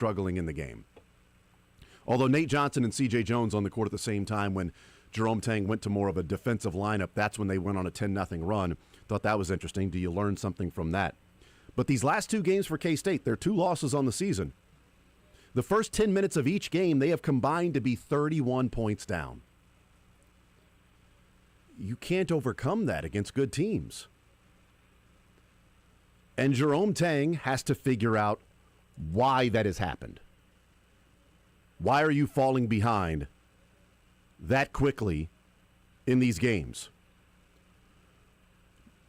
struggling in the game. Although Nate Johnson and C.J. Jones on the court at the same time when Jerome Tang went to more of a defensive lineup, that's when they went on a 10-0 run. Thought that was interesting. Do you learn something from that? But these last two games for K-State, they're 2 losses on the season. The first 10 minutes of each game, they have combined to be 31 points down. You can't overcome that against good teams. And Jerome Tang has to figure out why that has happened. Why are you falling behind that quickly in these games?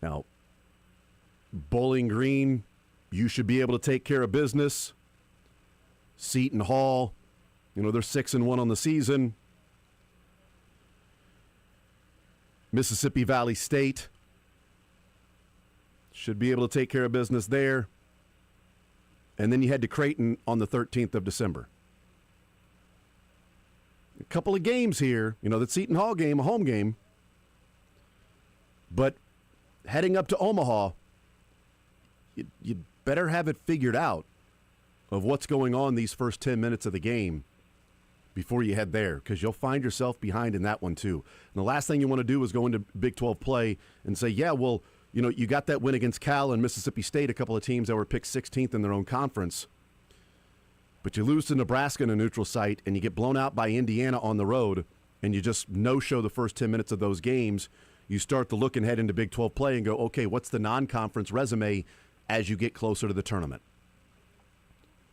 Now, Bowling Green, you should be able to take care of business. Seton Hall, they're 6-1 on the season. Mississippi Valley State should be able to take care of business there. And then you head to Creighton on the 13th of December. A couple of games here, the Seton Hall game, a home game. But heading up to Omaha, you better have it figured out of what's going on these first 10 minutes of the game before you head there, because you'll find yourself behind in that one too. And the last thing you want to do is go into Big 12 play and say, yeah, well, you got that win against Cal and Mississippi State, a couple of teams that were picked 16th in their own conference. But you lose to Nebraska in a neutral site, and you get blown out by Indiana on the road, and you just no-show the first 10 minutes of those games. You start to look and head into Big 12 play and go, okay, what's the non-conference resume as you get closer to the tournament?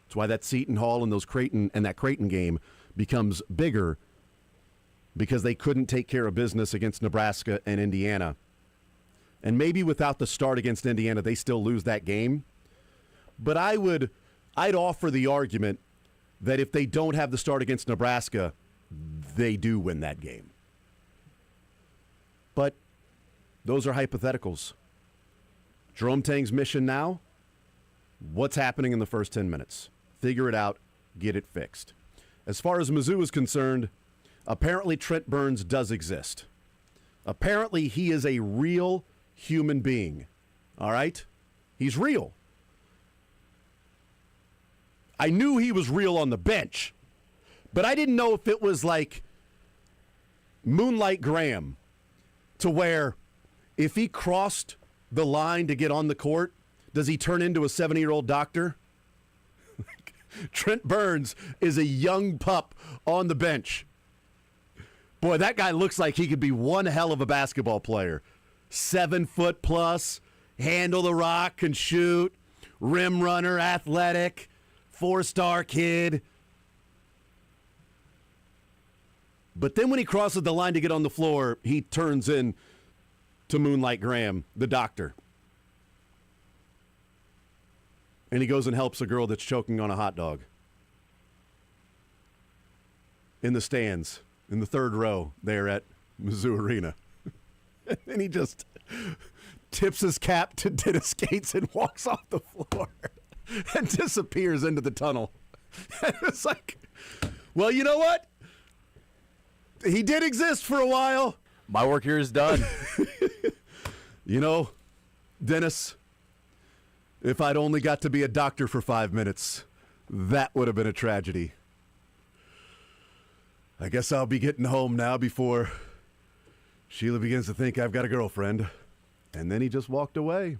That's why that Seton Hall and that Creighton game becomes bigger, because they couldn't take care of business against Nebraska and Indiana. And maybe without the start against Indiana, they still lose that game. But I'd offer the argument that if they don't have the start against Nebraska, they do win that game. But those are hypotheticals. Jerome Tang's mission now, what's happening in the first 10 minutes? Figure it out, get it fixed. As far as Mizzou is concerned, apparently Trent Burns does exist. Apparently he is a real human being. All right? He's real. I knew he was real on the bench, but I didn't know if it was like Moonlight Graham, to where if he crossed the line to get on the court, does he turn into a 70-year-old doctor? Trent Burns is a young pup on the bench. Boy, that guy looks like he could be one hell of a basketball player. 7 foot plus, handle the rock, can shoot, rim runner, athletic, 4-star kid. But then when he crosses the line to get on the floor, he turns in to Moonlight Graham, the doctor. And he goes and helps a girl that's choking on a hot dog in the stands, in the third row there at Mizzou Arena. And he just tips his cap to Dennis Gates and walks off the floor and disappears into the tunnel. And it's like, well, you know what? He did exist for a while. My work here is done. Dennis, if I'd only got to be a doctor for 5 minutes, that would have been a tragedy. I guess I'll be getting home now before Sheila begins to think I've got a girlfriend. And then he just walked away.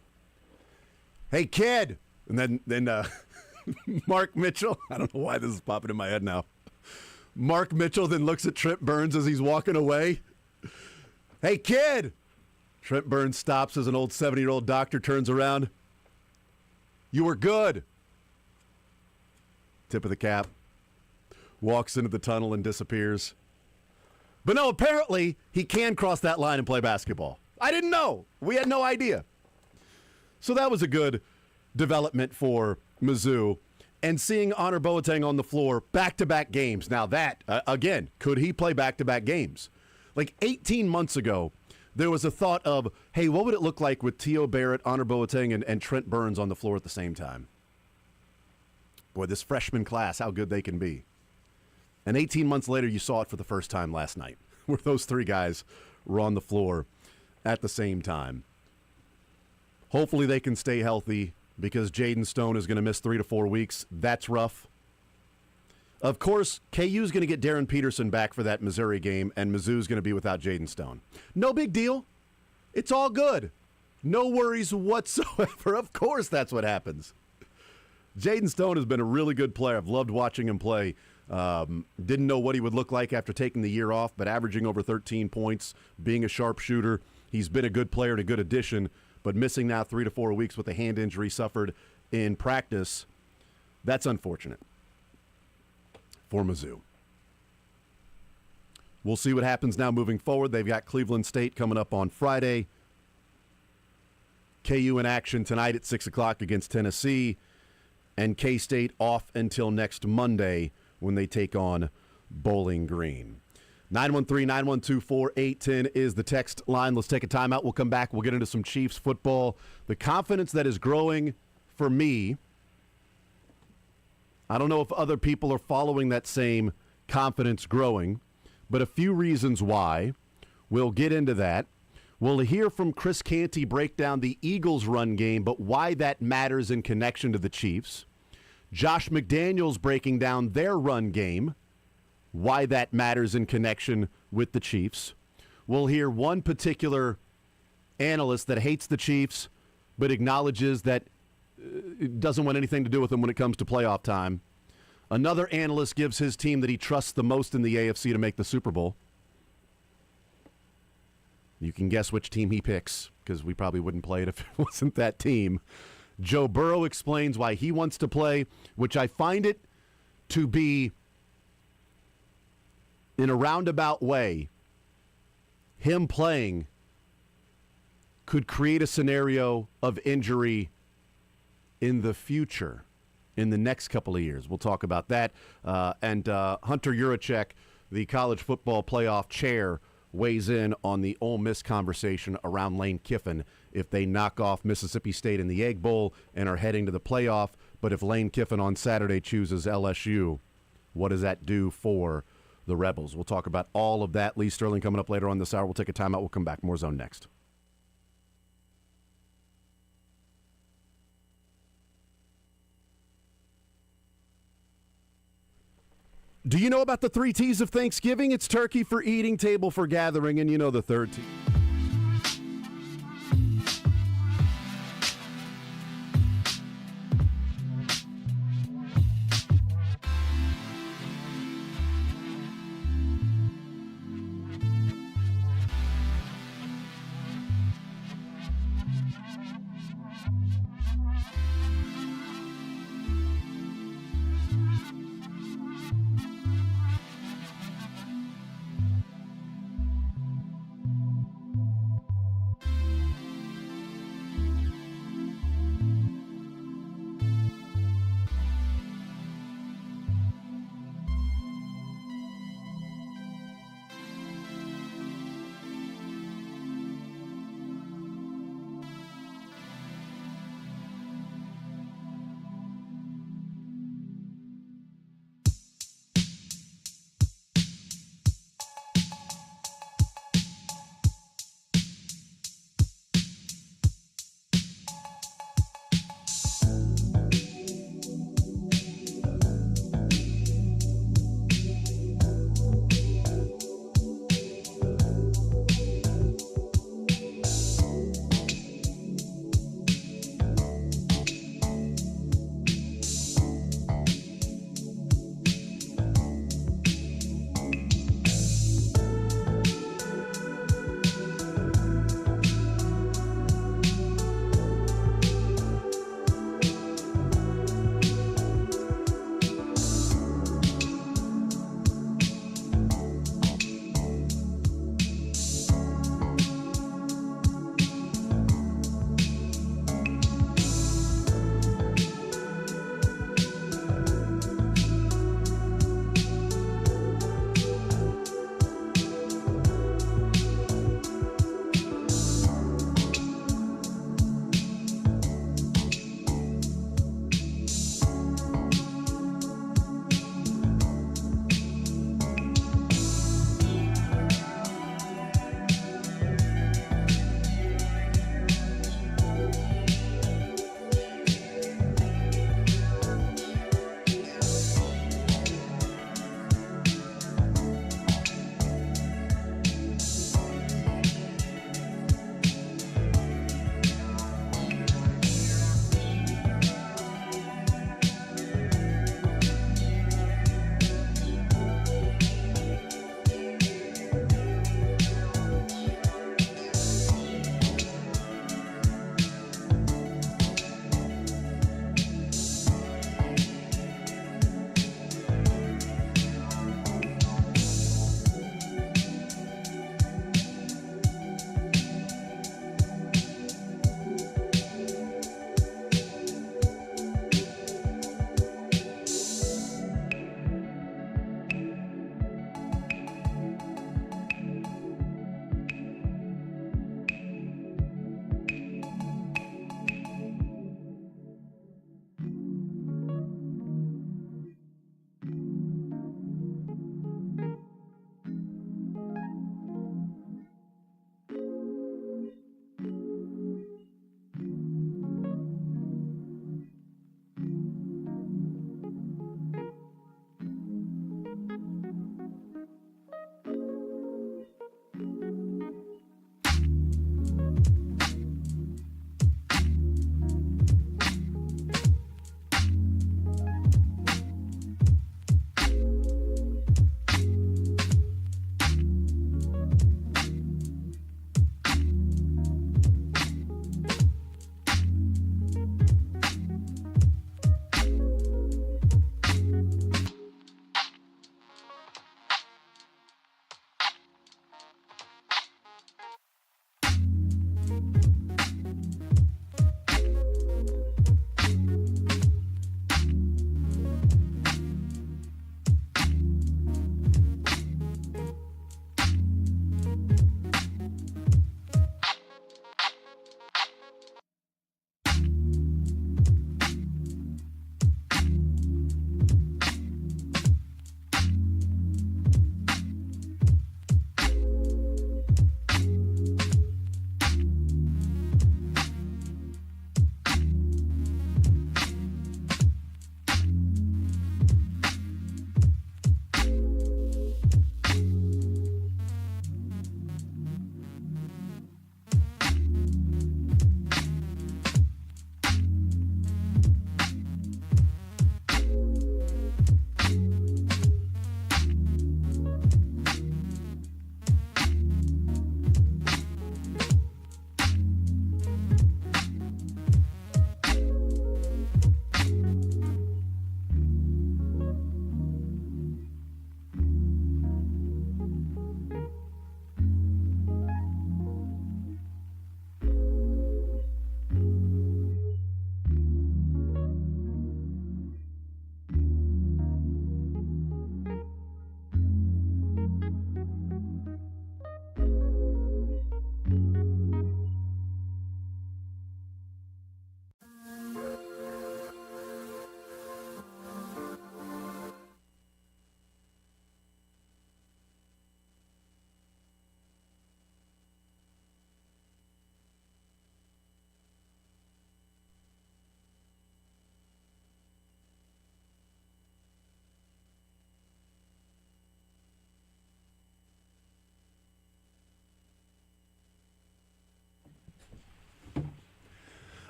Hey, kid! And then Mark Mitchell, I don't know why this is popping in my head now. Mark Mitchell then looks at Trent Burns as he's walking away. Hey, kid! Trent Burns stops as an old 70-year-old doctor turns around. You were good. Tip of the cap. Walks into the tunnel and disappears. But no, apparently he can cross that line and play basketball. I didn't know. We had no idea. So that was a good development for Mizzou. And seeing Honor Boateng on the floor back-to-back games. Now that, again, could he play back-to-back games? Like 18 months ago, there was a thought of, hey, what would it look like with T.O. Barrett, Honor Boateng, and Trent Burns on the floor at the same time? Boy, this freshman class, how good they can be. And 18 months later, you saw it for the first time last night, where those three guys were on the floor at the same time. Hopefully they can stay healthy, because Jaden Stone is going to miss 3 to 4 weeks. That's rough. Of course, KU's going to get Darren Peterson back for that Missouri game, and Mizzou's going to be without Jaden Stone. No big deal. It's all good. No worries whatsoever. Of course that's what happens. Jaden Stone has been a really good player. I've loved watching him play. Didn't know what he would look like after taking the year off, but averaging over 13 points, being a sharpshooter. He's been a good player and a good addition, but missing now 3 to 4 weeks with a hand injury suffered in practice. That's unfortunate for Mizzou. We'll see what happens now moving forward. They've got Cleveland State coming up on Friday. KU in action tonight at 6 o'clock against Tennessee. And K-State off until next Monday when they take on Bowling Green. 913-912-4810 is the text line. Let's take a timeout. We'll come back. We'll get into some Chiefs football. The confidence that is growing for me, I don't know if other people are following that same confidence growing, but a few reasons why. We'll get into that. We'll hear from Chris Canty break down the Eagles' run game, but why that matters in connection to the Chiefs. Josh McDaniels breaking down their run game, why that matters in connection with the Chiefs. We'll hear one particular analyst that hates the Chiefs but acknowledges that it doesn't want anything to do with them when it comes to playoff time. Another analyst gives his team that he trusts the most in the AFC to make the Super Bowl. You can guess which team he picks, because we probably wouldn't play it if it wasn't that team. Joe Burrow explains why he wants to play, which I find it to be, in a roundabout way, him playing could create a scenario of injury in the future, in the next couple of years. We'll talk about that. And Hunter Yurachek, the college football playoff chair, weighs in on the Ole Miss conversation around Lane Kiffin if they knock off Mississippi State in the Egg Bowl and are heading to the playoff. But if Lane Kiffin on Saturday chooses LSU, what does that do for the Rebels? We'll talk about all of that. Lee Sterling coming up later on this hour. We'll take a timeout. We'll come back. More Zone next. Do you know about the 3 T's of Thanksgiving? It's turkey for eating, table for gathering, and you know the third T.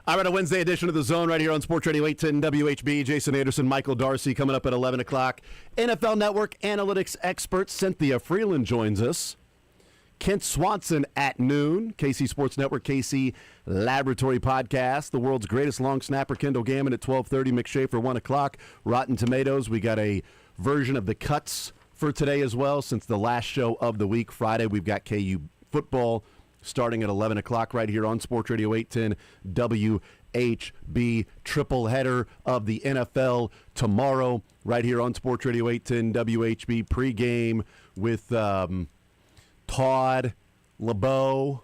All right, a Wednesday edition of The Zone right here on Sports Radio 810 WHB. Jason Anderson, Michael Darcy coming up at 11 o'clock. NFL Network analytics expert Cynthia Freeland joins us. Kent Swanson at noon. KC Sports Network, KC Laboratory Podcast. The world's greatest long snapper, Kendall Gammon at 12:30. McShafer, 1 o'clock. Rotten Tomatoes. We got a version of the cuts for today as well since the last show of the week. Friday, we've got KU football starting at 11 o'clock right here on Sports Radio 810 WHB. Triple header of the NFL tomorrow right here on Sports Radio 810 WHB. Pregame with Todd LeBeau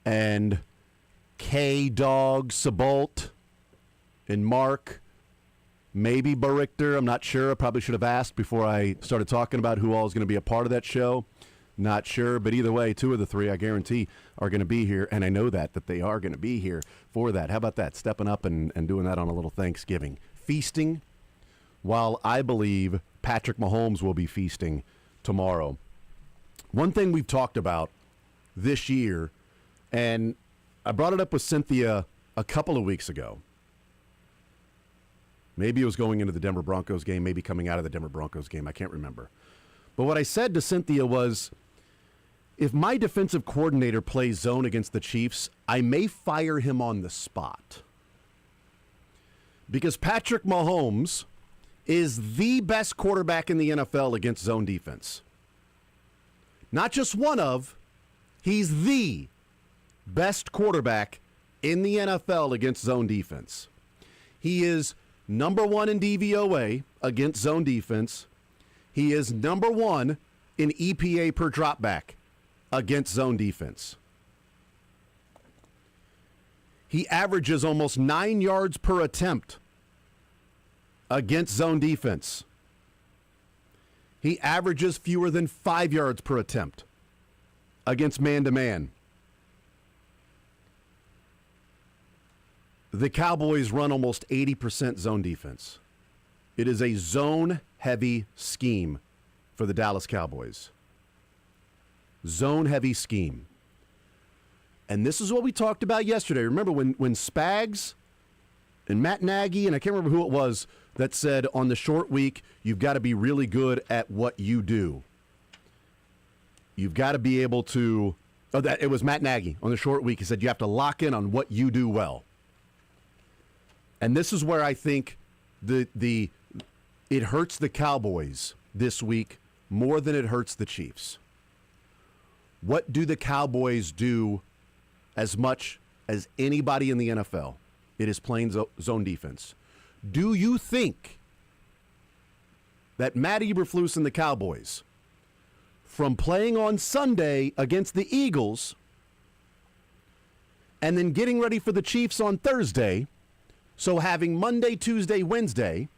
and K-Dog Sabolt and Mark, maybe Barichter. I'm not sure. I probably should have asked before I started talking about who all is going to be a part of that show. Not sure, but either way, two of the three, I guarantee, are going to be here, and I know that they are going to be here for that. How about that? Stepping up and doing that on a little Thanksgiving. Feasting, while I believe Patrick Mahomes will be feasting tomorrow. One thing we've talked about this year, and I brought it up with Cynthia a couple of weeks ago. Maybe it was going into the Denver Broncos game, maybe coming out of the Denver Broncos game. I can't remember. But what I said to Cynthia was, if my defensive coordinator plays zone against the Chiefs, I may fire him on the spot. Because Patrick Mahomes is the best quarterback in the NFL against zone defense. Not just one of, he's the best quarterback in the NFL against zone defense. He is number one in DVOA against zone defense. He is number one in EPA per dropback against zone defense. He averages almost 9 yards per attempt against zone defense. He averages fewer than 5 yards per attempt against man-to-man. The Cowboys run almost 80% zone defense. It is a zone-heavy scheme for the Dallas Cowboys. Zone-heavy scheme. And this is what we talked about yesterday. Remember when Spags and Matt Nagy, and I can't remember who it was, that said on the short week, you've got to be really good at what you do. You've got to be able to, it was Matt Nagy on the short week. He said you have to lock in on what you do well. And this is where I think it hurts the Cowboys this week more than it hurts the Chiefs. What do the Cowboys do as much as anybody in the NFL? It is playing zone defense. Do you think that Matt Eberflus and the Cowboys, from playing on Sunday against the Eagles and then getting ready for the Chiefs on Thursday, so having Monday, Tuesday, Wednesday,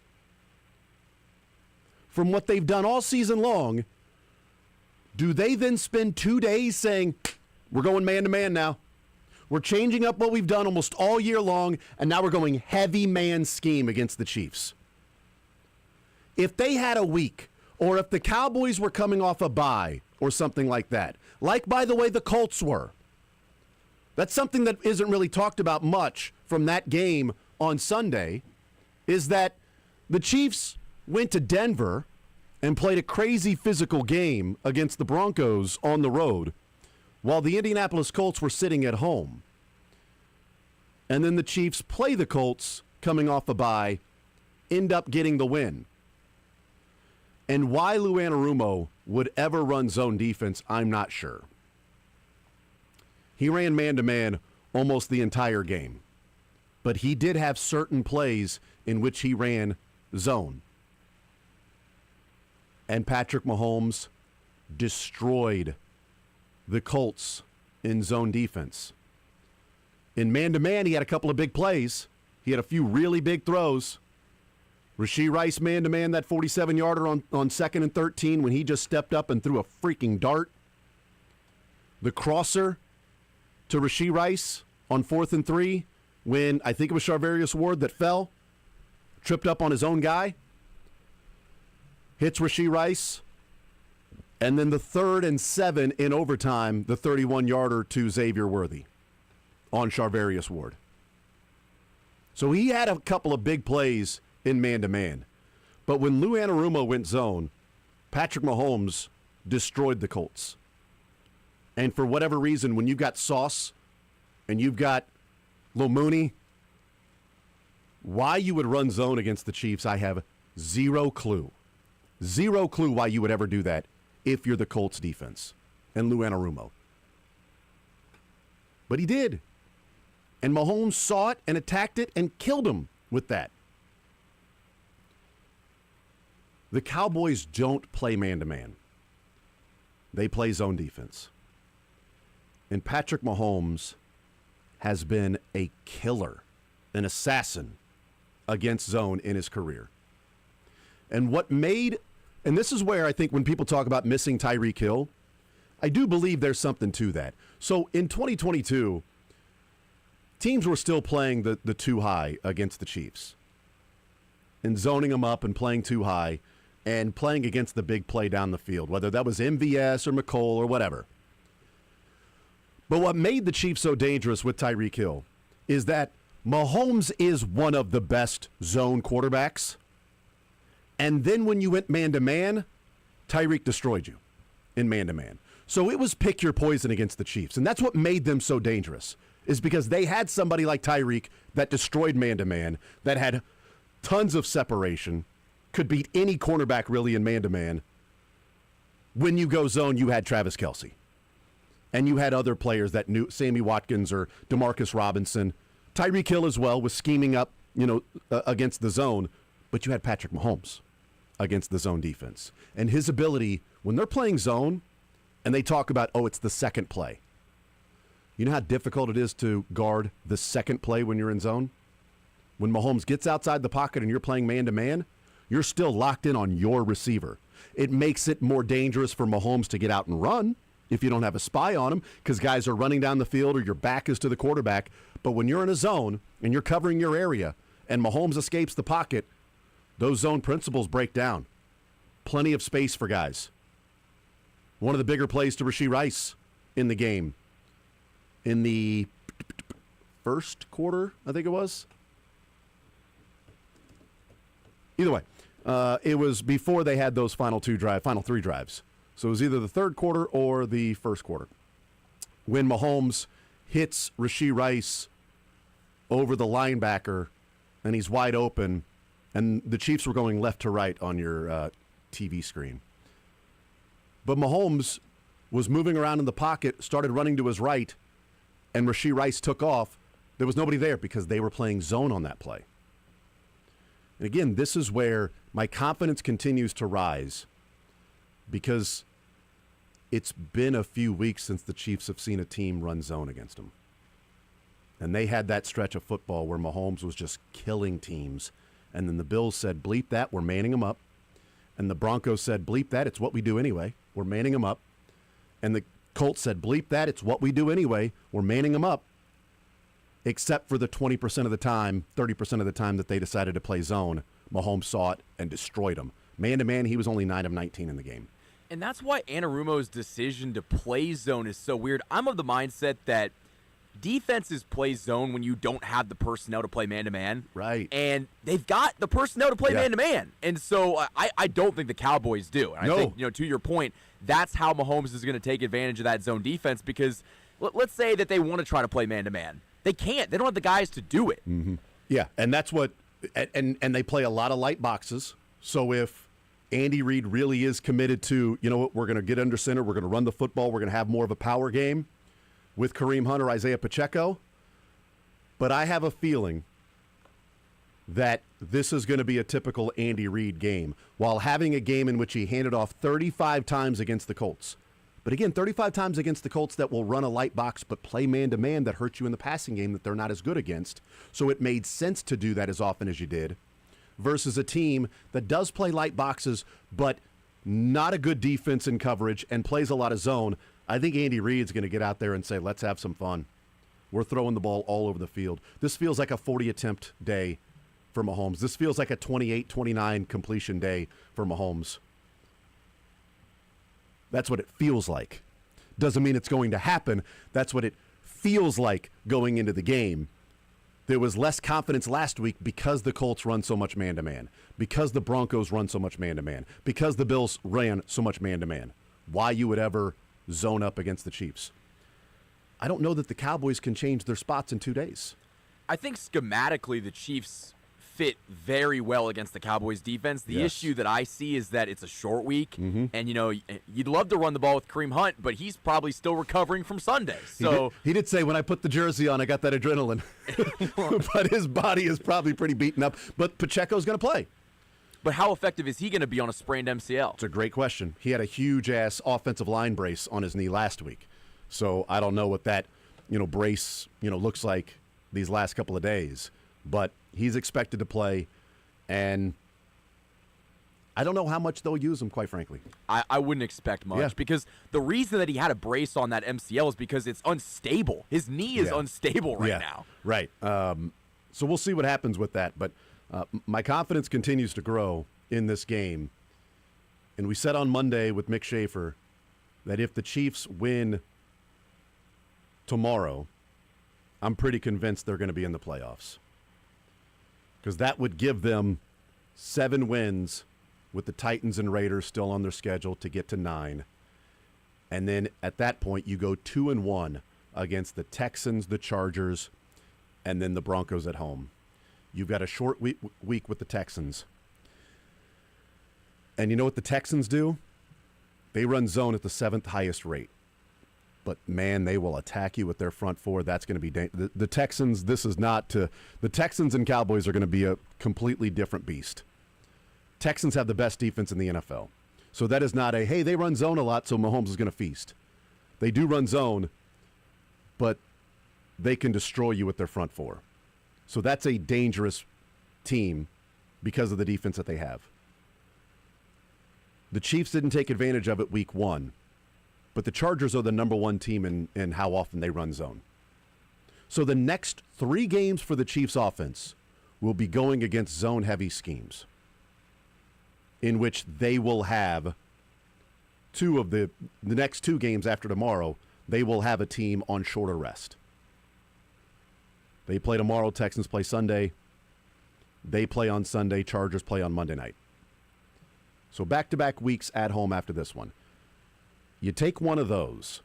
from what they've done all season long, do they then spend 2 days saying, we're going man-to-man now? We're changing up what we've done almost all year long, and now we're going heavy man scheme against the Chiefs. If they had a week, or if the Cowboys were coming off a bye or something like that, like, by the way, the Colts were. That's something that isn't really talked about much from that game on Sunday, is that the Chiefs went to Denver and played a crazy physical game against the Broncos on the road, while the Indianapolis Colts were sitting at home. And then the Chiefs play the Colts coming off a bye, end up getting the win. And why Lou Anarumo would ever run zone defense, I'm not sure. He ran man-to-man almost the entire game. But he did have certain plays in which he ran zone. And Patrick Mahomes destroyed the Colts in zone defense. In man-to-man, he had a couple of big plays. He had a few really big throws. Rashee Rice man-to-man, that 47-yarder on 2nd and 13 when he just stepped up and threw a freaking dart. The crosser to Rashee Rice on 4th and 3 when I think it was Charvarius Ward that fell, tripped up on his own guy, hits Rashee Rice, and then the 3rd and 7 in overtime, the 31-yarder to Xavier Worthy on Charvarius Ward. So he had a couple of big plays in man-to-man. But when Lou Anarumo went zone, Patrick Mahomes destroyed the Colts. And for whatever reason, when you've got Sauce and you've got Lil Mooney, why you would run zone against the Chiefs, I have zero clue. Zero clue why you would ever do that if you're the Colts defense and Lou Anarumo. But he did. And Mahomes saw it and attacked it and killed him with that. The Cowboys don't play man-to-man. They play zone defense. And Patrick Mahomes has been a killer, an assassin against zone in his career. And and this is where I think when people talk about missing Tyreek Hill, I do believe there's something to that. So in 2022, teams were still playing the too high against the Chiefs and zoning them up and playing too high and playing against the big play down the field, whether that was MVS or McColl or whatever. But what made the Chiefs so dangerous with Tyreek Hill is that Mahomes is one of the best zone quarterbacks. And then when you went man-to-man, Tyreek destroyed you in man-to-man. So it was pick your poison against the Chiefs. And that's what made them so dangerous, is because they had somebody like Tyreek that destroyed man-to-man, that had tons of separation, could beat any cornerback really in man-to-man. When you go zone, you had Travis Kelce. And you had other players that knew, Sammy Watkins or Demarcus Robinson. Tyreek Hill as well was scheming up, against the zone. But you had Patrick Mahomes against the zone defense. And his ability, when they're playing zone, and they talk about, it's the second play. You know how difficult it is to guard the second play when you're in zone? When Mahomes gets outside the pocket and you're playing man-to-man, you're still locked in on your receiver. It makes it more dangerous for Mahomes to get out and run if you don't have a spy on him, because guys are running down the field or your back is to the quarterback. But when you're in a zone and you're covering your area and Mahomes escapes the pocket, those zone principles break down. Plenty of space for guys. One of the bigger plays to Rashee Rice in the game. In the first quarter, I think it was. Either way, it was before they had those final three drives. So it was either the third quarter or the first quarter. When Mahomes hits Rashee Rice over the linebacker and he's wide open, and the Chiefs were going left to right on your TV screen. But Mahomes was moving around in the pocket, started running to his right, and Rashee Rice took off. There was nobody there because they were playing zone on that play. And again, this is where my confidence continues to rise, because it's been a few weeks since the Chiefs have seen a team run zone against them. And they had that stretch of football where Mahomes was just killing teams. And then the Bills said, bleep that, we're manning them up. And the Broncos said, bleep that, it's what we do anyway, we're manning them up. And the Colts said, bleep that, it's what we do anyway, we're manning them up. Except for the 20% of the time, 30% of the time that they decided to play zone, Mahomes saw it and destroyed them. Man-to-man, he was only 9 of 19 in the game. And that's why Anarumo's decision to play zone is so weird. I'm of the mindset that defenses play zone when you don't have the personnel to play man-to-man. Right. And they've got the personnel to play man-to-man. And so I don't think the Cowboys do. And I think, to your point, that's how Mahomes is going to take advantage of that zone defense, because let's say that they want to try to play man-to-man. They can't. They don't have the guys to do it. Mm-hmm. Yeah, and that's what and they play a lot of light boxes. So if Andy Reid really is committed to, we're going to get under center, we're going to run the football, we're going to have more of a power game with Kareem Hunt or Isaiah Pacheco. But I have a feeling that this is going to be a typical Andy Reid game, while having a game in which he handed off 35 times against the Colts. But again, 35 times against the Colts that will run a light box but play man-to-man that hurts you in the passing game that they're not as good against. So it made sense to do that as often as you did, versus a team that does play light boxes but not a good defense in coverage and plays a lot of zone. I think Andy Reid's going to get out there and say, let's have some fun. We're throwing the ball all over the field. This feels like a 40-attempt day for Mahomes. This feels like a 28-29 completion day for Mahomes. That's what it feels like. Doesn't mean it's going to happen. That's what it feels like going into the game. There was less confidence last week because the Colts run so much man-to-man, because the Broncos run so much man-to-man, because the Bills ran so much man-to-man. Why you would ever zone up against the Chiefs? I don't know that the Cowboys can change their spots in 2 days. I think schematically the Chiefs fit very well against the Cowboys defense. The issue that I see is that it's a short week, and you'd love to run the ball with Kareem Hunt, but he's probably still recovering from Sunday. So he did say, when I put the jersey on, I got that adrenaline. But his body is probably pretty beaten up. But Pacheco's going to play. But how effective is he going to be on a sprained MCL? It's a great question. He had a huge-ass offensive line brace on his knee last week. So I don't know what that, brace, looks like these last couple of days. But he's expected to play, and I don't know how much they'll use him, quite frankly. I wouldn't expect much because the reason that he had a brace on that MCL is because it's unstable. His knee is unstable right now. Right. So we'll see what happens with that. But my confidence continues to grow in this game. And we said on Monday with Mick Schaefer that if the Chiefs win tomorrow, I'm pretty convinced they're going to be in the playoffs. Because that would give them 7 wins with the Titans and Raiders still on their schedule to get to 9. And then at that point, you go 2-1 against the Texans, the Chargers, and then the Broncos at home. You've got a short week with the Texans. And you know what the Texans do? They run zone at the 7th highest rate. But, man, they will attack you with their front four. That's going to be the Texans. This is not to – the Texans and Cowboys are going to be a completely different beast. Texans have the best defense in the NFL. So that is not hey, they run zone a lot, so Mahomes is going to feast. They do run zone, but they can destroy you with their front four. So that's a dangerous team because of the defense that they have. The Chiefs didn't take advantage of it week 1. But the Chargers are the number 1 team in how often they run zone. So the next 3 games for the Chiefs offense will be going against zone-heavy schemes in which they will have 2 of the next 2 games after tomorrow, they will have a team on shorter rest. They play tomorrow, Texans play Sunday. They play on Sunday, Chargers play on Monday night. So back-to-back weeks at home after this one. You take one of those,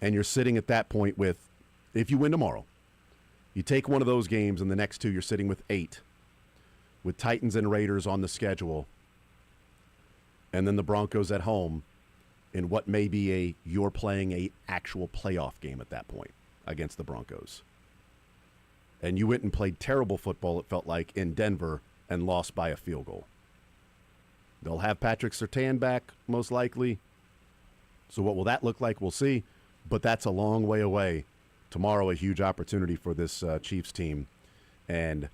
and you're sitting at that point with, if you win tomorrow, you take one of those games, and the next 2 you're sitting with 8, with Titans and Raiders on the schedule, and then the Broncos at home in what may be you're playing a actual playoff game at that point against the Broncos. And you went and played terrible football, it felt like, in Denver and lost by a field goal. They'll have Patrick Surtain back, most likely. So what will that look like? We'll see. But that's a long way away. Tomorrow, a huge opportunity for this Chiefs team. And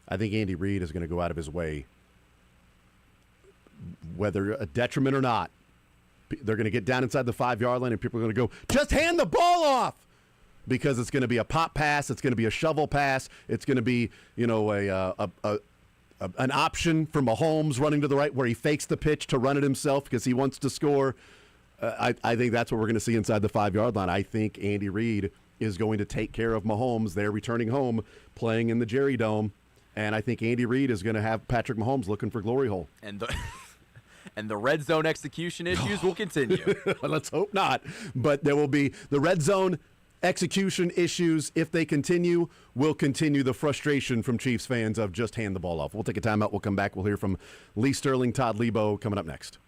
I think Andy Reid is going to go out of his way, whether a detriment or not. They're going to get down inside the 5-yard line, and people are going to go, just hand the ball off! Because it's going to be a pop pass. It's going to be a shovel pass. It's going to be, an option for Mahomes running to the right where he fakes the pitch to run it himself because he wants to score. I think that's what we're going to see inside the 5-yard line. I think Andy Reid is going to take care of Mahomes. They're returning home, playing in the Jerry Dome, and I think Andy Reid is going to have Patrick Mahomes looking for glory hole. And the red zone execution issues will continue. Let's hope not. But there will be the red zone execution issues, if they continue, will continue the frustration from Chiefs fans of just hand the ball off. We'll take a timeout. We'll come back. We'll hear from Lee Sterling, Todd Lebo coming up next.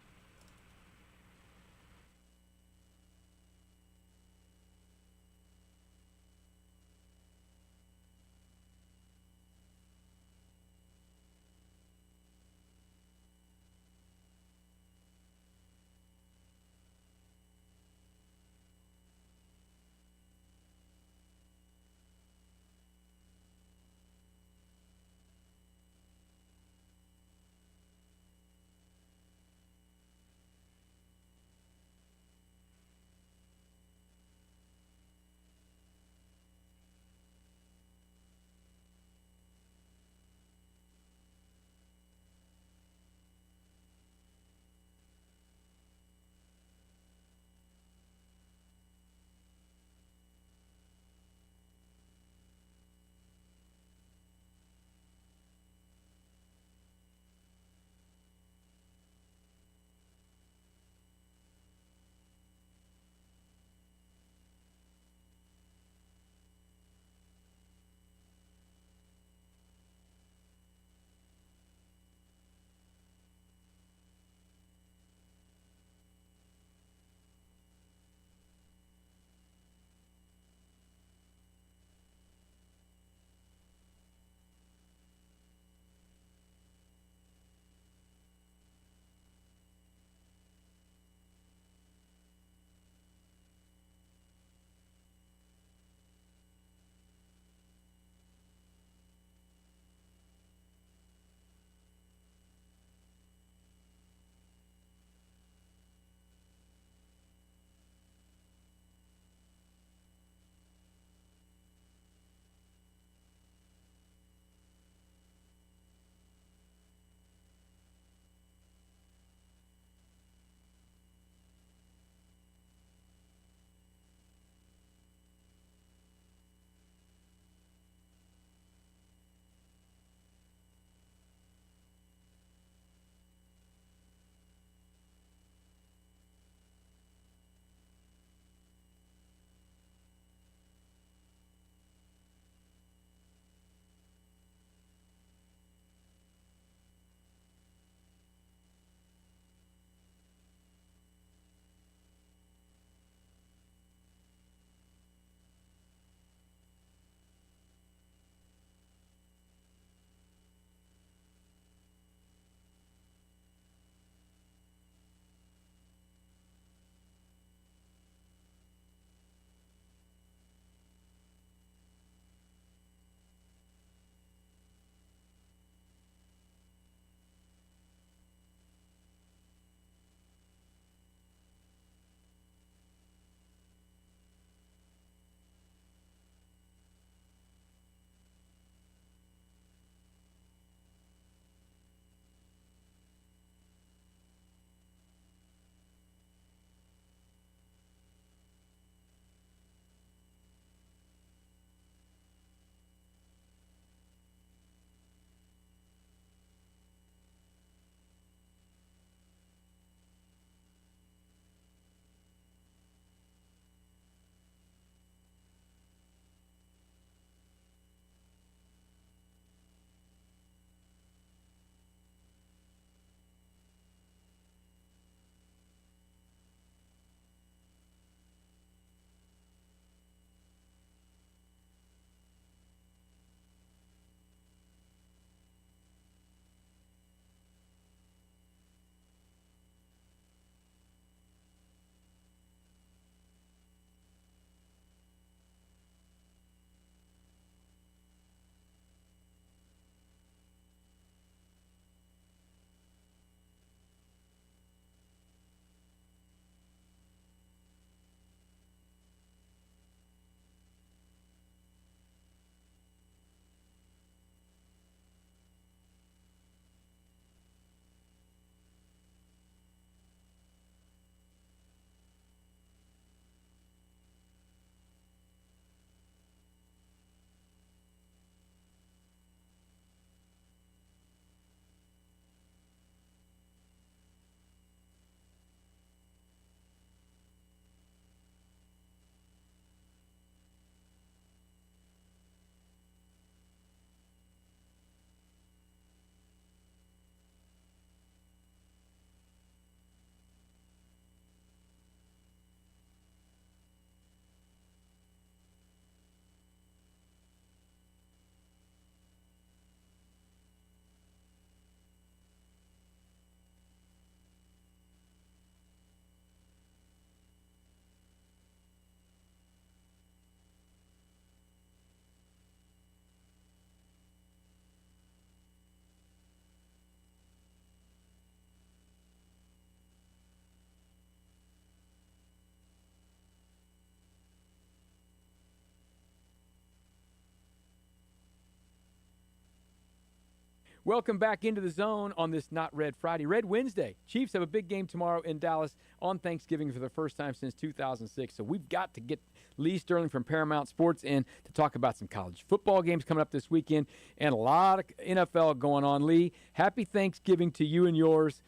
Welcome back into the zone on this Not Red Friday. Red Wednesday. Chiefs have a big game tomorrow in Dallas on Thanksgiving for the first time since 2006. So we've got to get Lee Sterling from Paramount Sports in to talk about some college football games coming up this weekend and a lot of NFL going on. Lee, happy Thanksgiving to you and yours.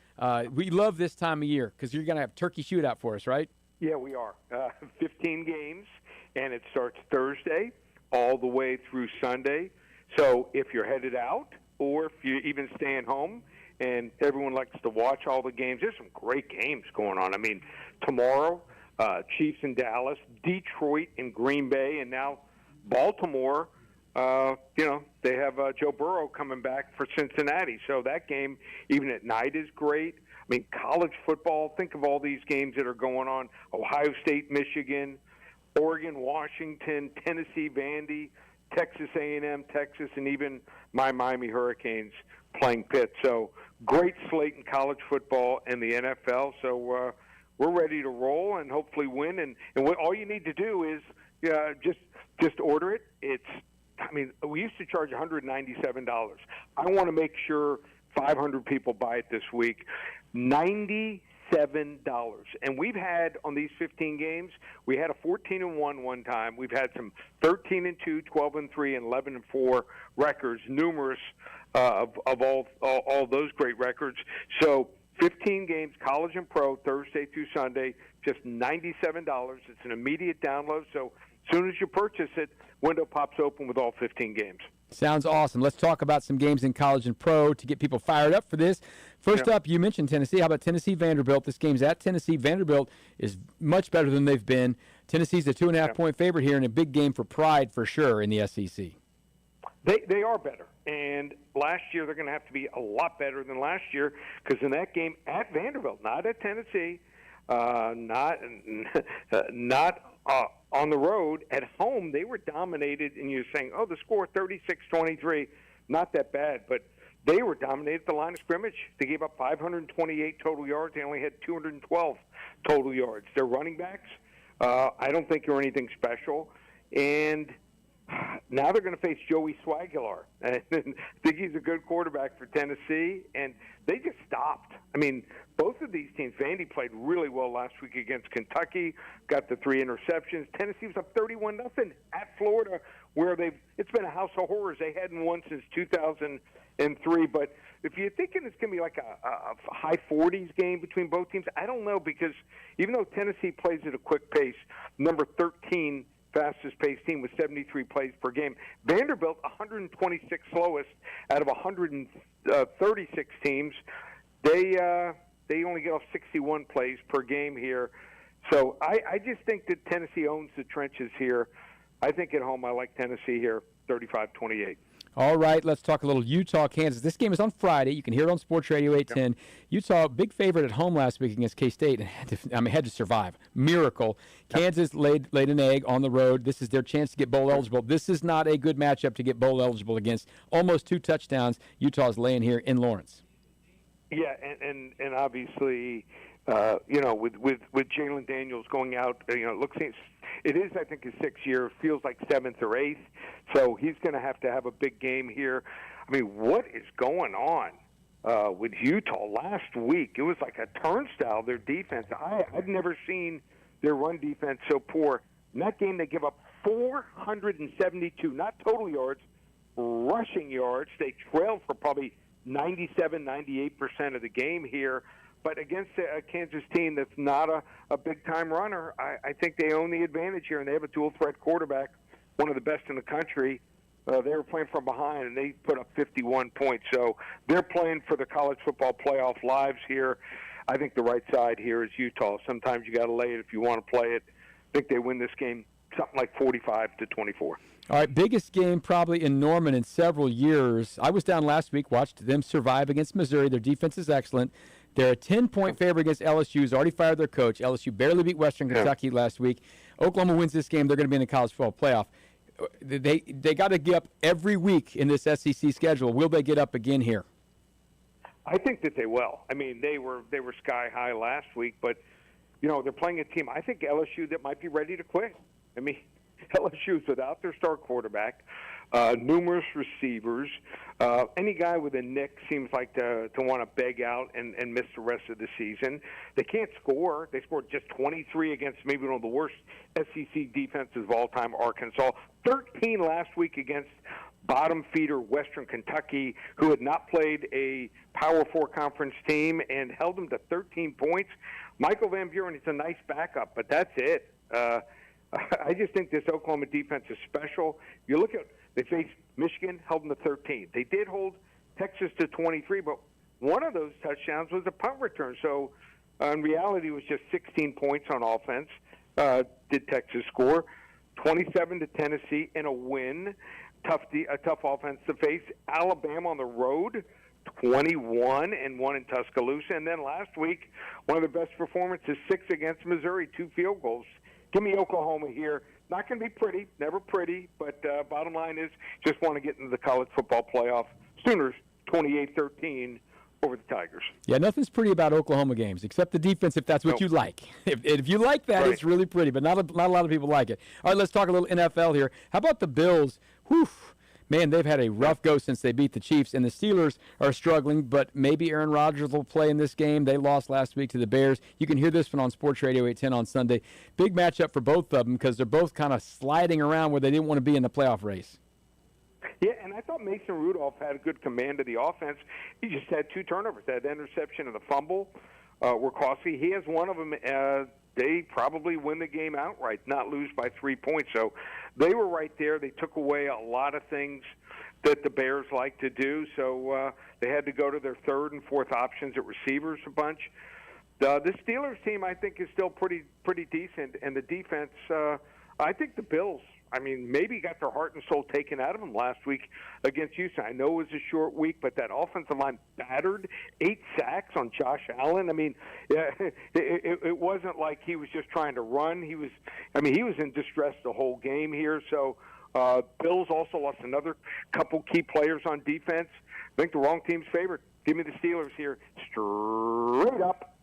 We love this time of year because you're going to have turkey shootout for us, right? Yeah, we are. 15 games, and it starts Thursday all the way through Sunday. So if you're headed out or if you're even staying home and everyone likes to watch all the games, there's some great games going on. I mean, tomorrow, Chiefs in Dallas, Detroit and Green Bay, and now Baltimore. They have Joe Burrow coming back for Cincinnati. So that game, even at night, is great. I mean, college football, think of all these games that are going on. Ohio State, Michigan, Oregon, Washington, Tennessee, Vandy, Texas A&M, Texas, and even my Miami Hurricanes playing Pitt. So great slate in college football and the NFL. So we're ready to roll and hopefully win. And what all you need to do is just order it. We used to charge $197. I want to make sure 500 people buy it this week. $97. And we've had, on these 15 games, we had a 14-1 one time. We've had some 13-2, 12-3, and 11-4 records, numerous of all those great records. So 15 games, college and pro, Thursday through Sunday, just $97. It's an immediate download. So as soon as you purchase it, window pops open with all 15 games. Sounds awesome. Let's talk about some games in college and pro to get people fired up for this. First up, you mentioned Tennessee. How about Tennessee Vanderbilt? This game's at Tennessee. Vanderbilt is much better than they've been. Tennessee's a 2.5-point favorite here, and a big game for pride for sure in the SEC. They are better, and last year they're going to have to be a lot better than last year because in that game at Vanderbilt, not at Tennessee, not on the road, at home, they were dominated, and you're saying, the score 36-23, not that bad, but they were dominated at the line of scrimmage. They gave up 528 total yards. They only had 212 total yards. Their running backs, I don't think are anything special, and now they're going to face Joey Swagler. And I think he's a good quarterback for Tennessee, and they just stopped. I mean, both of these teams, Vandy played really well last week against Kentucky, got the 3 interceptions. Tennessee was up 31-0 at Florida, where it's been a house of horrors. They hadn't won since 2003. But if you're thinking it's going to be like a high 40s game between both teams, I don't know, because even though Tennessee plays at a quick pace, number 13 fastest paced team with 73 plays per game. Vanderbilt, 126 slowest out of 136 teams. They only get off 61 plays per game here. So I just think that Tennessee owns the trenches here. I think at home I like Tennessee here, 35-28. All right, let's talk a little Utah, Kansas. This game is on Friday. You can hear it on Sports Radio 810. Yep. Utah, big favorite at home last week against K-State, and had to survive. Miracle. Yep. Kansas laid an egg on the road. This is their chance to get bowl eligible. This is not a good matchup to get bowl eligible against. Almost 2 touchdowns. Utah's laying here in Lawrence. Yeah, and obviously, with Jalen Daniels going out, it is, I think, his 6th year. It feels like 7th or 8th. So he's going to have a big game here. I mean, what is going on with Utah last week? It was like a turnstile, their defense. I've never seen their run defense so poor. In that game, they give up 472, not total yards, rushing yards. They trailed for probably 97, 98% of the game here. But against a Kansas team that's not a big-time runner, I think they own the advantage here, and they have a dual-threat quarterback, one of the best in the country. They were playing from behind, and they put up 51 points. So they're playing for the college football playoff lives here. I think the right side here is Utah. Sometimes you got to lay it if you want to play it. I think they win this game something like 45-24. All right, biggest game probably in Norman in several years. I was down last week, watched them survive against Missouri. Their defense is excellent. They're a 10-point favorite against LSU, who's already fired their coach. LSU barely beat Western Kentucky last week. Oklahoma wins this game. They're going to be in the college football playoff. They got to get up every week in this SEC schedule. Will they get up again here? I think that they will. I mean, they were sky high last week, but they're playing a team. I think LSU that might be ready to quit. I mean, LSU's without their star quarterback. numerous receivers. Any guy with a nick seems like to want to beg out and miss the rest of the season. They can't score. They scored just 23 against maybe one of the worst SEC defenses of all time, Arkansas. 13 last week against bottom feeder Western Kentucky, who had not played a Power 4 conference team, and held them to 13 points. Michael Van Buren is a nice backup, but that's it. I just think this Oklahoma defense is special. You look at, they faced Michigan, held them to 13. They did hold Texas to 23, but one of those touchdowns was a punt return. So in reality, it was just 16 points on offense. Did Texas score 27 to Tennessee in a win? A tough offense to face. Alabama on the road, 21 and 1 in Tuscaloosa. And then last week, one of the best performances, 6 against Missouri, 2 field goals. Give me Oklahoma here. Not going to be pretty, never pretty, but bottom line is just want to get into the college football playoff. Sooners 28-13 over the Tigers. Yeah, nothing's pretty about Oklahoma games except the defense, if that's what you like. If you like that, right. It's really pretty, but not a lot of people like it. All right, let's talk a little NFL here. How about the Bills? Whew. Man, they've had a rough go since they beat the Chiefs, and the Steelers are struggling, but maybe Aaron Rodgers will play in this game. They lost last week to the Bears. You can hear this one on Sports Radio 810 on Sunday. Big matchup for both of them because they're both kind of sliding around where they didn't want to be in the playoff race. Yeah, and I thought Mason Rudolph had a good command of the offense. He just had 2 turnovers. That interception and the fumble were costly. He has one of them. They probably win the game outright, not lose by 3 points. So they were right there. They took away a lot of things that the Bears like to do. So they had to go to their third and fourth options at receivers a bunch. The Steelers team, I think, is still pretty decent. And the defense, I think the Bills, I mean, maybe got their heart and soul taken out of them last week against Houston. I know it was a short week, but that offensive line battered 8 sacks on Josh Allen. I mean, it wasn't like he was just trying to run. He was in distress the whole game here. So Bills also lost another couple key players on defense. I think the wrong team's favorite. Give me the Steelers here, straight up,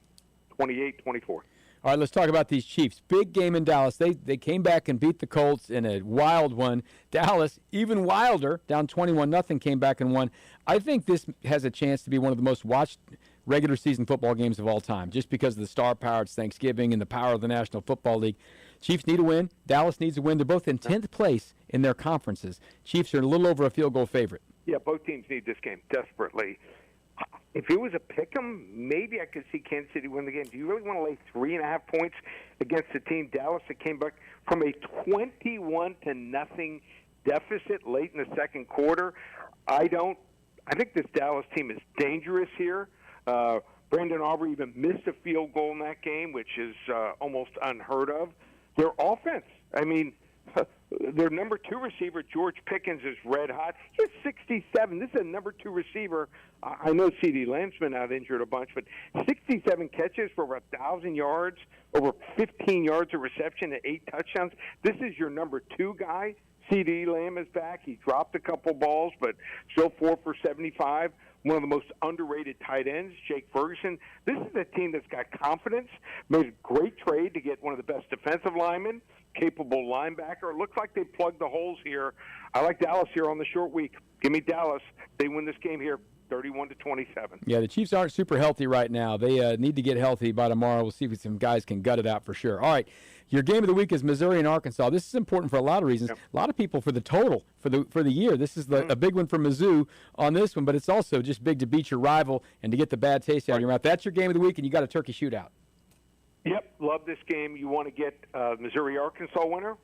28-24. All right, let's talk about these Chiefs. Big game in Dallas. They came back and beat the Colts in a wild one. Dallas, even wilder, down 21-0, came back and won. I think this has a chance to be one of the most watched regular season football games of all time, just because of the star power. It's Thanksgiving and the power of the National Football League. Chiefs need a win. Dallas needs a win. They're both in 10th place in their conferences. Chiefs are a little over a field goal favorite. Yeah, both teams need this game desperately. If it was a pick'em, maybe I could see Kansas City win the game. Do you really want to lay 3.5 points against the team Dallas that came back from a 21-0 deficit late in the second quarter? I don't. I think this Dallas team is dangerous here. Brandon Aubrey even missed a field goal in that game, which is almost unheard of. Their offense, I mean, their number 2 receiver, George Pickens, is red hot. He's 67. This is a number 2 receiver. I know C.D. Lamb's been out injured a bunch, but 67 catches for over 1,000 yards, over 15 yards of reception, and 8 touchdowns. This is your number 2 guy. C.D. Lamb is back. He dropped a couple balls, but still 4 for 75. One of the most underrated tight ends, Jake Ferguson. This is a team that's got confidence, made a great trade to get one of the best defensive linemen, capable linebacker. It looks like they plugged the holes here. I like Dallas here on the short week. Give me Dallas. They win this game here 31-27. Yeah, the Chiefs aren't super healthy right now. They need to get healthy by tomorrow. We'll see if some guys can gut it out for sure. All right, your game of the week is Missouri and Arkansas. This is important for a lot of reasons. Yep. A lot of people for the total for the year. This is a big one for Mizzou on this one, but it's also just big to beat your rival and to get the bad taste out of your mouth. That's your game of the week, and you got a turkey shootout. Yep, love this game. You want to get Missouri-Arkansas winner?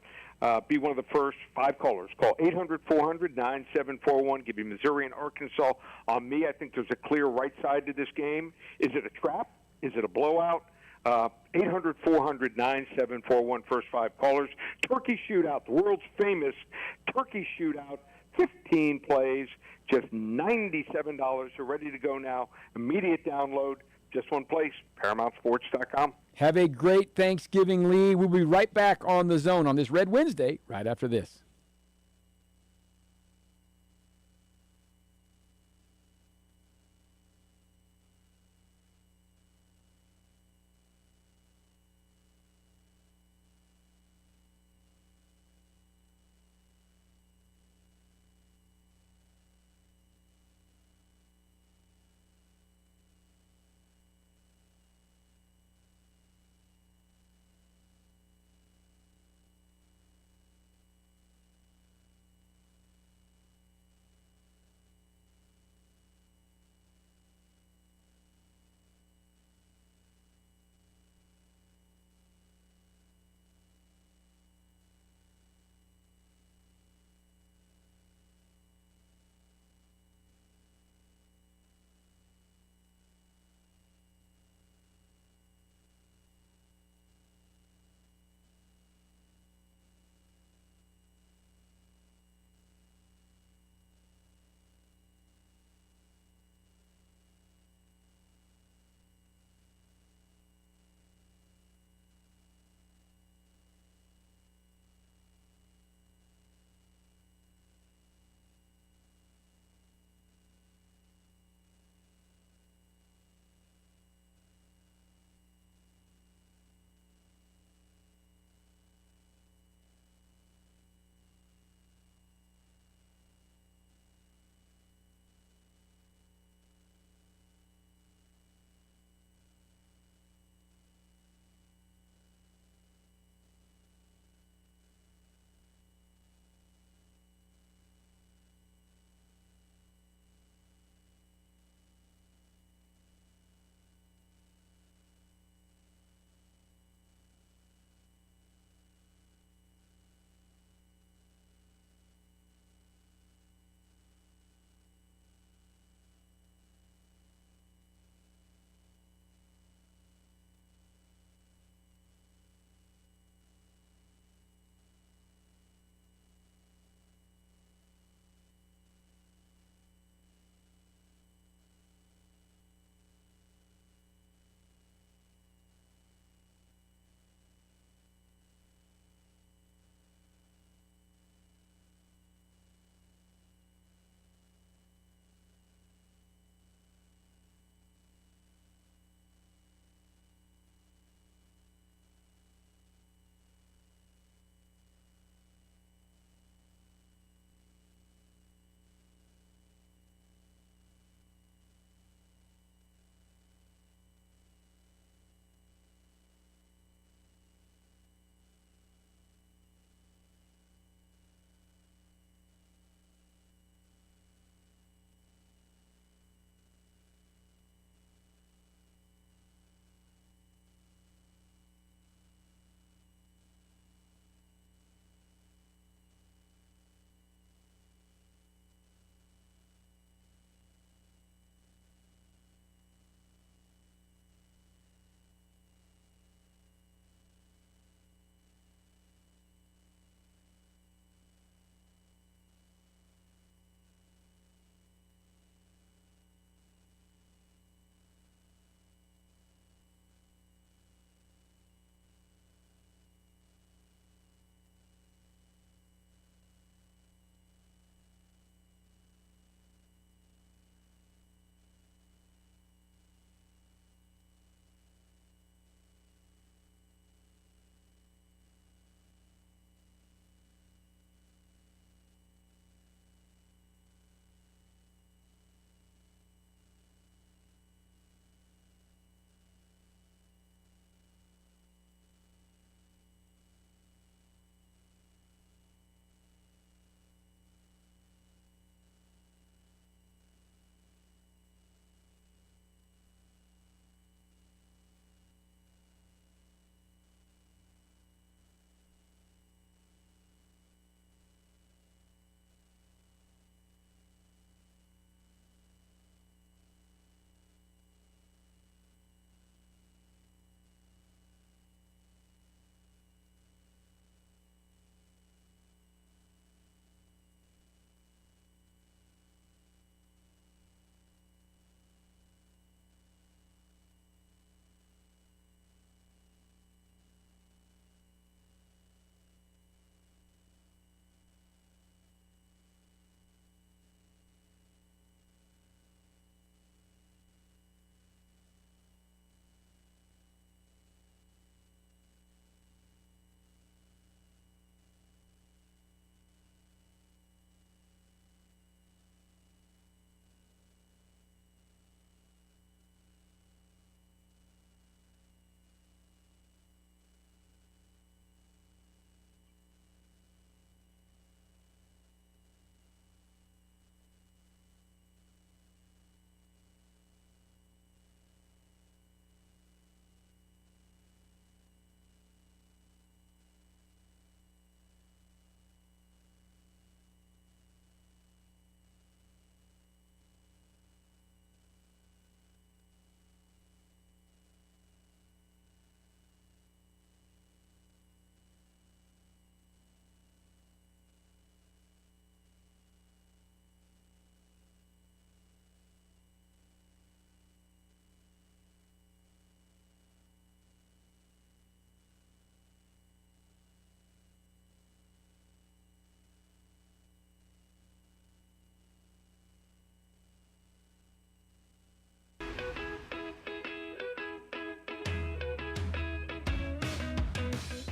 Be one of the first 5 callers. Call 800-400-9741. Give you Missouri and Arkansas. On me, I think there's a clear right side to this game. Is it a trap? Is it a blowout? 800-400-9741, first 5 callers. Turkey shootout, the world's famous turkey shootout. 15 plays, just $97. They're ready to go now. Immediate download. Just one place, ParamountSports.com. Have a great Thanksgiving, Lee. We'll be right back on The Zone on this Red Wednesday right after this.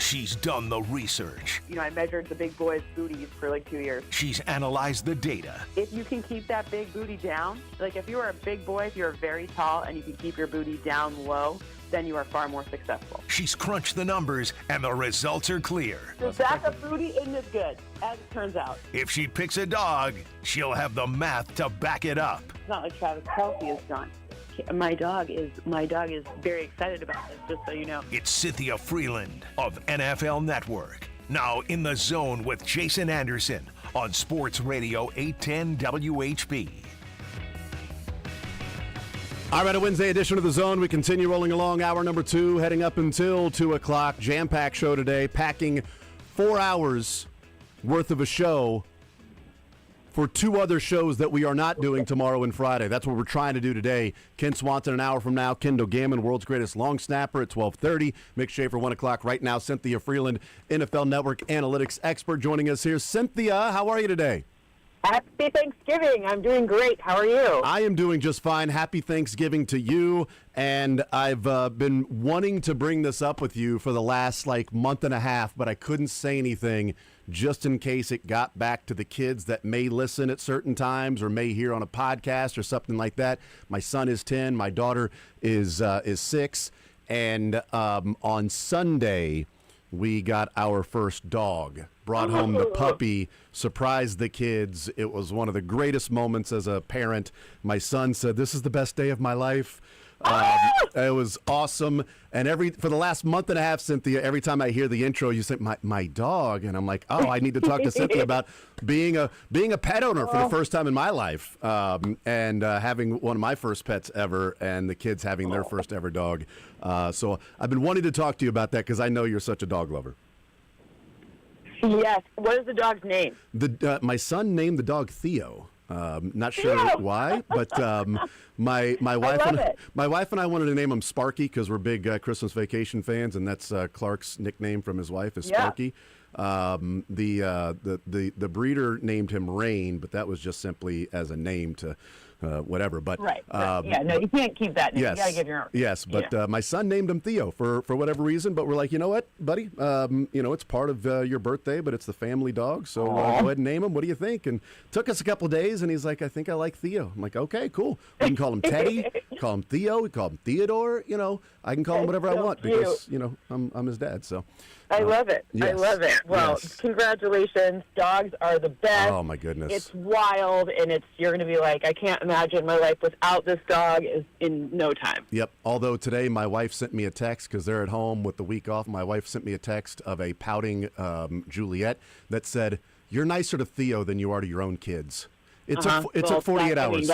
She's done the research. I measured the big boys' booties for like 2 years. She's analyzed the data. If you can keep that big booty down, like if you are a big boy, if you're very tall and you can keep your booty down low, then you are far more successful. She's crunched the numbers, and the results are clear. The back of booty isn't as good, as it turns out. If she picks a dog, she'll have the math to back it up. It's not like Travis Kelce has done. My dog is very excited about this, just so you know. It's Cynthia Freeland of NFL Network. Now in the zone with Jason Anderson on Sports Radio 810 WHB. All right, a Wednesday edition of The Zone. We continue rolling along. Hour number 2, heading up until 2 o'clock. Jam-packed show today, packing 4 hours worth of a show for 2 other shows that we are not doing tomorrow and Friday. That's what we're trying to do today. Ken Swanson an hour from now. Kendall Gammon, world's greatest long snapper at 12:30. Mick Schaefer, 1 o'clock right now. Cynthia Freeland, NFL Network analytics expert, joining us here. Cynthia, how are you today? Happy Thanksgiving. I'm doing great. How are you? I am doing just fine. Happy Thanksgiving to you. And I've been wanting to bring this up with you for the last month and a half, but I couldn't say anything just in case it got back to the kids that may listen at certain times or may hear on a podcast or something like that. My son is 10. My daughter is 6. And on Sunday, we got our first dog. Brought home the puppy, surprised the kids. It was one of the greatest moments as a parent. My son said, "This is the best day of my life." It was awesome. And for the last month and a half, Cynthia, every time I hear the intro, you say, my dog. And I'm like, oh, I need to talk to Cynthia about being a pet owner for the first time in my life, and having one of my first pets ever, and the kids having their first ever dog. So I've been wanting to talk to you about that because I know you're such a dog lover. Yes. What is the dog's name? My son named the dog Theo. Not sure why, but my wife and I wanted to name him Sparky because we're big Christmas Vacation fans, and that's Clark's nickname from his wife is Sparky. The breeder named him Rain, but that was just simply as a name to whatever. But right. No, you can't keep that name. Yes, you gotta give your own. Yes, but my son named him Theo for whatever reason. But we're like, you know what, buddy? It's part of your birthday, but it's the family dog, so go ahead and name him. What do you think? And took us a couple of days, and he's like, I think I like Theo. I'm like, okay, cool. We can call him Teddy, call him Theo, we call him Theodore. I can call him whatever I want because I'm his dad. So. I love it. Yes. I love it. Well, Congratulations. Dogs are the best. Oh, my goodness. It's wild, and you're going to be like, I can't imagine my life without this dog is in no time. Yep. Although today my wife sent me a text because they're at home with the week off. My wife sent me a text of a pouting Juliet that said, "You're nicer to Theo than you are to your own kids." It took 48 hours.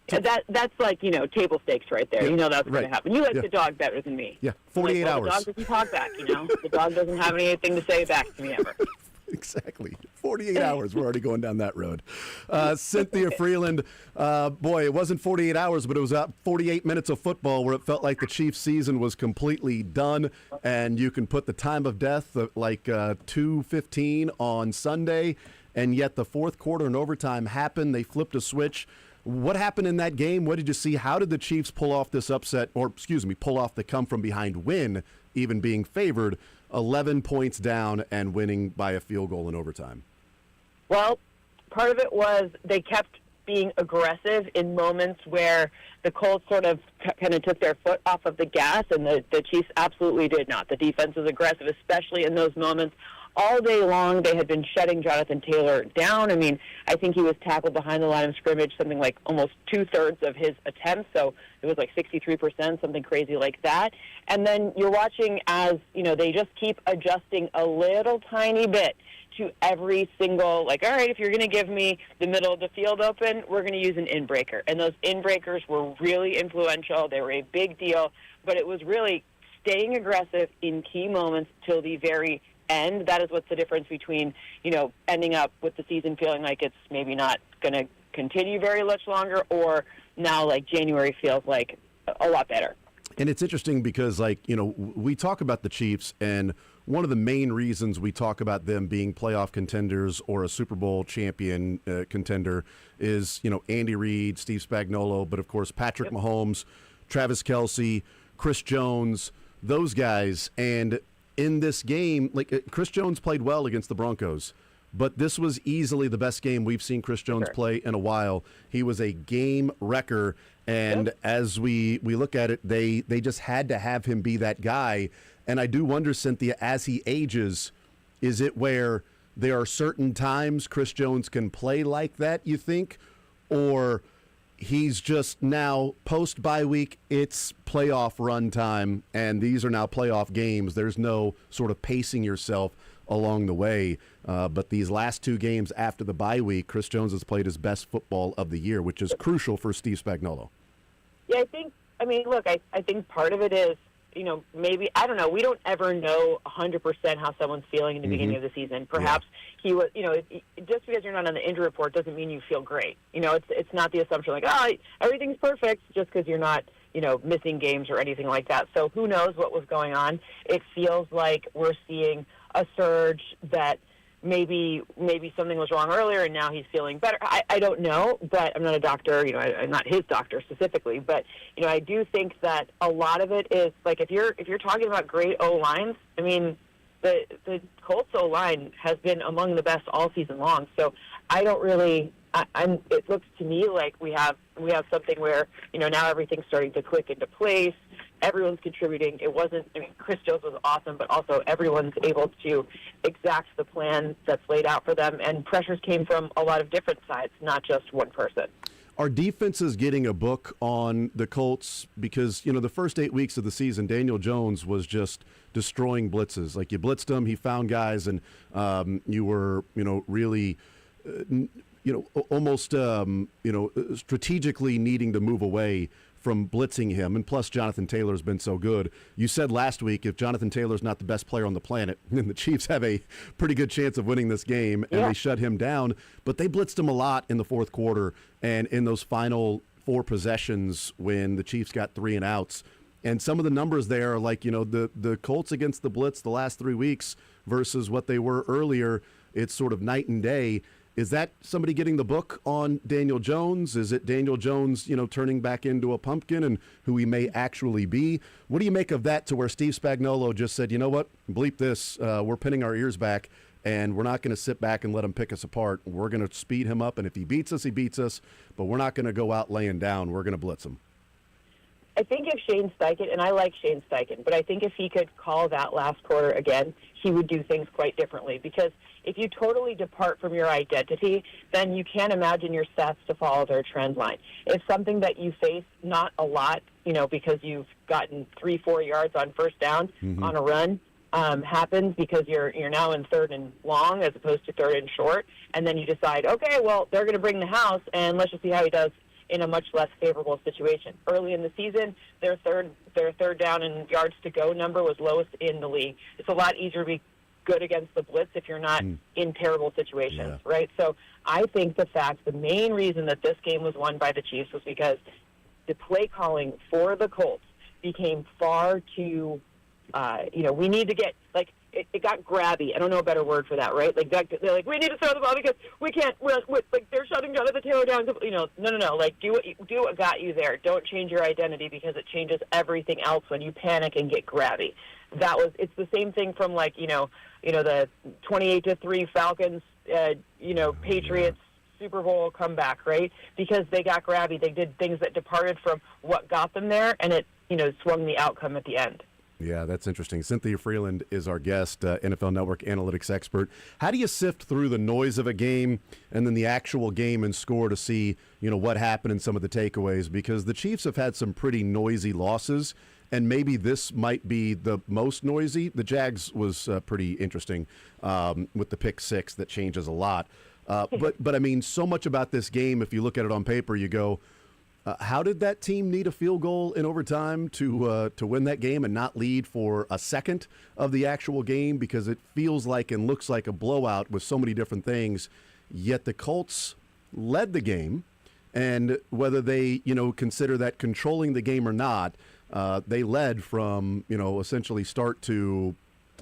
That's like, table stakes right there. Yeah, That's going to happen. You like the dog better than me. Yeah, 48 hours. The dog doesn't talk back, The dog doesn't have anything to say back to me ever. Exactly. 48 hours. We're already going down that road. Cynthia Freeland, boy, it wasn't 48 hours, but it was 48 minutes of football where it felt like the Chiefs' season was completely done, and you can put the time of death at 2:15 on Sunday, and yet the fourth quarter and overtime happened. They flipped a switch. What happened in that game? What did you see? How did the Chiefs pull off this upset, pull off the come-from-behind win, even being favored 11 points down and winning by a field goal in overtime? Well, part of it was they kept being aggressive in moments where the Colts sort of kind of took their foot off of the gas, and the Chiefs absolutely did not. The defense was aggressive, especially in those moments. All day long, they had been shutting Jonathan Taylor down. I mean, I think he was tackled behind the line of scrimmage, something like almost 2/3 of his attempts. So it was like 63%, something crazy like that. And then you're watching as, they just keep adjusting a little tiny bit to every single, all right, if you're going to give me the middle of the field open, we're going to use an in-breaker. And those in-breakers were really influential. They were a big deal. But it was really staying aggressive in key moments till the very end. That is what's the difference between, ending up with the season feeling like it's maybe not going to continue very much longer, or now January feels like a lot better. And it's interesting because we talk about the Chiefs, and one of the main reasons we talk about them being playoff contenders or a Super Bowl champion contender is, Andy Reid, Steve Spagnuolo, but of course Patrick Mahomes, Travis Kelce, Chris Jones, those guys. And in this game, like Chris Jones played well against the Broncos, but this was easily the best game we've seen Chris Jones play in a while. He was a game wrecker, and as we look at it, they just had to have him be that guy. And I do wonder, Cynthia, as he ages, is it where there are certain times Chris Jones can play like that, you think? Or he's just now post-bye week, it's playoff run time, and these are now playoff games. There's no sort of pacing yourself along the way. But these last two games after the bye week, Chris Jones has played his best football of the year, which is crucial for Steve Spagnuolo. Yeah, I think part of it is, maybe, I don't know, we don't ever know 100% how someone's feeling in the beginning of the season. Perhaps he was, just because you're not on the injury report doesn't mean you feel great. It's not the assumption like, everything's perfect just because you're not, missing games or anything like that. So who knows what was going on. It feels like we're seeing a surge that maybe something was wrong earlier and now he's feeling better. I don't know, but I'm not a doctor, I'm not his doctor specifically, but I do think that a lot of it is like if you're talking about great O-lines, I mean the Colts O-line has been among the best all season long. So I don't really it looks to me like we have something where, now everything's starting to click into place. Everyone's contributing. Chris Jones was awesome, but also everyone's able to exact the plan that's laid out for them, and pressures came from a lot of different sides, not just one person. Are defenses getting a book on the Colts? Because, the first 8 weeks of the season, Daniel Jones was just destroying blitzes. Like, you blitzed him, he found guys, and you were, really almost, strategically needing to move away from blitzing him. And plus, Jonathan Taylor's been so good. You said last week, if Jonathan Taylor's not the best player on the planet, then the Chiefs have a pretty good chance of winning this game, and they shut him down. But they blitzed him a lot in the fourth quarter and in those final 4 possessions when the Chiefs got 3 and outs. And some of the numbers there are like, the Colts against the blitz the last 3 weeks versus what they were earlier. It's sort of night and day. Is that somebody getting the book on Daniel Jones? Is it Daniel Jones, turning back into a pumpkin and who he may actually be? What do you make of that, to where Steve Spagnuolo just said, you know what, bleep this, we're pinning our ears back, and we're not going to sit back and let him pick us apart. We're going to speed him up, and if he beats us, he beats us, but we're not going to go out laying down. We're going to blitz him. I think if Shane Steichen, and I like Shane Steichen, but I think if he could call that last quarter again, he would do things quite differently. Because if you totally depart from your identity, then you can't imagine your stats to follow their trend line. If something that you face not a lot, because you've gotten 3-4 yards on first down on a run, happens because you're now in 3rd and long as opposed to 3rd and short, and then you decide, okay, well, they're going to bring the house, and let's just see how he does in a much less favorable situation. Early in the season, their third down and yards to go number was lowest in the league. It's a lot easier to be good against the blitz if you're not in terrible situations, right? So I think the main reason that this game was won by the Chiefs was because the play calling for the Colts became far too, we need to get, like, it got grabby. I don't know a better word for that, right? Like, they're like, we need to throw the ball because we can't, like, they're shutting down the Taylor down. No. Like, do what got you there. Don't change your identity because it changes everything else when you panic and get grabby. It's the same thing from, like, the 28-3 Falcons, Patriots Super Bowl comeback, right? Because they got grabby. They did things that departed from what got them there, and it, swung the outcome at the end. Yeah, that's interesting. Cynthia Freeland is our guest, NFL Network analytics expert. How do you sift through the noise of a game and then the actual game and score to see, what happened and some of the takeaways? Because the Chiefs have had some pretty noisy losses, and maybe this might be the most noisy. The Jags was pretty interesting with the pick 6 that changes a lot. But I mean, so much about this game, if you look at it on paper, you go, how did that team need a field goal in overtime to win that game and not lead for a second of the actual game? Because it feels like and looks like a blowout with so many different things. Yet the Colts led the game, and whether they consider that controlling the game or not, they led from essentially start to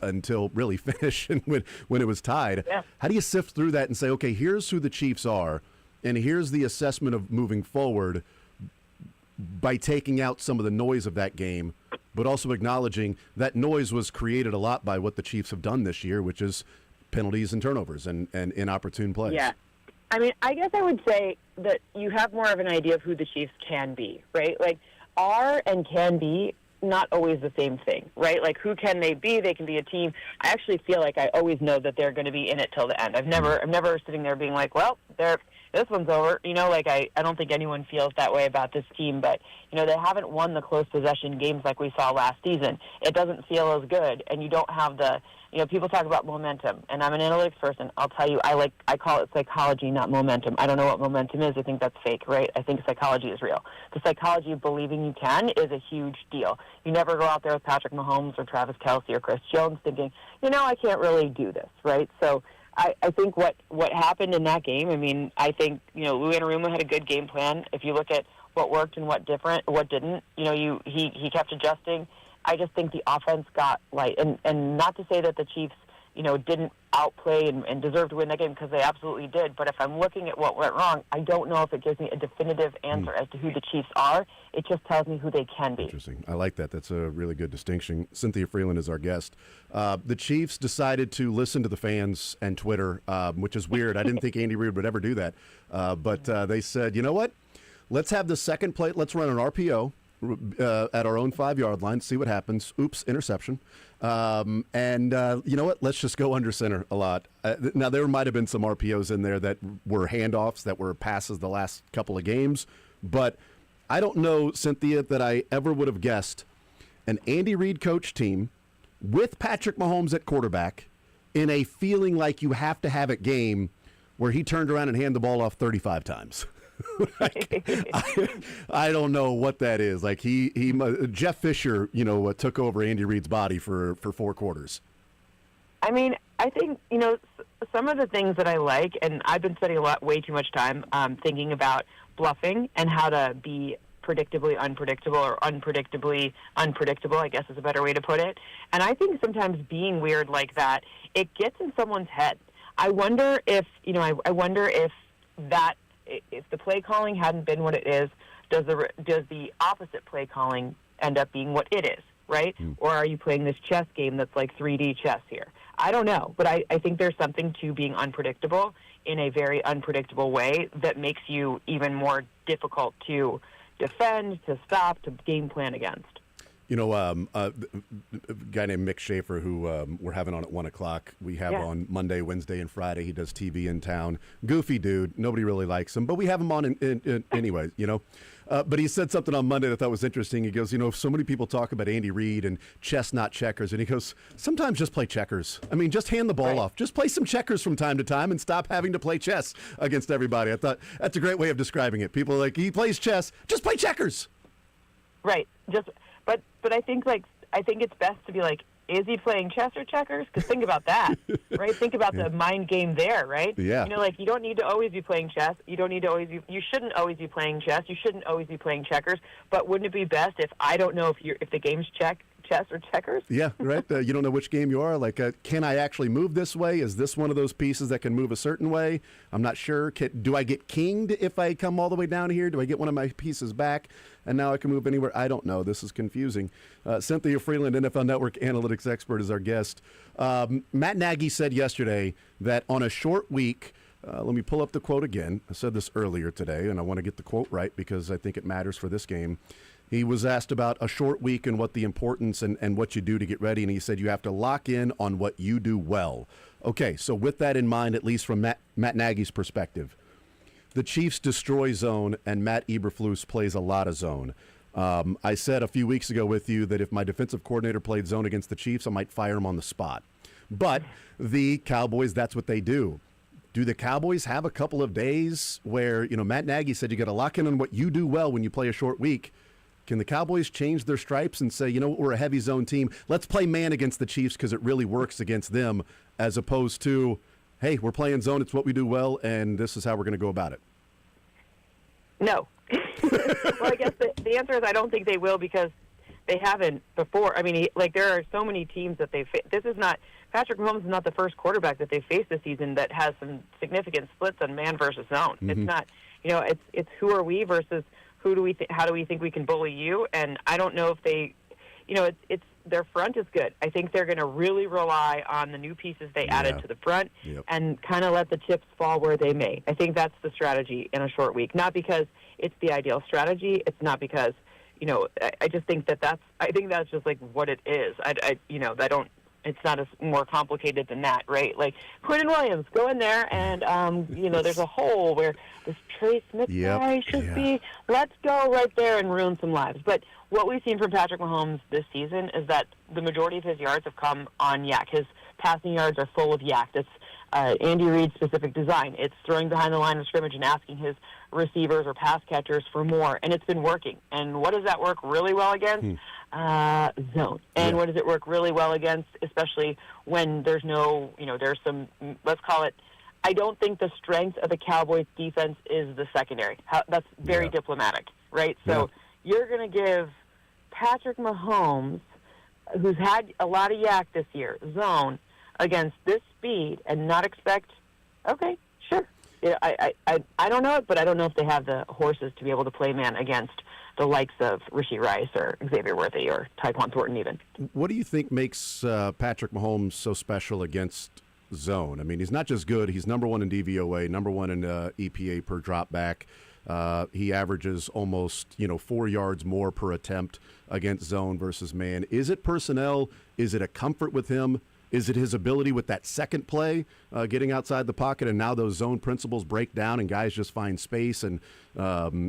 until really finish, and when it was tied. Yeah. How do you sift through that and say, okay, here's who the Chiefs are, and here's the assessment of moving forward by taking out some of the noise of that game, but also acknowledging that noise was created a lot by what the Chiefs have done this year, which is penalties and turnovers and inopportune plays. Yeah. I mean, I guess I would say that you have more of an idea of who the Chiefs can be, right? Like, are and can be not always the same thing, right? Like, who can they be? They can be a team. I actually feel like I always know that they're going to be in it till the end. I'm never sitting there being like, well, this one's over. You know, like, I don't think anyone feels that way about this team, but, you know, they haven't won the close possession games like we saw last season. It doesn't feel as good, and you don't have the, you know, people talk about momentum, and I'm an analytics person. I'll tell you, I call it psychology, not momentum. I don't know what momentum is. I think that's fake, right? I think psychology is real. The psychology of believing you can is a huge deal. You never go out there with Patrick Mahomes or Travis Kelce or Chris Jones thinking, you know, I can't really do this, right? So I think what happened in that game, I mean, I think, you know, Lou Anarumo had a good game plan. If you look at what worked and what didn't, you know, he kept adjusting. I just think the offense got light. And not to say that the Chiefs, you know, didn't outplay and deserve to win that game, because they absolutely did. But if I'm looking at what went wrong, I don't know if it gives me a definitive answer as to who the Chiefs are. It just tells me who they can be. Interesting. I like that. That's a really good distinction. Cynthia Freeland is our guest. The Chiefs decided to listen to the fans and Twitter, which is weird. I didn't think Andy Reid would ever do that. But they said, you know what? Let's have the second play. Let's run an RPO. At our own 5-yard line, see what happens. Oops, interception. You know what? Let's just go under center a lot. Now, there might have been some RPOs in there that were handoffs, that were passes the last couple of games. But I don't know, Cynthia, that I ever would have guessed an Andy Reid coach team with Patrick Mahomes at quarterback in a feeling like you have to have it game where he turned around and handed the ball off 35 times. Like, I don't know what that is. Like Jeff Fisher, you know, took over Andy Reid's body for 4 quarters. I mean, I think, you know, some of the things that I like, and I've been spending way too much time thinking about bluffing and how to be predictably unpredictable, or unpredictably unpredictable, I guess is a better way to put it. And I think sometimes being weird like that, it gets in someone's head. I wonder if, you know, I wonder if the play calling hadn't been what it is, does the opposite play calling end up being what it is, right? Or are you playing this chess game that's like 3D chess here? I don't know, but I think there's something to being unpredictable in a very unpredictable way that makes you even more difficult to defend, to stop, to game plan against. You know, a guy named Mick Schaefer, who we're having on at 1 o'clock. We have on Monday, Wednesday, and Friday. He does TV in town. Goofy dude. Nobody really likes him, but we have him on anyway, you know. But he said something on Monday that I thought was interesting. He goes, you know, so many people talk about Andy Reid and chess, not checkers. And he goes, sometimes just play checkers. I mean, just hand the ball off. Just play some checkers from time to time and stop having to play chess against everybody. I thought that's a great way of describing it. People are like, he plays chess. Just play checkers. Right. But I think it's best to be like, is he playing chess or checkers? Because think about that, right? Think about the mind game there, right? Yeah. You know, like, you don't need to always be playing chess. You shouldn't always be playing chess. You shouldn't always be playing checkers. But wouldn't it be best if I don't know if the game's chess or checkers? Yeah, right. You don't know which game you are. Like, can I actually move this way? Is this one of those pieces that can move a certain way? I'm not sure. Do I get kinged if I come all the way down here? Do I get one of my pieces back? And now I can move anywhere? I don't know. This is confusing. Cynthia Freeland, NFL Network analytics expert, is our guest. Matt Nagy said yesterday that on a short week, let me pull up the quote again. I said this earlier today, and I want to get the quote right because I think it matters for this game. He was asked about a short week and what the importance and what you do to get ready, and he said you have to lock in on what you do well. Okay, so with that in mind, at least from Matt Nagy's perspective, the Chiefs destroy zone, and Matt Eberflus plays a lot of zone. I said a few weeks ago with you that if my defensive coordinator played zone against the Chiefs, I might fire him on the spot. But the Cowboys, that's what they do. Do the Cowboys have a couple of days where, you know, Matt Nagy said you got to lock in on what you do well when you play a short week? Can the Cowboys change their stripes and say, you know what, we're a heavy zone team. Let's play man against the Chiefs because it really works against them, as opposed to, hey, we're playing zone, it's what we do well, and this is how we're going to go about it? No. Well, I guess the answer is I don't think they will, because they haven't before. I mean, there are so many teams that they this is not – Patrick Holmes is not the first quarterback that they faced this season that has some significant splits on man versus zone. Mm-hmm. It's not – you know, it's who are we versus – how do we think we can bully you? And I don't know if they, it's their front is good. I think they're going to really rely on the new pieces they added to the front and kind of let the chips fall where they may. I think that's the strategy in a short week. Not because it's the ideal strategy. It's not because, I just think I think that's just like what it is. It's not as more complicated than that, right? Like, Quinn Williams, go in there, and, there's a hole where this Trey Smith guy should be. Let's go right there and ruin some lives. But what we've seen from Patrick Mahomes this season is that the majority of his yards have come on yak. His passing yards are full of yak. It's Andy Reid's specific design. It's throwing behind the line of scrimmage and asking his receivers or pass catchers for more, and it's been working. And what does that work really well against? Zone. And what does it work really well against, especially when there's no, there's some, let's call it, I don't think the strength of the Cowboys defense is the secondary. That's very diplomatic, right? So you're going to give Patrick Mahomes, who's had a lot of yak this year, zone, against this speed and not expect, okay, sure. I don't know it, but I don't know if they have the horses to be able to play man against the likes of Rashee Rice or Xavier Worthy or Tyquan Thornton even. What do you think makes Patrick Mahomes so special against zone? I mean, he's not just good. He's number one in DVOA, number one in EPA per drop back. He averages almost 4 yards more per attempt against zone versus man. Is it personnel? Is it a comfort with him? Is it his ability with that second play, getting outside the pocket, and now those zone principles break down and guys just find space and,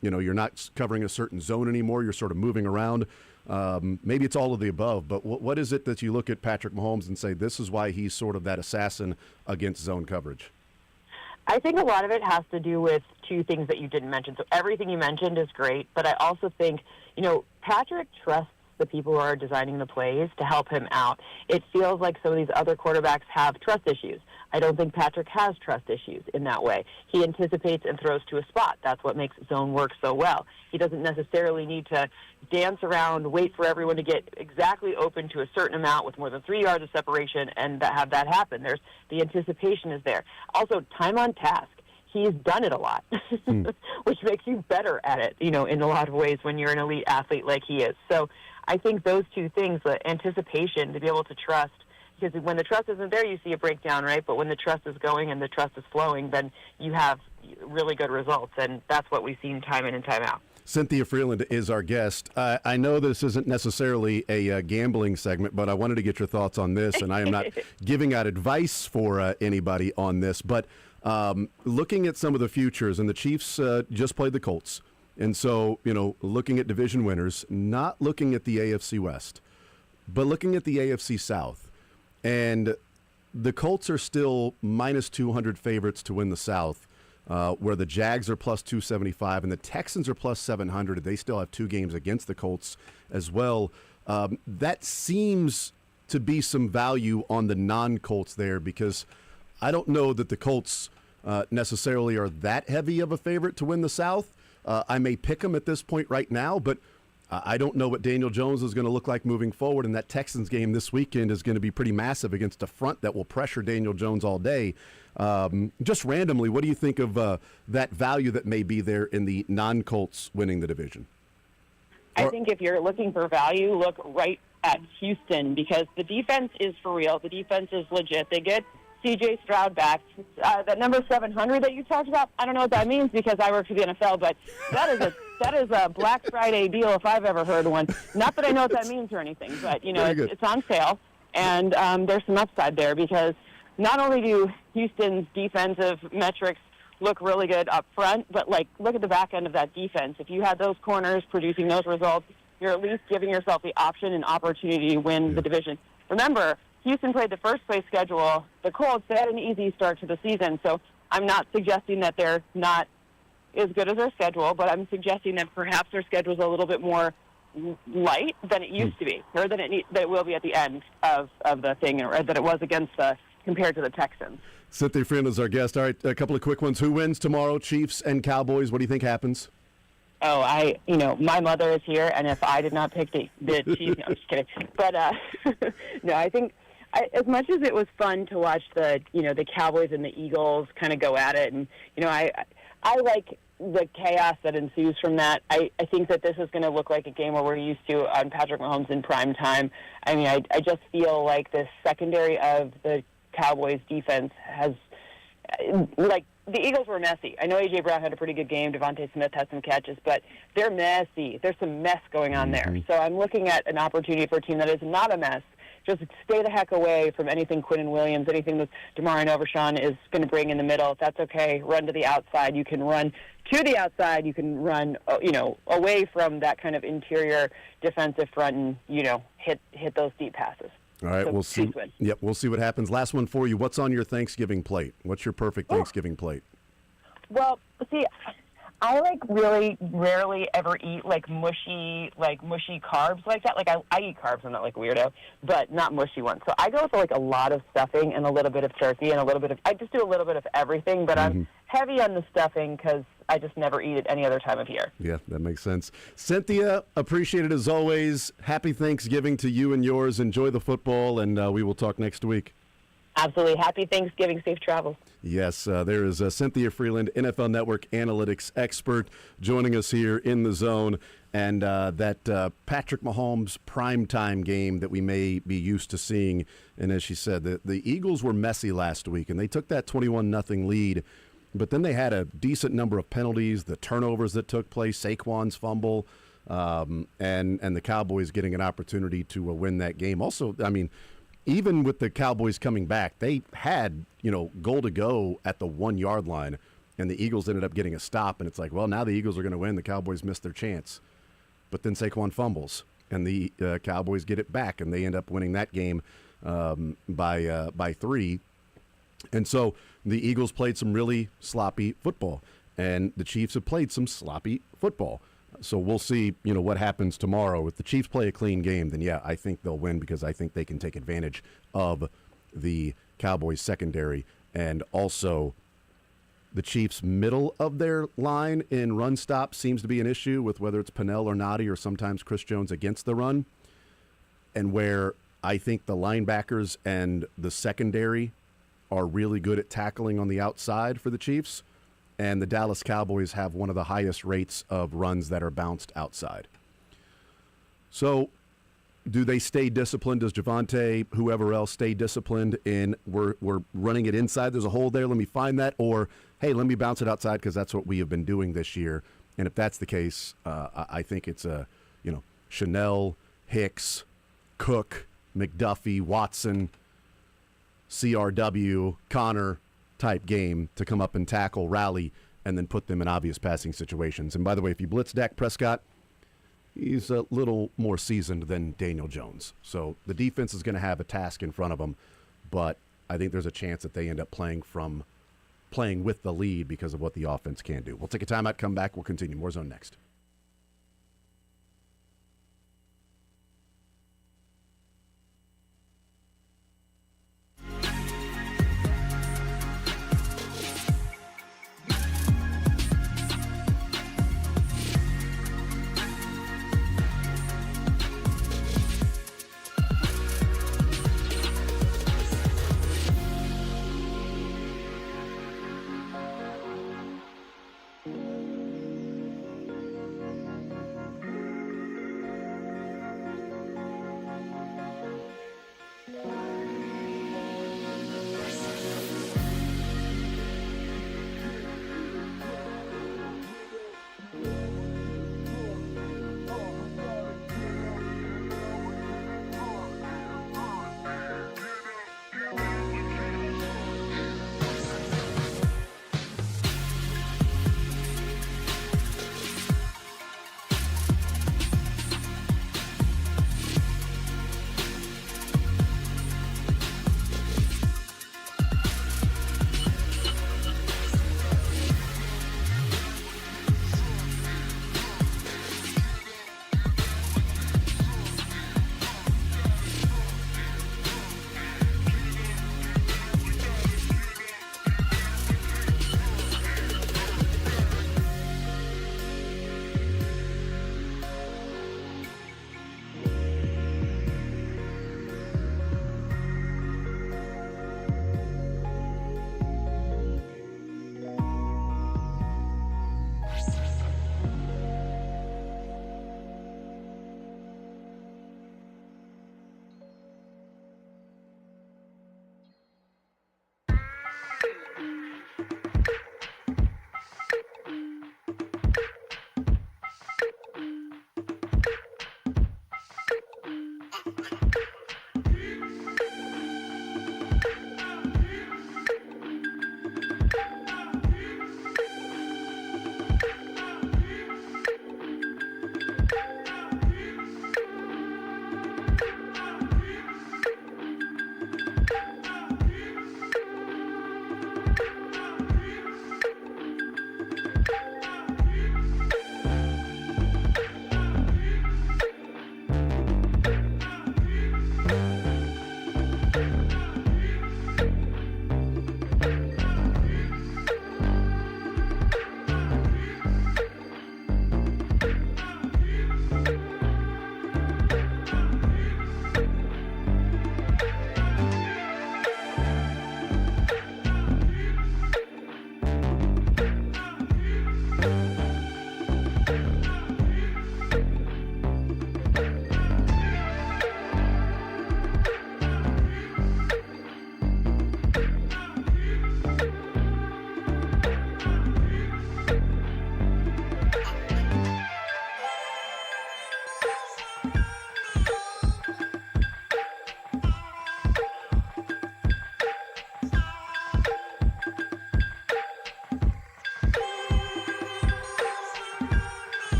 you're not covering a certain zone anymore. You're sort of moving around. Maybe it's all of the above, but what is it that you look at Patrick Mahomes and say this is why he's sort of that assassin against zone coverage? I think a lot of it has to do with two things that you didn't mention. So everything you mentioned is great, but I also think, Patrick trusts the people who are designing the plays to help him out. It feels like some of these other quarterbacks have trust issues. I don't think Patrick has trust issues in that way. He anticipates and throws to a spot. That's what makes zone work so well. He doesn't necessarily need to dance around, wait for everyone to get exactly open to a certain amount with more than 3 yards of separation and have that happen. The anticipation is there. Also, time on task. He's done it a lot, which makes you better at it, in a lot of ways when you're an elite athlete like he is. So I think those two things, the anticipation to be able to trust, because when the trust isn't there, you see a breakdown, right? But when the trust is going and the trust is flowing, then you have really good results, and that's what we've seen time in and time out. Cynthia Freeland is our guest. I know this isn't necessarily a gambling segment, but I wanted to get your thoughts on this, and I am not giving out advice for anybody on this, but looking at some of the futures, and the Chiefs just played the Colts. And so, looking at division winners, not looking at the AFC West, but looking at the AFC South. And the Colts are still minus 200 favorites to win the South, where the Jags are plus 275 and the Texans are plus 700. They still have 2 games against the Colts as well. That seems to be some value on the non-Colts there, because I don't know that the Colts necessarily are that heavy of a favorite to win the South. I may pick them at this point right now, but I don't know what Daniel Jones is going to look like moving forward, and that Texans game this weekend is going to be pretty massive against a front that will pressure Daniel Jones all day. Just randomly, what do you think of that value that may be there in the non-Colts winning the division? I think if you're looking for value, look right at Houston, because the defense is for real. The defense is legit. They get C.J. Stroud back. That number 700 that you talked about, I don't know what that means because I work for the NFL, but that is a Black Friday deal if I've ever heard one. Not that I know what that means or anything, but it's on sale, and there's some upside there, because not only do Houston's defensive metrics look really good up front, but look at the back end of that defense. If you had those corners producing those results, you're at least giving yourself the option and opportunity to win the division. Remember, Houston played the first place schedule. The Colts, they had an easy start to the season, so I'm not suggesting that they're not as good as their schedule, but I'm suggesting that perhaps their schedule is a little bit more light than it used to be, or than it will be at the end of the thing, or that it was compared to the Texans. Cynthia Freeland is our guest. All right, a couple of quick ones. Who wins tomorrow, Chiefs and Cowboys? What do you think happens? Oh, my mother is here, and if I did not pick the Chiefs, no, I'm just kidding. But no, I think as much as it was fun to watch the Cowboys and the Eagles kind of go at it, and I like the chaos that ensues from that. I think that this is going to look like a game where we're used to on Patrick Mahomes in prime time. I mean, I just feel like the secondary of the Cowboys defense has, like, the Eagles were messy. I know A.J. Brown had a pretty good game. Devontae Smith had some catches, but they're messy. There's some mess going on there. So I'm looking at an opportunity for a team that is not a mess. Just stay the heck away from anything Quinnen Williams, anything that DeMarion Overshawn is going to bring in the middle. If that's okay, run to the outside. You can run to the outside. You can run, away from that kind of interior defensive front and, hit those deep passes. All right, so we'll see. Yep, we'll see what happens. Last one for you. What's on your Thanksgiving plate? What's your perfect Thanksgiving plate? Well, see, I really rarely ever eat mushy carbs like that. Like I eat carbs, I'm not like a weirdo, but not mushy ones. So I go for a lot of stuffing and a little bit of turkey and I just do a little bit of everything, but I'm heavy on the stuffing because I just never eat it any other time of year. Yeah, that makes sense. Cynthia, appreciate it as always. Happy Thanksgiving to you and yours. Enjoy the football, and we will talk next week. Absolutely. Happy Thanksgiving. Safe travels. Yes, there is Cynthia Freeland, NFL Network analytics expert, joining us here in the zone. And that Patrick Mahomes primetime game that we may be used to seeing. And as she said, the Eagles were messy last week, and they took that 21-0 lead. But then they had a decent number of penalties, the turnovers that took place, Saquon's fumble, and the Cowboys getting an opportunity to win that game. Also, I mean, even with the Cowboys coming back, they had, goal to go at the 1-yard line, and the Eagles ended up getting a stop. And it's like, well, now the Eagles are going to win. The Cowboys missed their chance. But then Saquon fumbles, and the Cowboys get it back, and they end up winning that game by 3. And so the Eagles played some really sloppy football, and the Chiefs have played some sloppy football. So we'll see, what happens tomorrow. If the Chiefs play a clean game, then yeah, I think they'll win because I think they can take advantage of the Cowboys secondary, and also the Chiefs' middle of their line in run stop seems to be an issue with whether it's Pennell or Noddy or sometimes Chris Jones against the run, and where I think the linebackers and the secondary are really good at tackling on the outside for the Chiefs, and the Dallas Cowboys have one of the highest rates of runs that are bounced outside. So do they stay disciplined? Does Javonte, whoever else, stay disciplined in we're running it inside, there's a hole there, let me find that, or hey, let me bounce it outside because that's what we have been doing this year? And if that's the case, I think it's Chanel, Hicks, Cook, McDuffie, Watson, CRW, Connor type game to come up and tackle, rally, and then put them in obvious passing situations. And by the way, if you blitz Dak Prescott, he's a little more seasoned than Daniel Jones. So the defense is going to have a task in front of them, but I think there's a chance that they end up playing with the lead because of what the offense can do. We'll take a timeout, come back, we'll continue. More Zone next.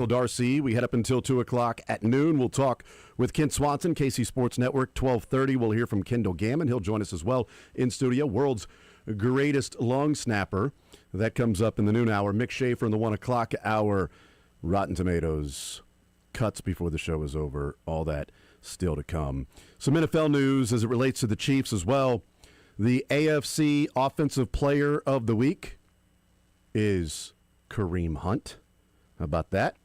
Michael Darcy. We head up until 2 o'clock at noon. We'll talk with Kent Swanson, KC Sports Network. 12:30, we'll hear from Kendall Gammon. He'll join us as well in studio. World's greatest long snapper. That comes up in the noon hour. Mick Schaefer in the 1 o'clock hour. Rotten Tomatoes cuts before the show is over. All that still to come. Some NFL news as it relates to the Chiefs as well. The AFC Offensive Player of the Week is Kareem Hunt. How about that?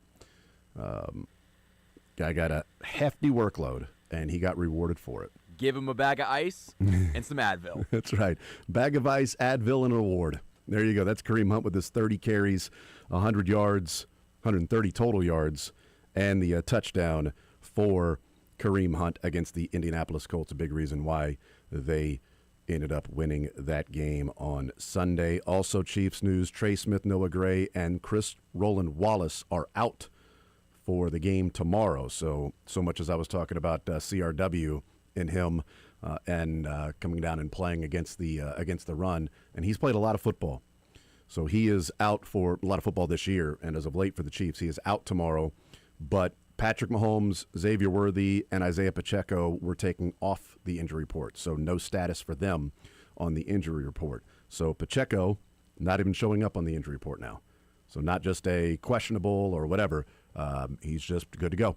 Guy got a hefty workload, and he got rewarded for it. Give him a bag of ice and some Advil. That's right. Bag of ice, Advil, and an award. There you go. That's Kareem Hunt with his 30 carries, 100 yards, 130 total yards, and the touchdown for Kareem Hunt against the Indianapolis Colts. A big reason why they ended up winning that game on Sunday. Also, Chiefs news, Trey Smith, Noah Gray, and Chris Roland Wallace are out for the game tomorrow. So much as I was talking about CRW and him and coming down and playing against the run, and he's played a lot of football. So he is out for a lot of football this year, and as of late for the Chiefs, he is out tomorrow. But Patrick Mahomes, Xavier Worthy, and Isaiah Pacheco were taken off the injury report, so no status for them on the injury report. So Pacheco not even showing up on the injury report now. So not just a questionable or whatever. He's just good to go.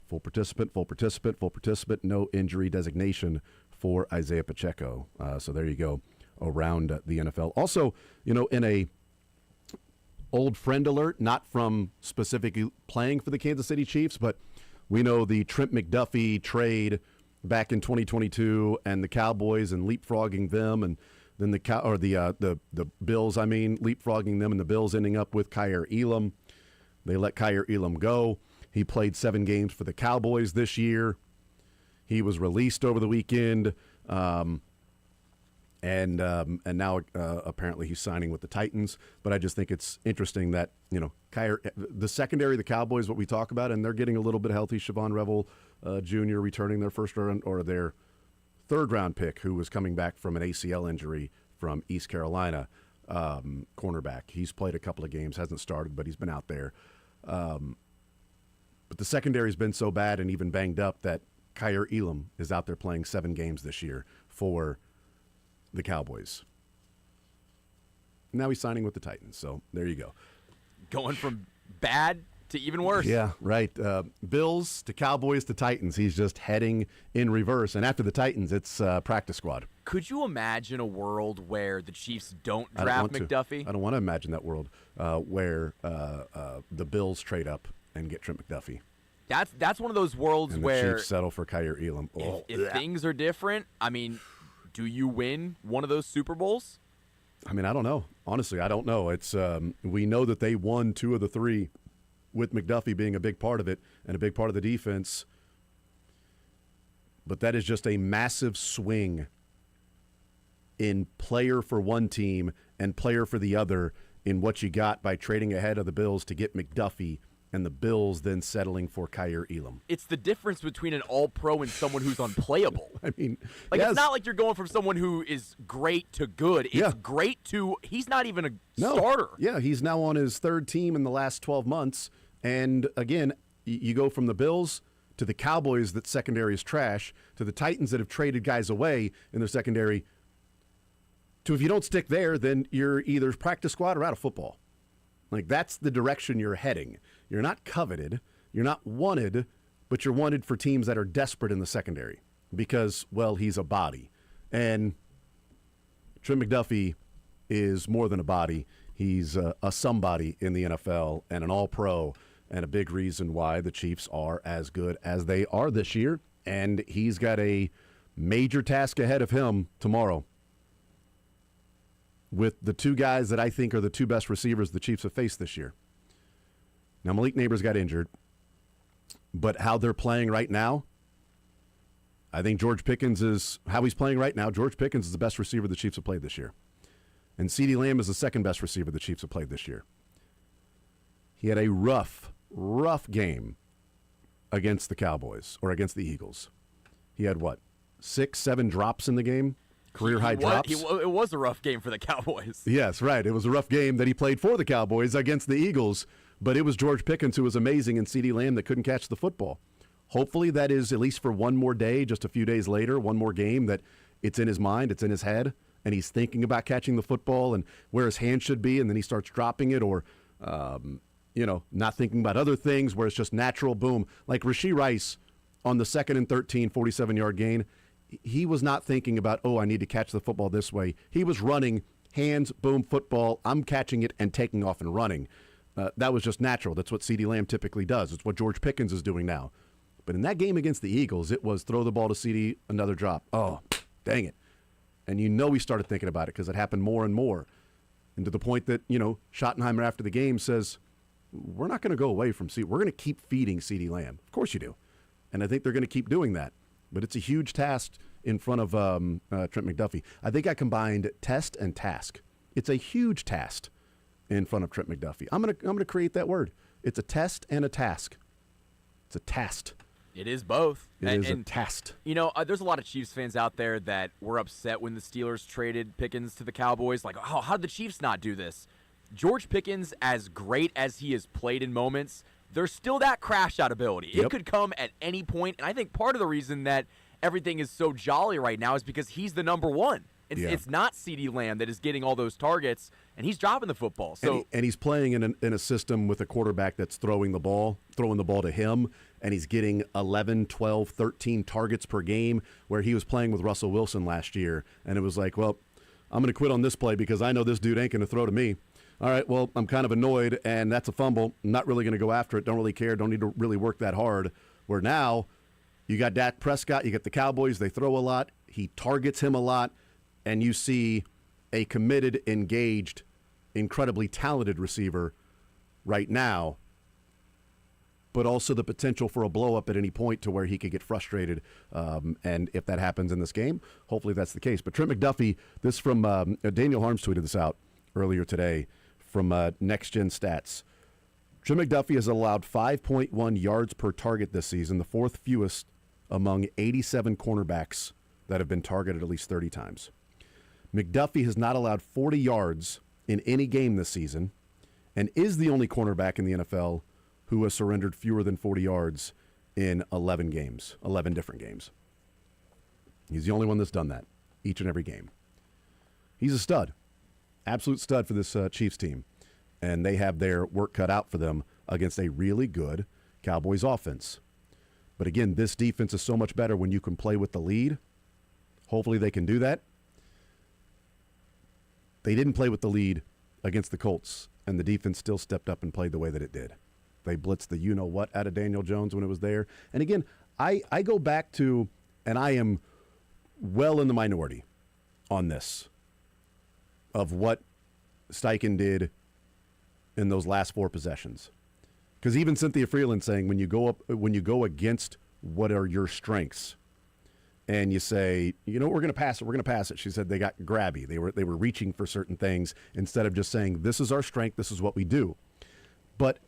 Full participant, no injury designation for Isaiah Pacheco. So there you go around the NFL. Also, in a old friend alert, not from specifically playing for the Kansas City Chiefs, but we know the Trent McDuffie trade back in 2022 and the Cowboys and leapfrogging them, and then the Bills, leapfrogging them, and the Bills ending up with Kyer Elam. They let Kyer Elam go. He played 7 games for the Cowboys this year. He was released over the weekend, and now apparently he's signing with the Titans. But I just think it's interesting that Kyer, the secondary of the Cowboys, what we talk about, and they're getting a little bit healthy. Siobhan Revel Jr. returning their first round or their third round pick, who was coming back from an ACL injury from East Carolina, cornerback. He's played a couple of games, hasn't started, but he's been out there. But the secondary's been so bad and even banged up that Kyer Elam is out there playing 7 games this year for the Cowboys. Now he's signing with the Titans, so there you go. Going from bad to even worse. Yeah, right. Bills to Cowboys to Titans. He's just heading in reverse. And after the Titans, it's practice squad. Could you imagine a world where the Chiefs don't draft McDuffie? I don't want to imagine that world where the Bills trade up and get Trent McDuffie. That's one of those worlds and where the Chiefs settle for Kyer Elam. If things are different, do you win one of those Super Bowls? I don't know. Honestly, I don't know. It's we know that they won 2 of the 3 with McDuffie being a big part of it and a big part of the defense. But that is just a massive swing in player for one team and player for the other in what you got by trading ahead of the Bills to get McDuffie, and the Bills then settling for Kyer Elam. It's the difference between an all-pro and someone who's unplayable. Yes. It's not like you're going from someone who is great to good. It's great to he's not even a starter. Yeah, he's now on his 3rd team in the last 12 months. And again, you go from the Bills to the Cowboys that secondary is trash, to the Titans that have traded guys away in their secondary, to if you don't stick there, then you're either practice squad or out of football. That's the direction you're heading. You're not coveted, you're not wanted, but you're wanted for teams that are desperate in the secondary because, he's a body. And Trent McDuffie is more than a body. He's a somebody in the NFL and an all-pro, and a big reason why the Chiefs are as good as they are this year. And he's got a major task ahead of him tomorrow with the 2 guys that I think are the 2 best receivers the Chiefs have faced this year. Now, Malik Neighbors got injured, but how they're playing right now, I think George Pickens is how he's playing right now. George Pickens is the best receiver the Chiefs have played this year. And CeeDee Lamb is the 2nd best receiver the Chiefs have played this year. He had a rough game against the Cowboys or against the Eagles. He had 6, 7 drops in the game? Career-high drops? It was a rough game for the Cowboys. Yes, right. It was a rough game that he played for the Cowboys against the Eagles, But it was George Pickens who was amazing and CeeDee Lamb that couldn't catch the football. Hopefully that is, at least for one more day, just a few days later, one more game, that it's in his mind, it's in his head, and he's thinking about catching the football and where his hand should be, and then he starts dropping it, or not thinking about other things where it's just natural, boom. Like Rashee Rice on the 2nd and 13, 47-yard gain, he was not thinking about, I need to catch the football this way. He was running, hands, boom, football, I'm catching it and taking off and running. That was just natural. That's what CeeDee Lamb typically does. It's what George Pickens is doing now. But in that game against the Eagles, it was throw the ball to CeeDee, another drop. Oh, dang it. And we started thinking about it because it happened more and more. And to the point that, Schottenheimer after the game says, we're not going to go away from CeeDee. We're going to keep feeding CeeDee Lamb. Of course you do. And I think they're going to keep doing that. But it's a huge task in front of Trent McDuffie. I think I combined test and task. It's a huge task in front of Trent McDuffie. I'm gonna create that word. It's a test and a task. It's a task. It is both. It is a task. There's a lot of Chiefs fans out there that were upset when the Steelers traded Pickens to the Cowboys. Like, how did the Chiefs not do this? George Pickens, as great as he has played in moments, there's still that crash-out ability. Yep. It could come at any point, and I think part of the reason that everything is so jolly right now is because he's the number one. It's not CeeDee Lamb that is getting all those targets, and he's dropping the football. So and he's playing in a system with a quarterback that's throwing the ball to him, and he's getting 11, 12, 13 targets per game, where he was playing with Russell Wilson last year, and it was like, well, I'm going to quit on this play because I know this dude ain't going to throw to me. All right, well, I'm kind of annoyed, and that's a fumble. I'm not really going to go after it. Don't really care. Don't need to really work that hard. Where now you got Dak Prescott, you got the Cowboys. They throw a lot. He targets him a lot. And you see a committed, engaged, incredibly talented receiver right now, but also the potential for a blow-up at any point to where he could get frustrated. And if that happens in this game, hopefully that's the case. But Trent McDuffie, this from Daniel Holmes tweeted this out earlier today from Next Gen Stats. Trent McDuffie has allowed 5.1 yards per target this season, the fourth fewest among 87 cornerbacks that have been targeted at least 30 times. McDuffie has not allowed 40 yards in any game this season and is the only cornerback in the NFL who has surrendered fewer than 40 yards in 11 different games. He's the only one that's done that each and every game. He's a stud, absolute stud for this Chiefs team, and they have their work cut out for them against a really good Cowboys offense. But again, this defense is so much better when you can play with the lead. Hopefully they can do that. They didn't play with the lead against the Colts, and the defense still stepped up and played the way that it did. They blitzed the you-know-what out of Daniel Jones when it was there. And again, I go back to, and I am well in the minority on this, of what Steichen did in those last four possessions. Because even Cynthia Freeland saying when you go against what are your strengths, and you say, we're going to pass it. She said they got grabby. They were reaching for certain things instead of just saying, this is our strength, this is what we do. But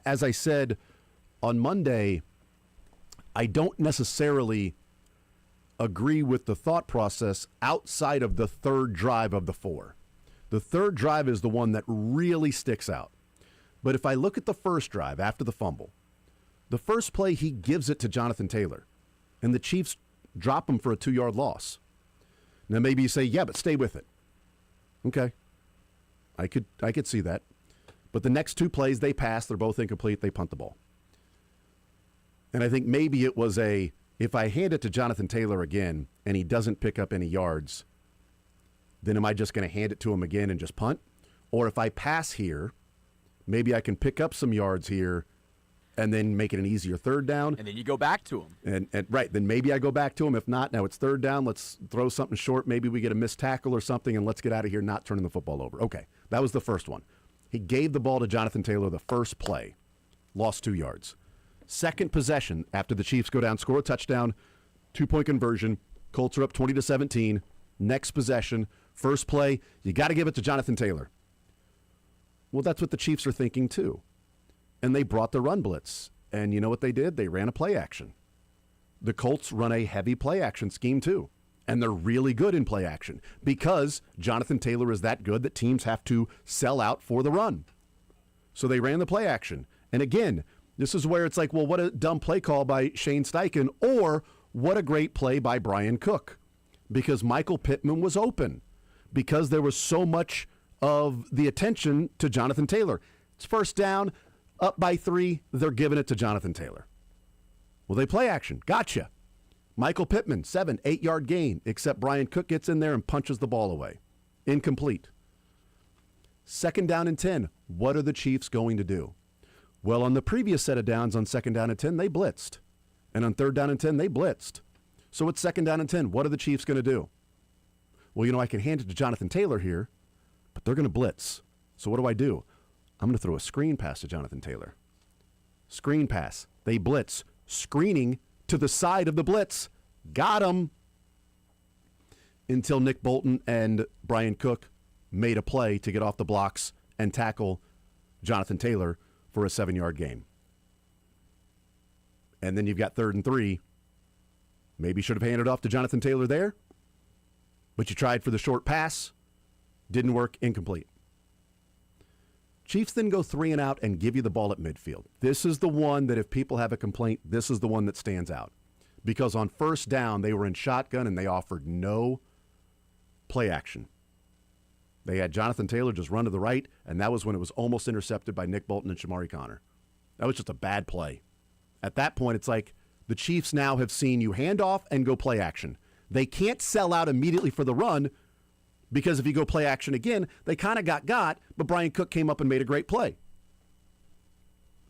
as I said on Monday, I don't necessarily agree with the thought process outside of the third drive of the four. The third drive is the one that really sticks out. But if I look at the first drive after the fumble, the first play, he gives it to Jonathan Taylor, and the Chiefs drop him for a 2-yard loss. Now maybe you say, yeah, but stay with it. Okay. I could see that. But the next two plays they pass, they're both incomplete, they punt the ball. And I think maybe it was if I hand it to Jonathan Taylor again and he doesn't pick up any yards, then am I just going to hand it to him again and just punt? Or if I pass here, maybe I can pick up some yards here and then make it an easier third down. And then you go back to him. And right, then maybe I go back to him. If not, now it's third down. Let's throw something short. Maybe we get a missed tackle or something, and let's get out of here not turning the football over. Okay, that was the first one. He gave the ball to Jonathan Taylor the first play, lost 2 yards. Second possession, after the Chiefs go down, score a touchdown, 2-point conversion. Colts are up 20-17. Next possession, first play, you got to give it to Jonathan Taylor. Well, that's what the Chiefs are thinking too. And they brought the run blitz. And you know what they did? They ran a play action. The Colts run a heavy play action scheme too. And they're really good in play action because Jonathan Taylor is that good that teams have to sell out for the run. So they ran the play action. And again, this is where it's like, well, what a dumb play call by Shane Steichen, or what a great play by Brian Cook, because Michael Pittman was open, because there was so much of the attention to Jonathan Taylor. It's first down, up by 3, they're giving it to Jonathan Taylor. Well, they play action. Gotcha. Michael Pittman, 8-yard gain, except Brian Cook gets in there and punches the ball away. Incomplete. Second down and 10. What are the Chiefs going to do? Well, on the previous set of downs on second down and 10, they blitzed. And on third down and 10, they blitzed. So it's second down and 10. What are the Chiefs going to do? Well, I can hand it to Jonathan Taylor here, but they're going to blitz. So what do? I'm going to throw a screen pass to Jonathan Taylor. Screen pass. They blitz. Screening to the side of the blitz. Got him. Until Nick Bolton and Brian Cook made a play to get off the blocks and tackle Jonathan Taylor for a 7-yard gain. And then you've got 3rd and 3. Maybe should have handed off to Jonathan Taylor there, but you tried for the short pass. Didn't work. Incomplete. Chiefs then go 3 and out and give you the ball at midfield. This is the one that if people have a complaint, this is the one that stands out. Because on first down, they were in shotgun and they offered no play action. They had Jonathan Taylor just run to the right, and that was when it was almost intercepted by Nick Bolton and Shamari Connor. That was just a bad play. At that point, it's like the Chiefs now have seen you hand off and go play action. They can't sell out immediately for the run, because if you go play action again, they kind of got, but Brian Cook came up and made a great play.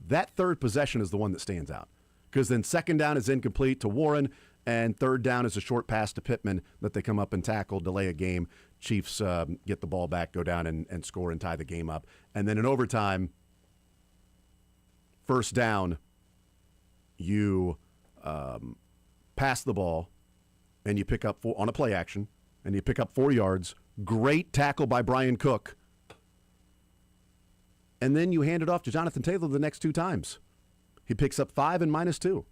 That third possession is the one that stands out, because then second down is incomplete to Warren, and third down is a short pass to Pittman that they come up and tackle, delay a game. Chiefs get the ball back, go down and score and tie the game up. And then in overtime, first down, you pass the ball, and you pick up on a play action, and you pick up 4 yards. Great tackle by Brian Cook. And then you hand it off to Jonathan Taylor the next 2 times. He picks up 5 and -2.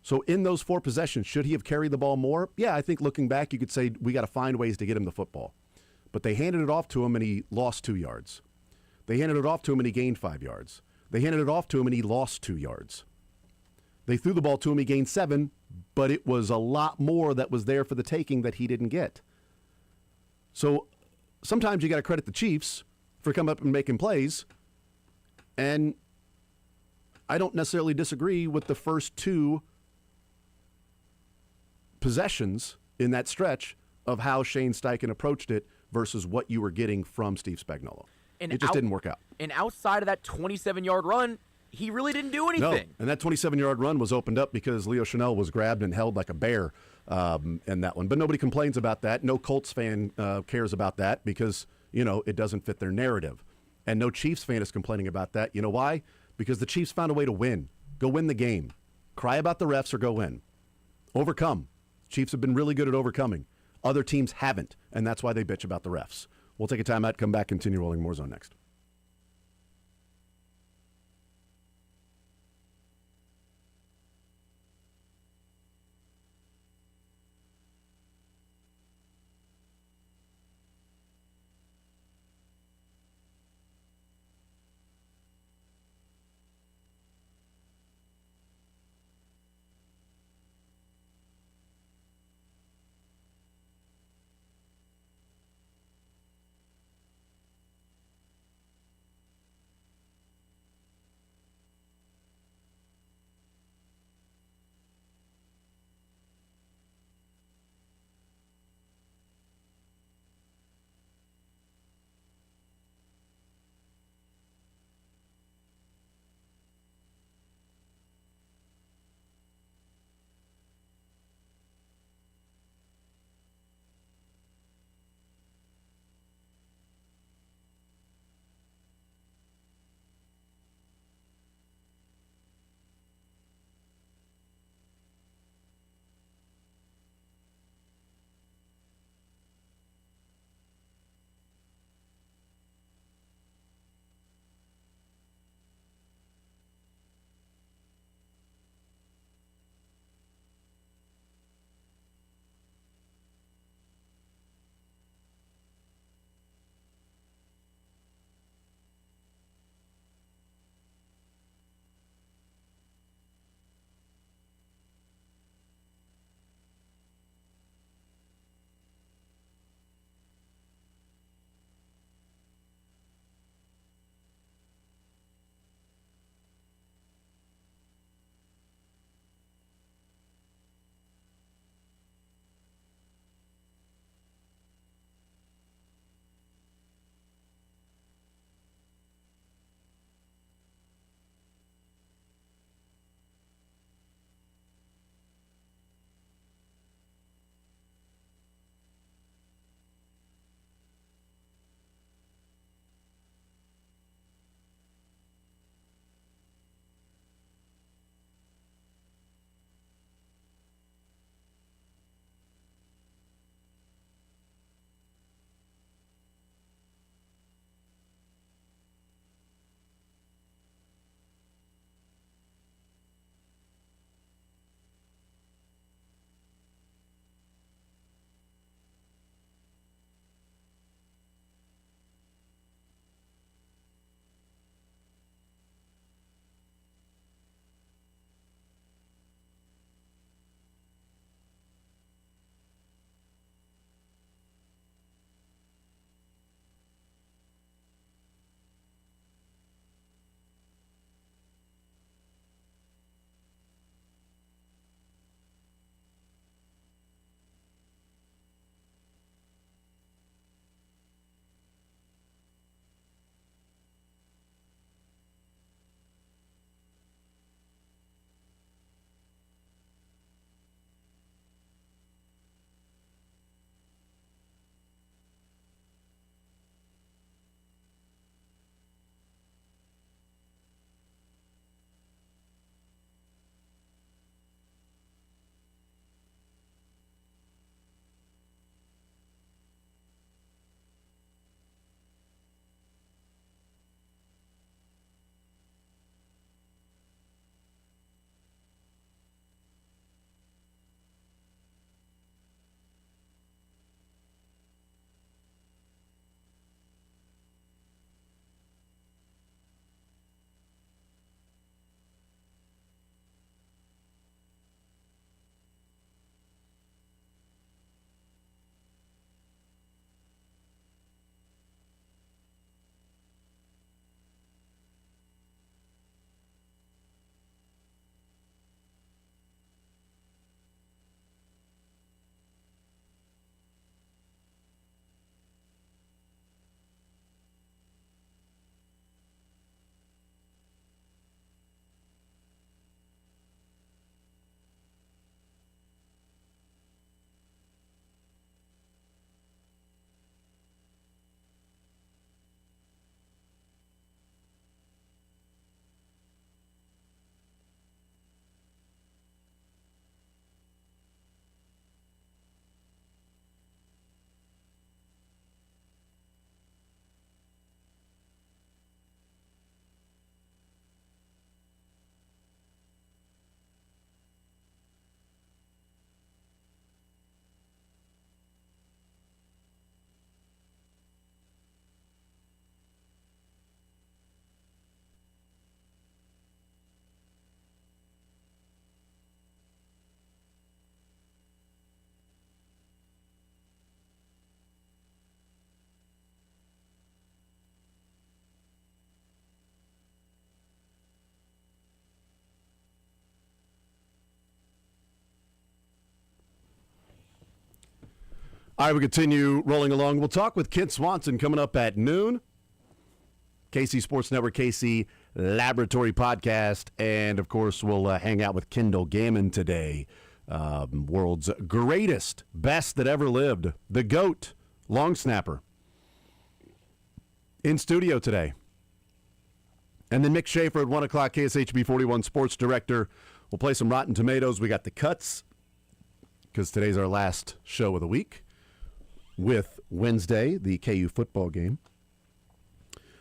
So in those 4 possessions, should he have carried the ball more? Yeah, I think looking back, you could say we got to find ways to get him the football. But they handed it off to him and he lost 2 yards. They handed it off to him and he gained 5 yards. They handed it off to him and he lost 2 yards. They threw the ball to him, he gained 7, but it was a lot more that was there for the taking that he didn't get. So sometimes you got to credit the Chiefs for coming up and making plays. And I don't necessarily disagree with the first 2 possessions in that stretch of how Shane Steichen approached it versus what you were getting from Steve Spagnuolo. It just didn't work out. And outside of that 27-yard run, he really didn't do anything. No, and that 27-yard run was opened up because Leo Chenal was grabbed and held like a bear in that one. But nobody complains about that. No Colts fan cares about that because, it doesn't fit their narrative. And no Chiefs fan is complaining about that. You know why? Because the Chiefs found a way to win. Go win the game. Cry about the refs or go win. Overcome. Chiefs have been really good at overcoming. Other teams haven't, and that's why they bitch about the refs. We'll take a timeout, come back, continue rolling more zone next. All right, we continue rolling along. We'll talk with Kent Swanson coming up at noon. KC Sports Network, KC Laboratory Podcast. And, of course, we'll hang out with Kendall Gammon today. World's greatest, best that ever lived, the GOAT, long snapper, in studio today. And then Mick Schaefer at 1 o'clock, KSHB 41 Sports Director. We'll play some Rotten Tomatoes. We got the cuts because today's our last show of the week with Wednesday, the KU football game.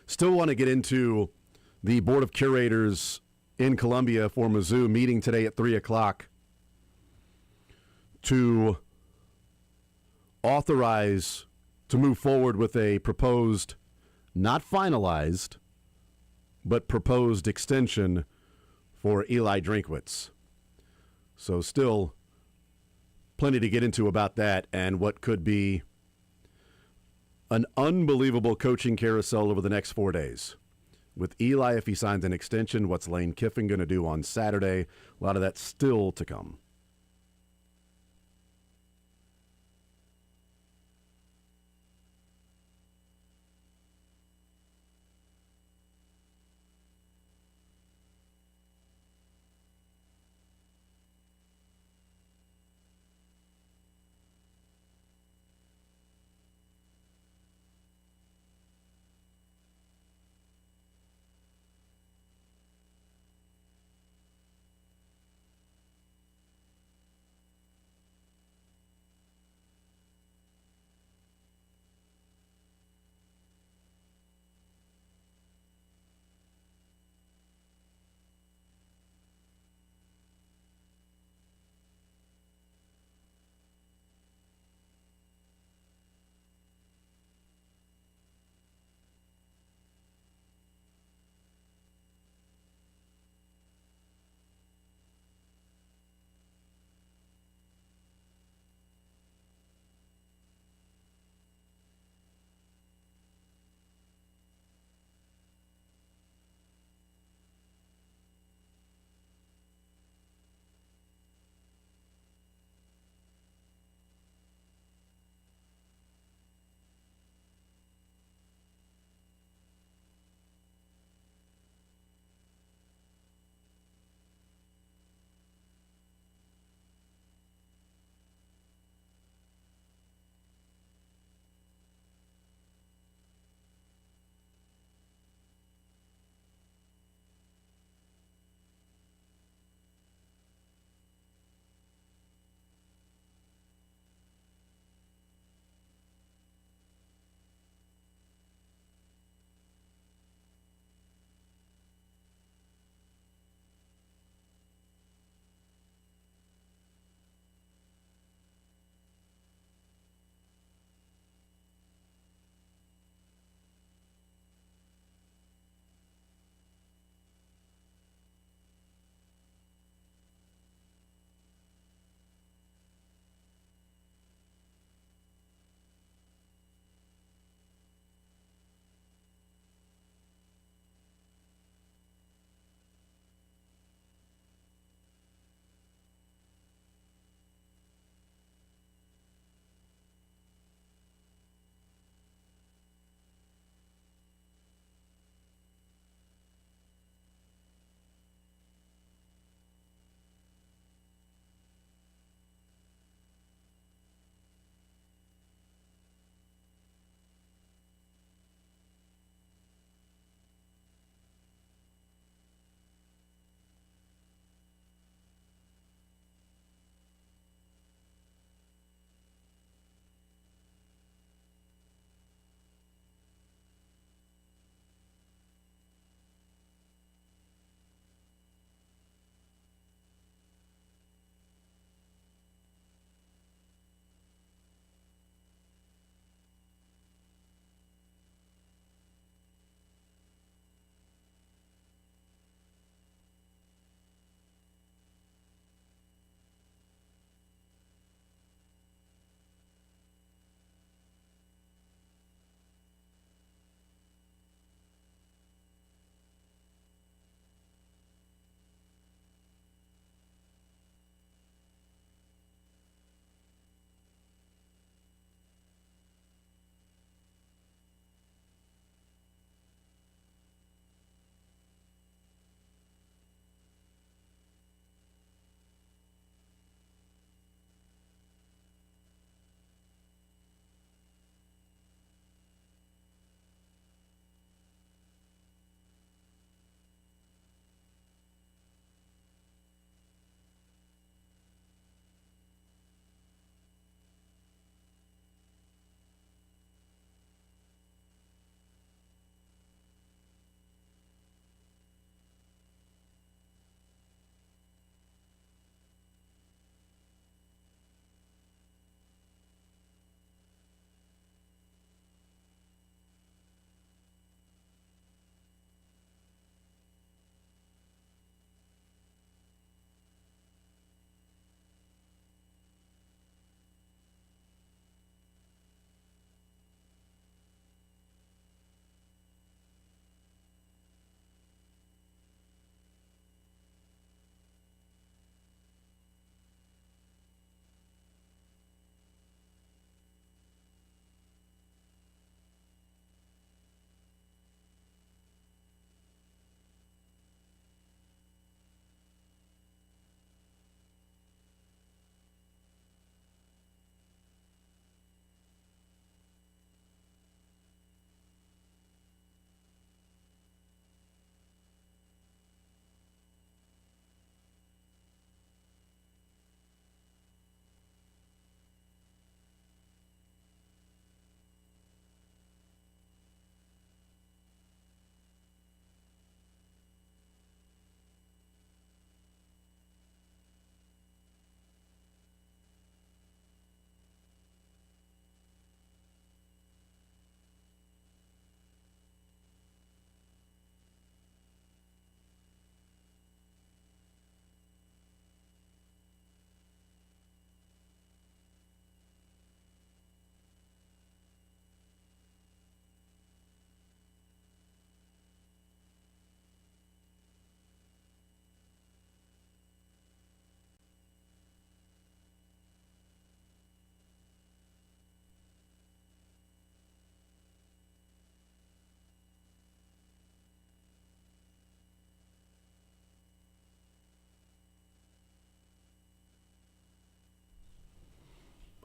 Still want to get into the Board of Curators in Columbia for Mizzou meeting today at 3 o'clock to authorize to move forward with a proposed, not finalized, but proposed extension for Eli Drinkwitz. So still plenty to get into about that and what could be an unbelievable coaching carousel over the next 4 days. With Eli, if he signs an extension, what's Lane Kiffin going to do on Saturday? A lot of that still to come.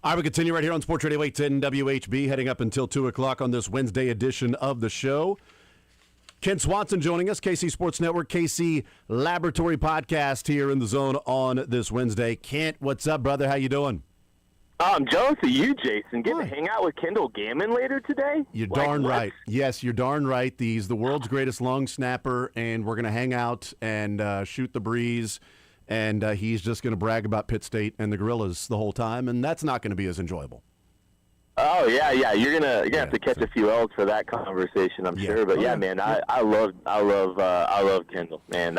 I will continue right here on Sports Radio 810 WHB, heading up until 2 o'clock on this Wednesday edition of the show. Ken Swanson joining us, KC Sports Network, KC Laboratory Podcast here in the zone on this Wednesday. Kent, what's up, brother? How you doing? I'm jealous of you, Jason. Get to hang out with Kendall Gammon later today? You're darn right. Yes, you're darn right. He's the world's greatest long snapper, and we're going to hang out and shoot the breeze, and he's just going to brag about Pitt State and the Gorillas the whole time, and that's not going to be as enjoyable. Oh yeah. You're gonna have to catch a few L's for that conversation, I'm sure. But man, I love Kendall. Man,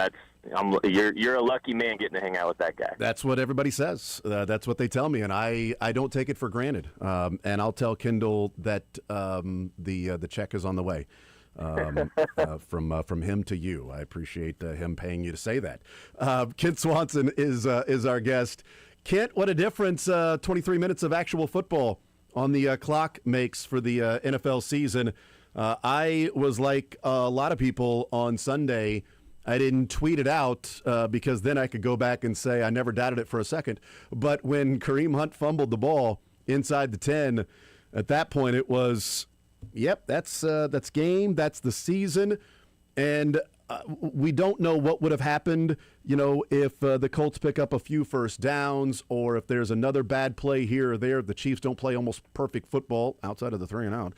you're a lucky man getting to hang out with that guy. That's what everybody says. That's what they tell me, and I don't take it for granted. And I'll tell Kendall that the check is on the way from him to you. I appreciate him paying you to say that. Kent Swanson is our guest. Kent, what a difference 23 minutes of actual football on the clock makes for the NFL season. I was like a lot of people on Sunday. I didn't tweet it out because then I could go back and say I never doubted it for a second. But when Kareem Hunt fumbled the ball inside the 10, at that point it was, yep, that's game, that's the season. And we don't know what would have happened, if the Colts pick up a few first downs or if there's another bad play here or there. The Chiefs don't play almost perfect football outside of the 3 and out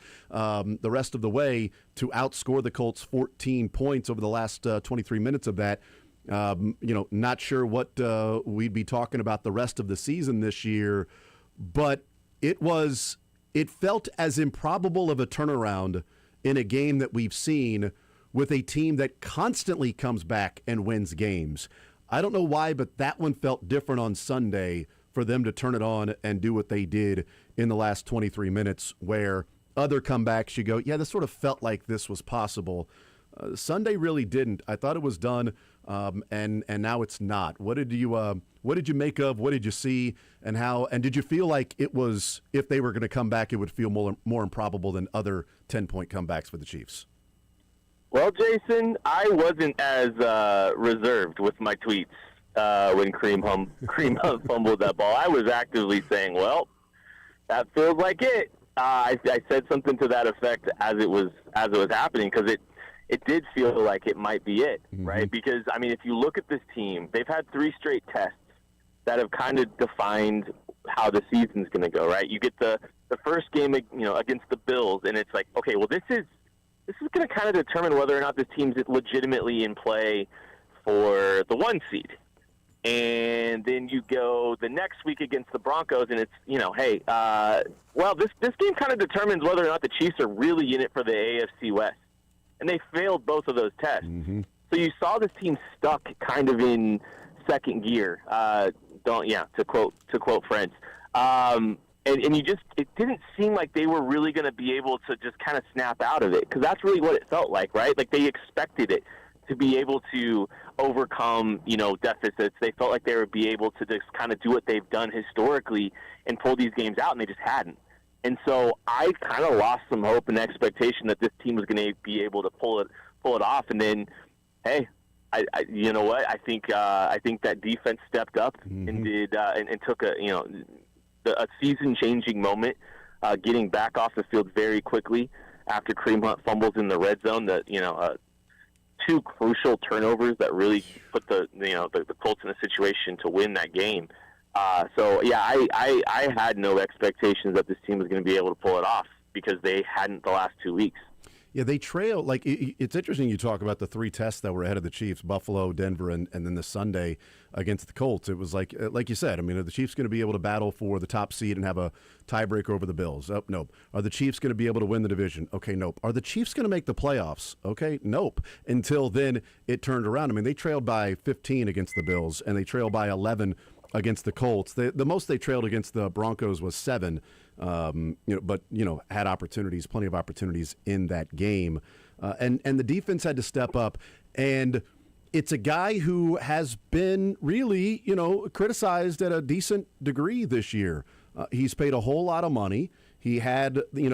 the rest of the way to outscore the Colts 14 points over the last 23 minutes of that. Not sure what we'd be talking about the rest of the season this year, but it felt as improbable of a turnaround in a game that we've seen with a team that constantly comes back and wins games. I don't know why, but that one felt different on Sunday for them to turn it on and do what they did in the last 23 minutes, where other comebacks you go, yeah, this sort of felt like this was possible. Sunday really didn't. I thought it was done, and now it's not. What did you make of? What did you see, and how? And did you feel like it was, if they were going to come back, it would feel more improbable than other 10-point comebacks for the Chiefs? Well, Jason, I wasn't as reserved with my tweets when Kareem Hunt fumbled that ball. I was actively saying, well, that feels like it. I said something to that effect as it was happening, because it did feel like it might be it, right? Because, if you look at this team, they've had 3 straight tests that have kind of defined how the season's going to go, right? You get the first game, against the Bills, and it's like, okay, well, this is going to kind of determine whether or not this team's legitimately in play for the 1 seed. And then you go the next week against the Broncos, and it's, this game kind of determines whether or not the Chiefs are really in it for the AFC West. And they failed both of those tests. So you saw this team stuck kind of in second gear, to quote friends. And it didn't seem like they were really going to be able to just kind of snap out of it, because that's really what it felt like, right? Like they expected it to be able to overcome, deficits. They felt like they would be able to just kind of do what they've done historically and pull these games out, and they just hadn't. And so I kind of lost some hope and expectation that this team was going to be able to pull it off. And then, hey, you know what? I think that defense stepped up and did and took a season-changing moment, getting back off the field very quickly after Kareem Hunt fumbles in the red zone. Two crucial turnovers that really put the Colts in a situation to win that game. I had no expectations that this team was going to be able to pull it off, because they hadn't the last 2 weeks. Yeah, they trail. Like, it's interesting you talk about the 3 tests that were ahead of the Chiefs: Buffalo, Denver, and then the Sunday against the Colts. It was like you said, are the Chiefs going to be able to battle for the top seed and have a tiebreaker over the Bills? Oh, nope. Are the Chiefs going to be able to win the division? Okay, nope. Are the Chiefs going to make the playoffs? Okay, nope. Until then, it turned around. they trailed by 15 against the Bills, and they trailed by 11 against the Colts. The most they trailed against the Broncos was 7. But had opportunities, plenty of opportunities in that game, and the defense had to step up. And it's a guy who has been really, criticized at a decent degree this year. He's paid a whole lot of money. He had, he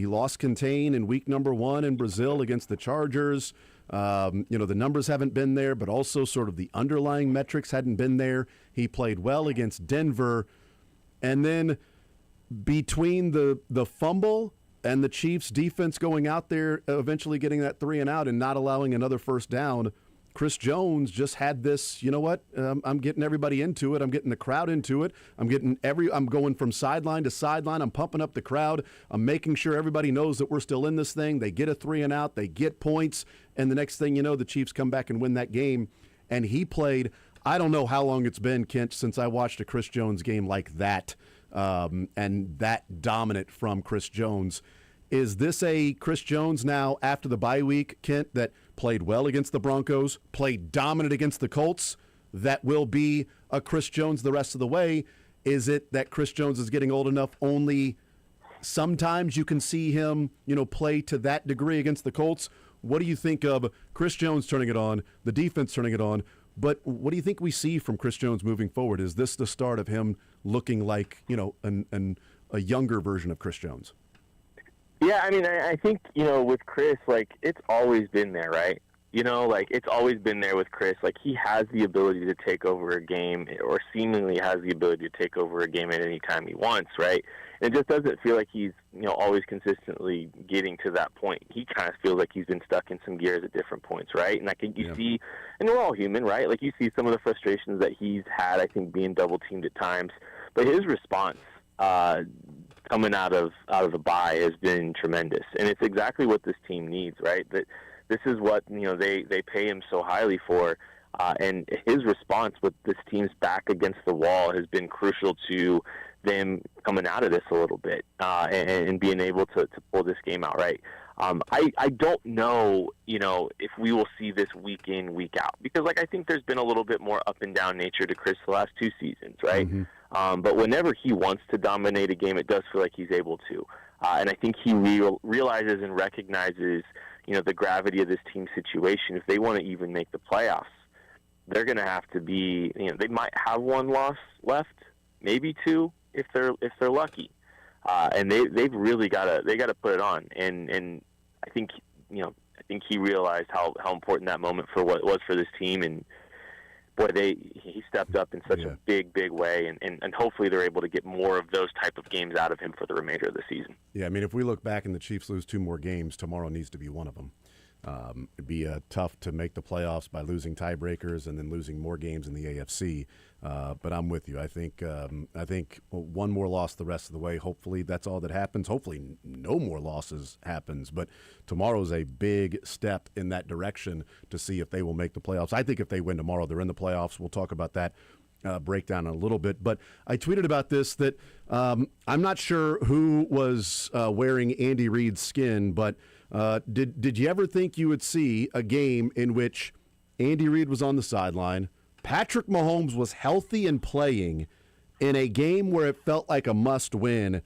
lost contain in week number 1 in Brazil against the Chargers. The numbers haven't been there, but also sort of the underlying metrics hadn't been there. He played well against Denver. And then between the fumble and the Chiefs' defense going out there, eventually getting that 3 and out and not allowing another first down, Chris Jones just had this, you know what, I'm getting everybody into it. I'm getting the crowd into it. I'm going from sideline to sideline. I'm pumping up the crowd. I'm making sure everybody knows that we're still in this thing. They get a 3 and out. They get points. And the next thing you know, the Chiefs come back and win that game. And he played, I don't know how long it's been, Kent, since I watched a Chris Jones game like that, and that dominant from Chris Jones. Is this a Chris Jones now after the bye week, Kent, that played well against the Broncos, played dominant against the Colts, that will be a Chris Jones the rest of the way? Is it that Chris Jones is getting old enough only sometimes you can see him, play to that degree against the Colts? What do you think of Chris Jones turning it on, the defense turning it on? But what do you think we see from Chris Jones moving forward? Is this the start of him looking like, a younger version of Chris Jones? Yeah, I mean, I think, with Chris, it's always been there, right? It's always been there with Chris. He has the ability to take over a game, or seemingly has the ability to take over a game at any time he wants, right? And it just doesn't feel like he's, always consistently getting to that point. He kind of feels like he's been stuck in some gears at different points, right? And I think you see, and we're all human, right? You see some of the frustrations that he's had, I think, being double-teamed at times. But his response coming out of the bye has been tremendous, and it's exactly what this team needs, right? That this is what they pay him so highly for, and his response with this team's back against the wall has been crucial to them coming out of this a little bit and being able to pull this game out right. I don't know, if we will see this week in, week out, because I think there's been a little bit more up and down nature to Chris the last 2 seasons, right? Mm-hmm. But whenever he wants to dominate a game, it does feel like he's able to. And I think he realizes and recognizes, the gravity of this team situation. If they want to even make the playoffs, they're going to have to be, they might have 1 loss left, maybe 2 if they're lucky. And they've really got to put it on. And I think he realized how important that moment for what it was for this team, and boy, he stepped up in such a big way, and hopefully they're able to get more of those type of games out of him for the remainder of the season. Yeah, I mean, if we look back and the Chiefs lose 2 more games, tomorrow needs to be one of them. It'd be tough to make the playoffs by losing tiebreakers and then losing more games in the AFC. But I'm with you. I think 1 more loss the rest of the way. Hopefully that's all that happens. Hopefully no more losses happens. But tomorrow's a big step in that direction to see if they will make the playoffs. I think if they win tomorrow, they're in the playoffs. We'll talk about that breakdown in a little bit. But I tweeted about this that I'm not sure who was wearing Andy Reid's skin, but did you ever think you would see a game in which Andy Reid was on the sideline, Patrick Mahomes was healthy and playing in a game where it felt like a must-win,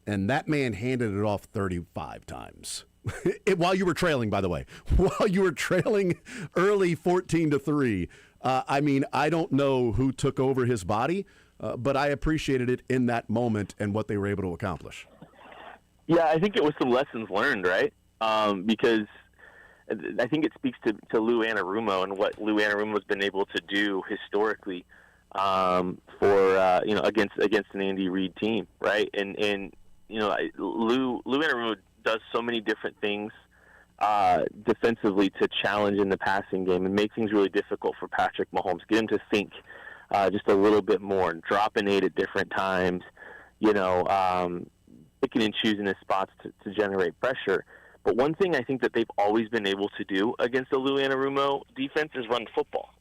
and that man handed it off 35 times? While you were trailing, by the way. While you were trailing early 14-3. I mean, I don't know who took over his body, but I appreciated it in that moment and what they were able to accomplish. Yeah, I think it was some lessons learned, right? Because I think it speaks to Lou Anarumo and what Lou Anarumo's been able to do historically for against an Andy Reid team, right? And Lou Anarumo does so many different things defensively to challenge in the passing game and make things really difficult for Patrick Mahomes. Get him to think just a little bit more, dropping 8 at different times, picking and choosing his spots to generate pressure. But one thing I think that they've always been able to do against the Lou Anarumo defense is run football.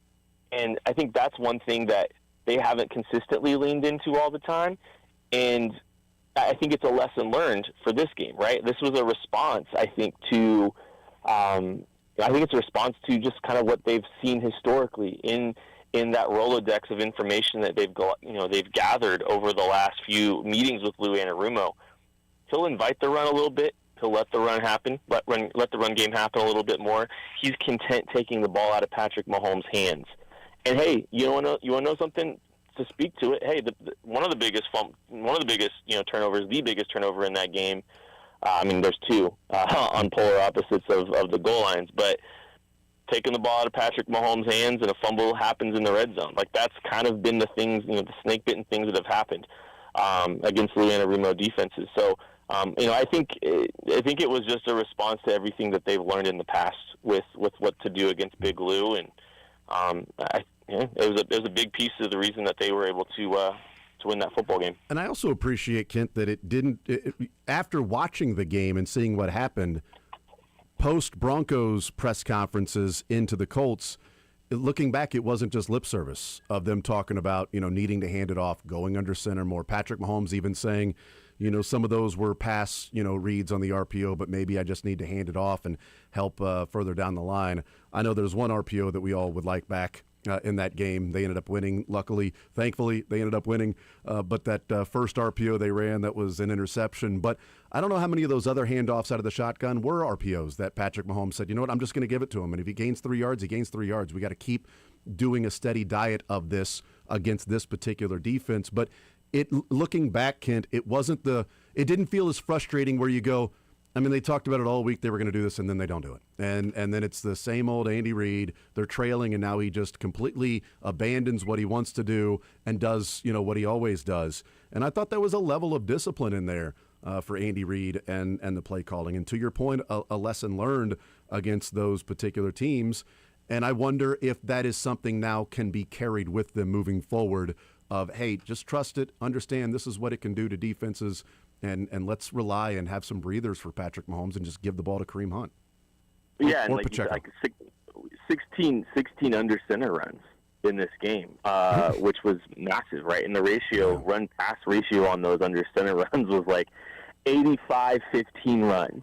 And I think that's one thing that they haven't consistently leaned into all the time. And I think it's a lesson learned for this game, right? This was a response, I think, to it's a response to just kind of what they've seen historically in that Rolodex of information that they've gathered over the last few meetings with Lou Anarumo. He'll invite the run a little bit. He'll let the run happen, let the run game happen a little bit more. He's content taking the ball out of Patrick Mahomes' hands. And hey, you want to know something to speak to it? Hey, one of the biggest turnovers, the biggest turnover in that game. There's 2 on polar opposites of the goal lines, but taking the ball out of Patrick Mahomes' hands and a fumble happens in the red zone. That's kind of been the things, the snake bitten things that have happened. against Louisiana Remo defenses. So, I think it was just a response to everything that they've learned in the past with what to do against Big Lou, and it was a big piece of the reason that they were able to win that football game. And I also appreciate, Kent, that it didn't. After watching the game and seeing what happened, post Broncos press conferences into the Colts. Looking back, it wasn't just lip service of them talking about, needing to hand it off, going under center more. Patrick Mahomes even saying, some of those were pass, reads on the RPO, but maybe I just need to hand it off and help further down the line. I know there's one RPO that we all would like back in that game. They ended up winning. Luckily, thankfully, they ended up winning. But that first RPO they ran, that was an interception. But I don't know how many of those other handoffs out of the shotgun were RPOs that Patrick Mahomes said, you know what, I'm just going to give it to him. And if he gains 3 yards, he gains 3 yards. We got to keep doing a steady diet of this against this particular defense. But looking back, Kent, it didn't feel as frustrating where you go, they talked about it all week. They were going to do this, and then they don't do it. And then it's the same old Andy Reid. They're trailing, and now he just completely abandons what he wants to do and does, what he always does. And I thought there was a level of discipline in there for Andy Reid and the play calling. And to your point, a lesson learned against those particular teams. And I wonder if that is something now can be carried with them moving forward of, hey, just trust it, understand this is what it can do to defenses. And let's rely and have some breathers for Patrick Mahomes and just give the ball to Kareem Hunt. Yeah, or and Pacheco. 16 under center runs in this game, which was massive, right? And the ratio, run-pass ratio on those under center runs was like 85-15 run.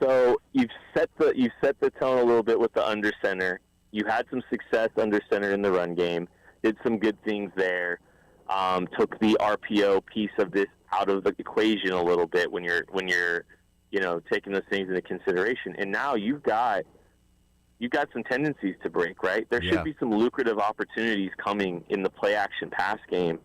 So you've set the tone a little bit with the under center. You had some success under center in the run game, did some good things there. Took the RPO piece of this out of the equation a little bit when you're taking those things into consideration. And now you've got some tendencies to break, right? There should be some lucrative opportunities coming in the play action pass game,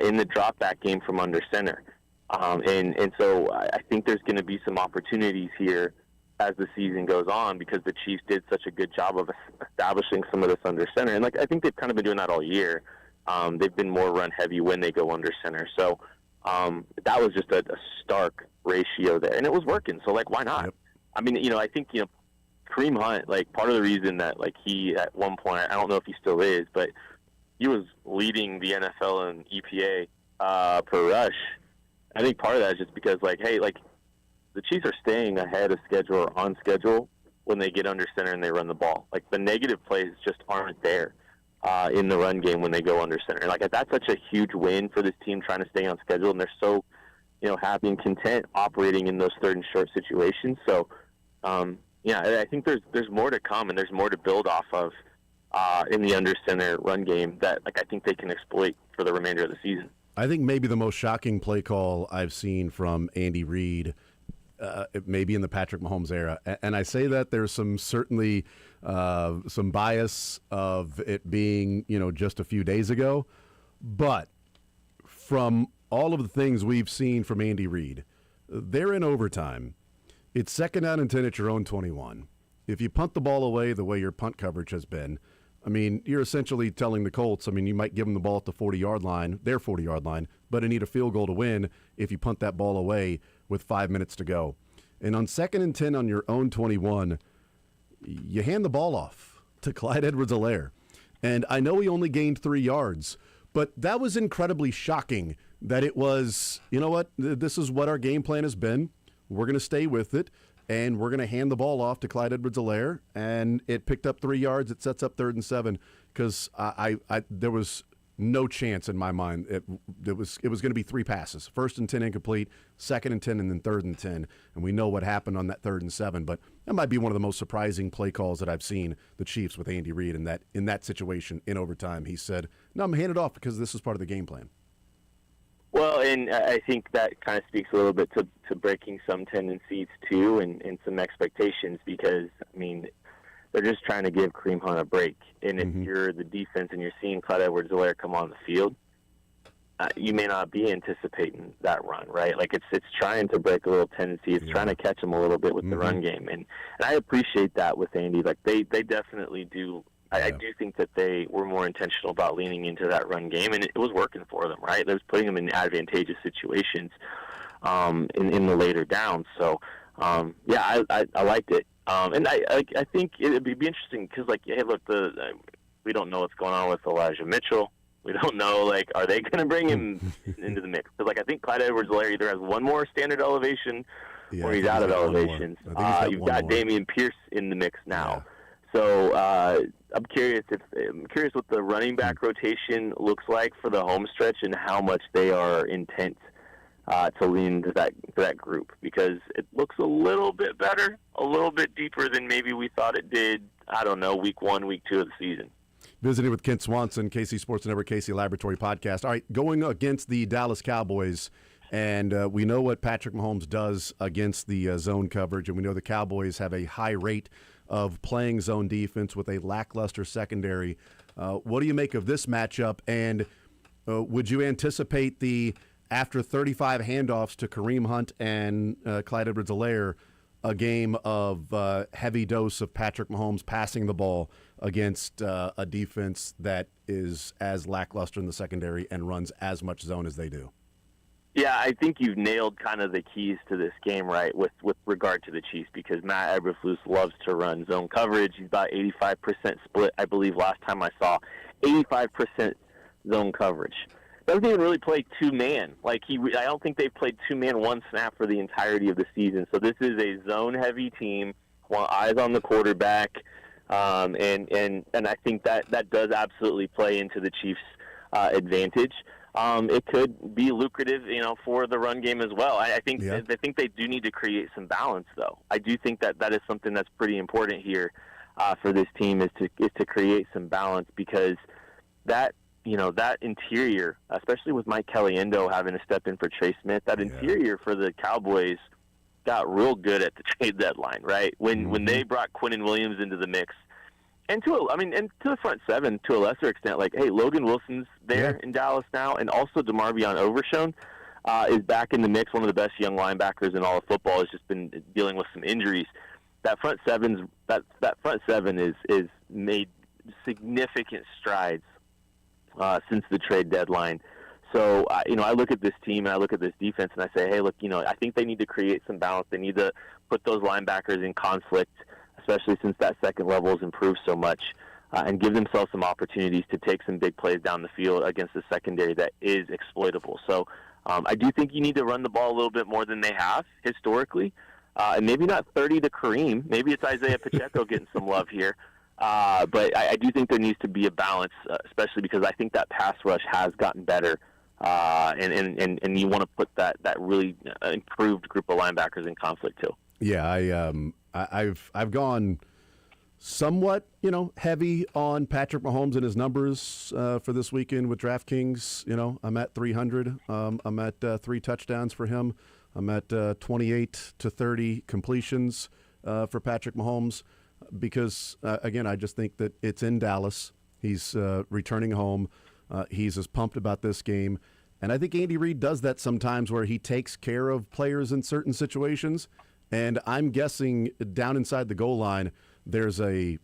in the drop back game from under center. And so I think there's going to be some opportunities here as the season goes on because the Chiefs did such a good job of establishing some of this under center. And I think they've kind of been doing that all year. They've been more run heavy when they go under center. So that was just a stark ratio there, and it was working. So why not? Yep. I think Kareem Hunt, part of the reason that he at one point, I don't know if he still is, but he was leading the NFL in EPA per rush. I think part of that is just because the Chiefs are staying ahead of schedule or on schedule when they get under center and they run the ball. The negative plays just aren't there. In the run game when they go under center. And that's such a huge win for this team trying to stay on schedule, and they're so, happy and content operating in those third and short situations. So, I think there's more to come and there's more to build off of in the under center run game that I think they can exploit for the remainder of the season. I think maybe the most shocking play call I've seen from Andy Reid maybe in the Patrick Mahomes era. And I say that there's certainly some bias of it being, just a few days ago. But from all of the things we've seen from Andy Reid, they're in overtime. It's second down and 10 at your own 21. If you punt the ball away the way your punt coverage has been, you're essentially telling the Colts, you might give them the ball at the 40-yard line, their 40-yard line, but you need a field goal to win if you punt that ball away with 5 minutes to go. And on second and 10 on your own 21, you hand the ball off to Clyde Edwards-Helaire. And I know he only gained 3 yards, but that was incredibly shocking that it was, you know what, this is what our game plan has been. We're going to stay with it, and we're going to hand the ball off to Clyde Edwards-Helaire. And it picked up 3 yards. It sets up 3rd and 7 because there was no chance in my mind. It was going to be 3 passes. 1st and 10 incomplete, 2nd and 10, and then 3rd and 10. And we know what happened on that 3rd and 7. But that might be one of the most surprising play calls that I've seen the Chiefs with Andy Reid in that situation in overtime. He said, "No, I'm handing it off because this is part of the game plan." Well, and I think that kind of speaks a little bit to breaking some tendencies too, and some expectations because they're just trying to give Kareem Hunt a break. And if you're the defense and you're seeing Clyde Edwards-Helaire come on the field, you may not be anticipating that run, right? It's trying to break a little tendency. It's trying to catch him a little bit with the run game. And I appreciate that with Andy. They definitely do I do think that they were more intentional about leaning into that run game, and it was working for them, right? It was putting them in advantageous situations in the later downs. So, I liked it. And I think it'd be interesting because, like, hey, look, we don't know what's going on with Elijah Mitchell. We don't know, like, are they going to bring him into the mix? Because, like, I think Clyde Edwards-Helaire either has one more standard elevation or he's out of elevations. You've got Dameon Pierce in the mix now. Yeah. So I'm curious what the running back rotation looks like for the home stretch and how much they are intent to lean to that group, because it looks a little bit better, a little bit deeper than maybe we thought it did, I don't know, week 1, week 2 of the season. Visiting with Kent Swanson, KC Sports Network, KC Laboratory Podcast. All right, going against the Dallas Cowboys, and we know what Patrick Mahomes does against the zone coverage, and we know the Cowboys have a high rate of playing zone defense with a lackluster secondary. What do you make of this matchup, and would you anticipate after 35 handoffs to Kareem Hunt and Clyde Edwards-Helaire, a game of heavy dose of Patrick Mahomes passing the ball against a defense that is as lackluster in the secondary and runs as much zone as they do? Yeah, I think you've nailed kind of the keys to this game, right, with regard to the Chiefs, because Matt Eberflus loves to run zone coverage. He's about 85% split, I believe, last time I saw. 85% zone coverage. Doesn't even really play two-man. I don't think they've played two-man one snap for the entirety of the season. So this is a zone-heavy team, eyes on the quarterback, and I think that does absolutely play into the Chiefs' advantage. It could be lucrative, for the run game as well. I think they do need to create some balance, though. I do think that is something that's pretty important here for this team is to create some balance, because that interior, especially with Mike Caliendo having to step in for Trey Smith, that interior for the Cowboys got real good at the trade deadline, right? When they brought Quinnen Williams into the mix. And to the front seven to a lesser extent, Logan Wilson's there in Dallas now, and also DeMarvion Overshown is back in the mix. One of the best young linebackers in all of football, has just been dealing with some injuries. That front seven is made significant strides since the trade deadline. So I look at this team and I look at this defense and I say, hey, look, I think they need to create some balance. They need to put those linebackers in conflict, especially since that second level has improved so much, and give themselves some opportunities to take some big plays down the field against a secondary that is exploitable. So I do think you need to run the ball a little bit more than they have historically, and maybe not 30 to Kareem. Maybe it's Isaiah Pacheco getting some love here. But I do think there needs to be a balance, especially because I think that pass rush has gotten better, and you want to put that really improved group of linebackers in conflict too. Yeah, I've gone somewhat, heavy on Patrick Mahomes and his numbers for this weekend with DraftKings. I'm at 300. I'm at 3 touchdowns for him. I'm at 28 to 30 completions for Patrick Mahomes because, again, I just think that it's in Dallas. He's returning home. He's as pumped about this game. And I think Andy Reid does that sometimes where he takes care of players in certain situations. And I'm guessing down inside the goal line, there's a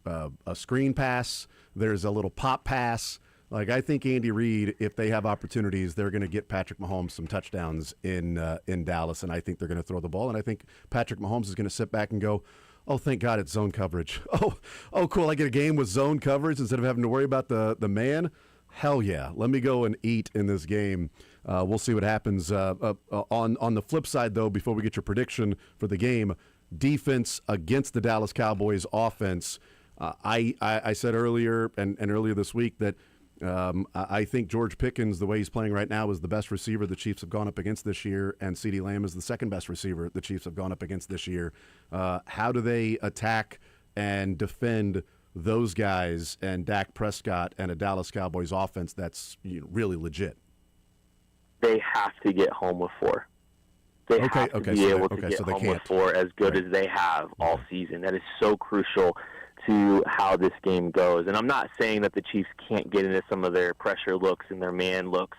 screen pass, there's a little pop pass. I think Andy Reid, if they have opportunities, they're going to get Patrick Mahomes some touchdowns in Dallas, and I think they're going to throw the ball. And I think Patrick Mahomes is going to sit back and go, oh, thank God it's zone coverage. Oh, cool, I get a game with zone coverage instead of having to worry about the man. Hell yeah, let me go and eat in this game. We'll see what happens. On the flip side, though, before we get your prediction for the game, defense against the Dallas Cowboys offense, I said earlier and earlier this week that I think George Pickens, the way he's playing right now, is the best receiver the Chiefs have gone up against this year, and CeeDee Lamb is the second best receiver the Chiefs have gone up against this year. How do they attack and defend those guys and Dak Prescott and a Dallas Cowboys offense that's really legit? They have to get home with 4. They have to be able to get home with 4 as good as they have all season. That is so crucial to how this game goes. And I'm not saying that the Chiefs can't get into some of their pressure looks and their man looks,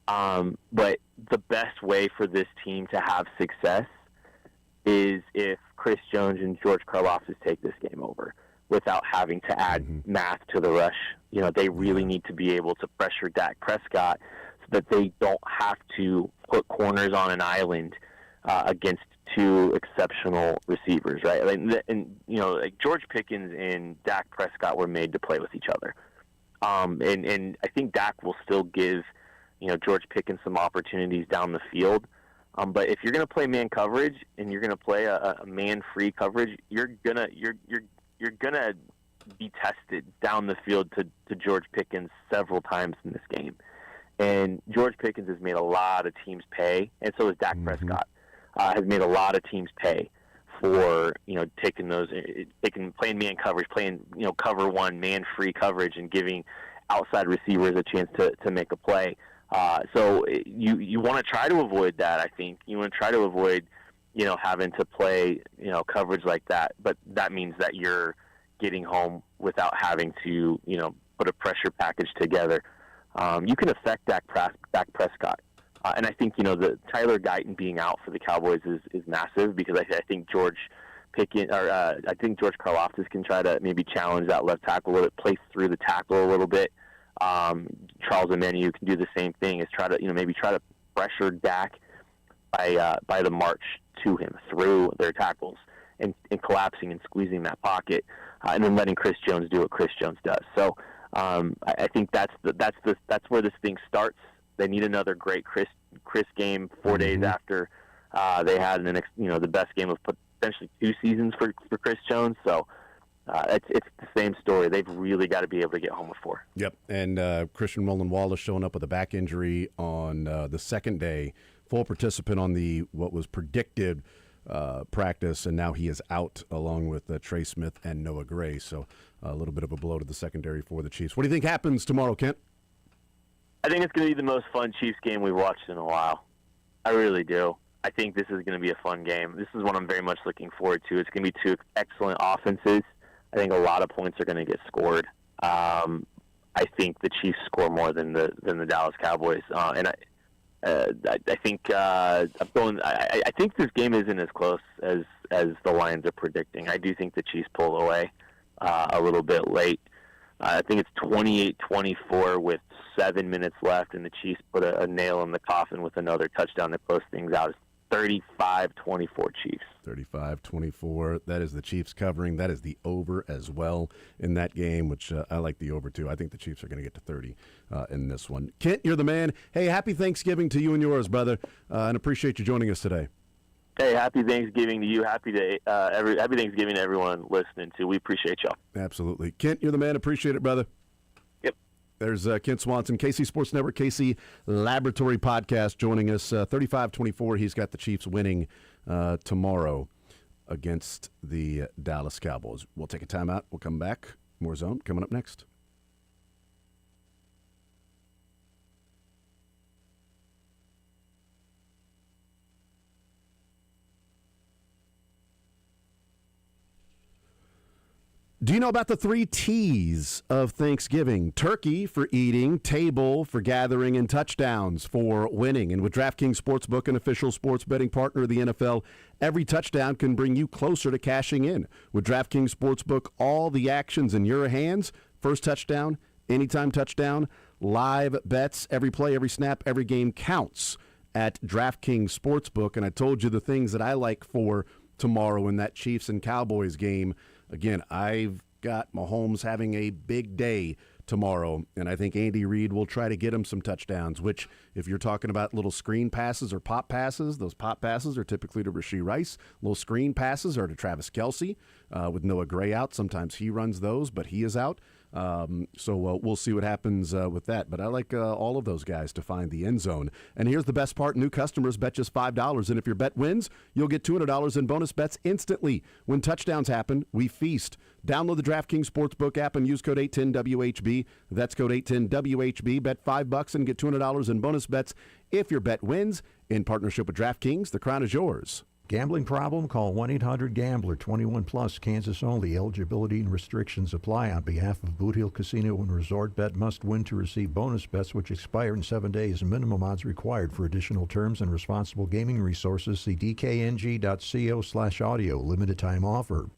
but the best way for this team to have success is if Chris Jones and George Karlaftis take this game over. without having to add math to the rush. You know, they really need to be able to pressure Dak Prescott so that they don't have to put corners on an island against two exceptional receivers, right? And you know, like George Pickens and Dak Prescott were made to play with each other. And I think Dak will still give, you know, George Pickens some opportunities down the field. But if you're going to play man coverage and you're going to play a man-free coverage, you're gonna be tested down the field to George Pickens several times in this game. And George Pickens has made a lot of teams pay, and so has Dak Prescott. Has made a lot of teams pay for, you know, playing man coverage, playing, you know, cover one man-free coverage, and giving outside receivers a chance to make a play. So you want to try to avoid that. I think you want to try to avoid, you know, having to play, you know, coverage like that. But that means that you're getting home without having to, you know, put a pressure package together. You can affect Dak Prescott. And I think, you know, the Tyler Guyton being out for the Cowboys is massive, because I think George Karlaftis can try to maybe challenge that left tackle a little bit, play through the tackle a little bit. Charles Omenihu can do the same thing, is try to pressure Dak by the march to him through their tackles and collapsing and squeezing that pocket, and then letting Chris Jones do what Chris Jones does. So I think that's where this thing starts. They need another great Chris game 4 days after they had the best game of potentially 2 seasons for Chris Jones. So it's the same story. They've really got to be able to get home with 4. Yep, and Christian Roland-Wallace showing up with a back injury on the second day, full participant on what was predicted practice, and now he is out along with Trey Smith and Noah Gray. So a little bit of a blow to the secondary for the Chiefs. What do you think happens tomorrow, Kent? I think it's going to be the most fun Chiefs game we've watched in a while. I really do. I think this is going to be a fun game. This is what I'm very much looking forward to. It's going to be 2 excellent offenses. I think a lot of points are going to get scored. I think the Chiefs score more than the Dallas Cowboys, and I think I think this game isn't as close as the Lions are predicting. I do think the Chiefs pull away a little bit late. I think it's 28-24 with 7 minutes left, and the Chiefs put a nail in the coffin with another touchdown to close things out. It's 35-24 Chiefs. 35-24. That is the Chiefs covering. That is the over as well in that game, which I like the over too. I think the Chiefs are going to get to 30 in this one. Kent, you're the man. Hey, happy Thanksgiving to you and yours, brother, and appreciate you joining us today. Hey, happy Thanksgiving to you. Happy Thanksgiving to everyone listening too. We appreciate y'all. Absolutely. Kent, you're the man. Appreciate it, brother. Yep. There's Kent Swanson, KC Sports Network, KC Laboratory Podcast, joining us. 35-24. He's got the Chiefs winning tomorrow against the Dallas Cowboys. We'll take a timeout. We'll come back. More Zone coming up next. Do you know about the 3 T's of Thanksgiving? Turkey for eating, table for gathering, and touchdowns for winning. And with DraftKings Sportsbook, an official sports betting partner of the NFL, every touchdown can bring you closer to cashing in. With DraftKings Sportsbook, all the action's in your hands. First touchdown, anytime touchdown, live bets, every play, every snap, every game counts at DraftKings Sportsbook. And I told you the things that I like for tomorrow in that Chiefs and Cowboys game. Again, I've got Mahomes having a big day tomorrow, and I think Andy Reid will try to get him some touchdowns, which if you're talking about little screen passes or pop passes, those pop passes are typically to Rashee Rice. Little screen passes are to Travis Kelce with Noah Gray out. Sometimes he runs those, but he is out. So we'll see what happens with that. But I like all of those guys to find the end zone. And here's the best part. New customers bet just $5. And if your bet wins, you'll get $200 in bonus bets instantly. When touchdowns happen, we feast. Download the DraftKings Sportsbook app and use code 810WHB. That's code 810WHB. Bet $5 and get $200 in bonus bets if your bet wins. In partnership with DraftKings, the crown is yours. Gambling problem? Call 1-800-GAMBLER. 21 plus, Kansas only. Eligibility and restrictions apply. On behalf of Boot Hill Casino and Resort, bet must win to receive bonus bets which expire in 7 days. Minimum odds required. For additional terms and responsible gaming resources, see dkng.co/audio. Limited time offer.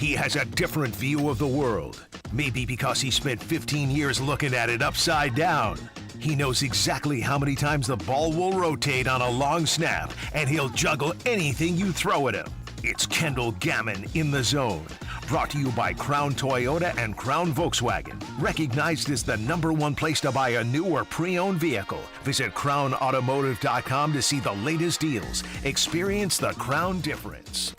He has a different view of the world. Maybe because he spent 15 years looking at it upside down. He knows exactly how many times the ball will rotate on a long snap, and he'll juggle anything you throw at him. It's Kendall Gammon in the Zone. Brought to you by Crown Toyota and Crown Volkswagen. Recognized as the #1 place to buy a new or pre-owned vehicle. Visit crownautomotive.com to see the latest deals. Experience the Crown difference.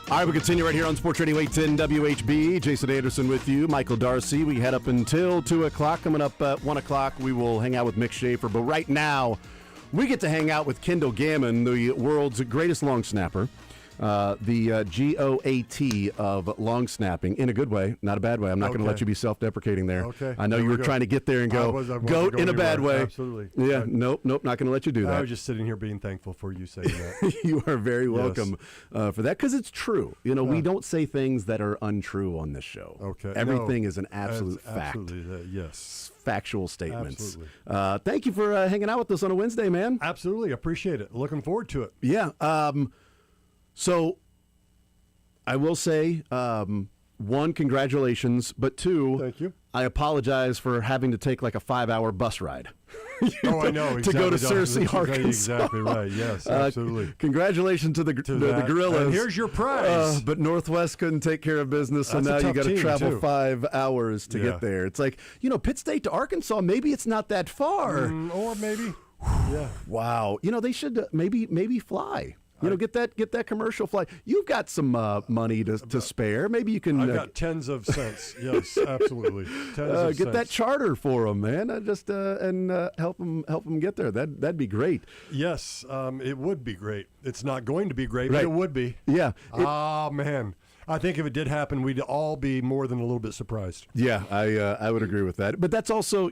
All right, we continue right here on Sports Radio 810 WHB. Jason Anderson with you, Michael Darcy. We head up until 2 o'clock. Coming up at 1 o'clock, we will hang out with Mick Schaefer. But right now, we get to hang out with Kendall Gammon, the world's greatest long snapper. The GOAT of long snapping, in a good way, not a bad way. I'm not going to let you be self-deprecating there. Okay. I know you were trying to get there and go, goat in a bad way. Absolutely. Yeah, nope, not going to let you do that. I was just sitting here being thankful for you saying that. You are very welcome for that, because it's true. You know, we don't say things that are untrue on this show. Okay. Everything is an absolute fact. Absolutely, yes. Factual statements. Absolutely. Thank you for hanging out with us on a Wednesday, man. Absolutely. Appreciate it. Looking forward to it. Yeah. So I will say, one, congratulations, but two, thank you. I apologize for having to take like a 5-hour bus ride. I know. Exactly. To go to Searcy, Arkansas. Exactly right. Yes, absolutely. Congratulations to the Gorillas. And here's your prize. But Northwest couldn't take care of business, so That's now you got to travel too. 5 hours to get there. It's like, Pitt State to Arkansas, maybe it's not that far. Or maybe. Yeah. Wow. They should maybe fly. Get that commercial flight. You've got some money to spare. Maybe you can. I've got tens of cents. Yes, absolutely. Tens of get that cents. charter for them, man. And help them get there. That'd be great. Yes, it would be great. It's not going to be great, Right. but it would be. Yeah. Man. I think if it did happen, we'd all be more than a little bit surprised. Yeah, I would agree with that. But that's also,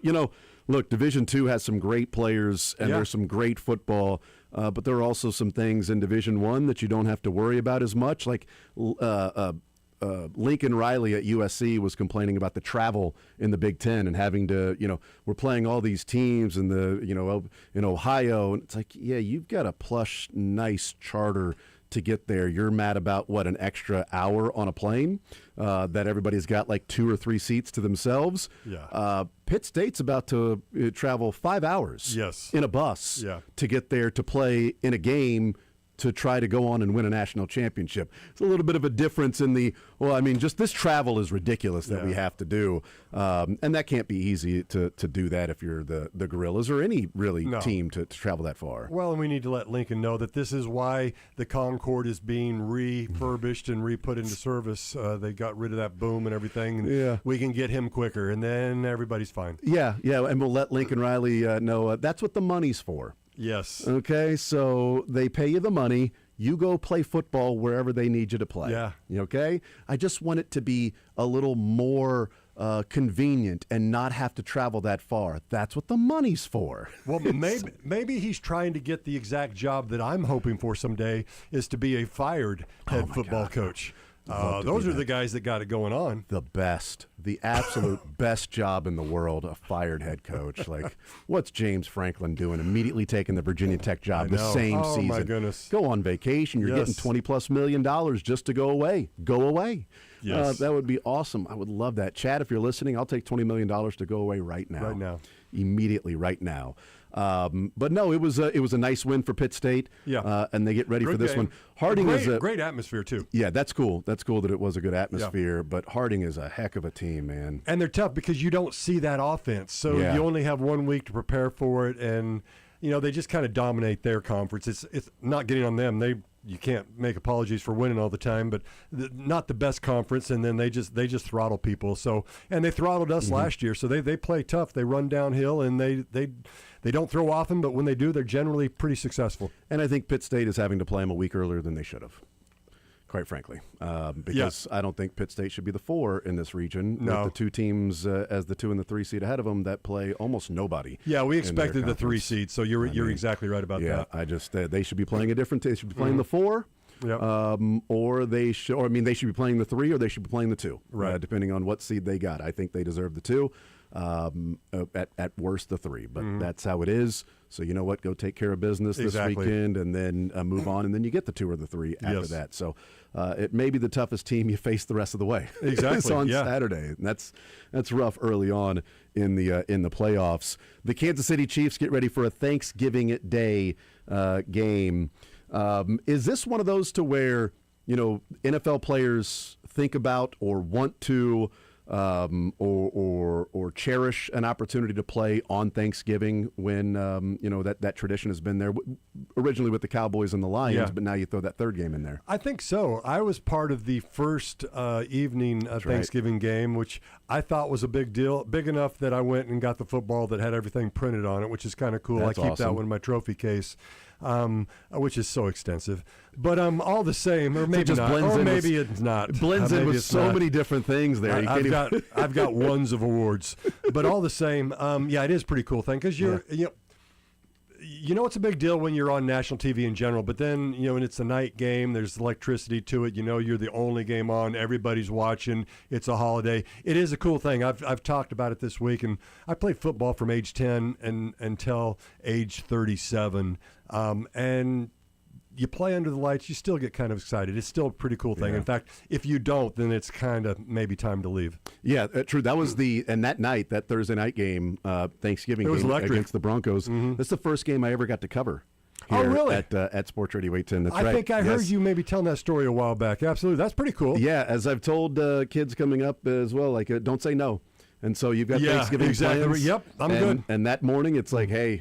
look, Division II has some great players, and there's some great football. But there are also some things in Division I that you don't have to worry about as much. Like Lincoln Riley at USC was complaining about the travel in the Big Ten and having to, we're playing all these teams in in Ohio. And it's like, yeah, you've got a plush, nice charter to get there. You're mad about an extra hour on a plane that everybody's got like 2 or 3 seats to themselves. Yeah. Pitt State's about to travel 5 hours in a bus to get there to play in a game to try to go on and win a national championship. It's a little bit of a difference in just this travel is ridiculous that we have to do. And that can't be easy to do that if you're the Gorillas or any team to travel that far. Well, and we need to let Lincoln know that this is why the Concorde is being refurbished and re-put into service. They got rid of that boom and everything. And we can get him quicker, and then everybody's fine. Yeah, and we'll let Lincoln Riley know that's what the money's for. Yes. Okay, so they pay you the money. You go play football wherever they need you to play. Yeah. Okay? I just want it to be a little more convenient and not have to travel that far. That's what the money's for. Well, maybe he's trying to get the exact job that I'm hoping for someday, is to be a fired head football coach. Those are the guys that got it going on. The absolute best job in the world, a fired head coach. Like, what's James Franklin doing? Immediately taking the Virginia Tech job the same season. Oh, my goodness. Go on vacation. You're getting $20+ million just to go away. Go away. Yes. That would be awesome. I would love that. Chad, if you're listening, I'll take $20 million to go away right now. Right now. Immediately, right now. But no, it was a nice win for Pitt State. Yeah. And they get ready for this game. one. Harding is a great atmosphere too. Yeah, that's cool. That's cool that it was a good atmosphere. But Harding is a heck of a team, man. And they're tough because you don't see that offense, so you only have 1 week to prepare for it, and they just kind of dominate their conference. It's not getting on them. You can't make apologies for winning all the time, but not the best conference, and then they just throttle people. So, and they throttled us last year, so they play tough. They run downhill, and they don't throw often, but when they do, they're generally pretty successful. And I think Pitt State is having to play them a week earlier than they should have, quite frankly, because I don't think Pitt State should be the 4 in this region. No. With the 2 teams as the 2 and the 3 seed ahead of them that play almost nobody. Yeah, we expected the 3 conference. seed, so you're exactly right about that. I just they should be playing a different. They should be playing the 4. Yep. They should be playing the 3, or they should be playing the 2, right? Depending on what seed they got. I think they deserve the 2. at worst the 3. But that's how it is. So you know what? Go take care of business this weekend, and then move on, and then you get the 2 or the 3 after that. So it may be the toughest team you face the rest of the way. Exactly. It's on Saturday, and that's rough early on in the playoffs. The Kansas City Chiefs get ready for a Thanksgiving Day game. Is this one of those to where NFL players think about or want to or cherish an opportunity to play on Thanksgiving when that tradition has been there originally with the Cowboys and the Lions, but now you throw that 3rd game in there? I think so. I was part of the first evening Thanksgiving game, which I thought was a big deal, big enough that I went and got the football that had everything printed on it, which is kind of cool. That's I keep awesome. that one in my trophy case. Which is so extensive, but all the same, or maybe not, or maybe it's not. Blends in with so many different things there. I've got ones of awards, but all the same, it is a pretty cool thing because it's a big deal when you're on national TV in general, but then when it's a night game, there's electricity to it. You're the only game on, everybody's watching. It's a holiday. It is a cool thing. I've talked about it this week, and I played football from age 10 until age 37. And you play under the lights, you still get kind of excited. It's still a pretty cool thing. Yeah. In fact, if you don't, then it's kind of maybe time to leave. Yeah, true. That was that night, that Thursday night game, Thanksgiving game against the Broncos. That's the first game I ever got to cover. Here really? At Sports Radio 810. That's I right. think I heard you maybe telling that story a while back. Absolutely. That's pretty cool. Yeah, as I've told kids coming up as well, like, don't say no. And so you've got Thanksgiving plans. Yep, I'm good. And that morning, it's like, hey,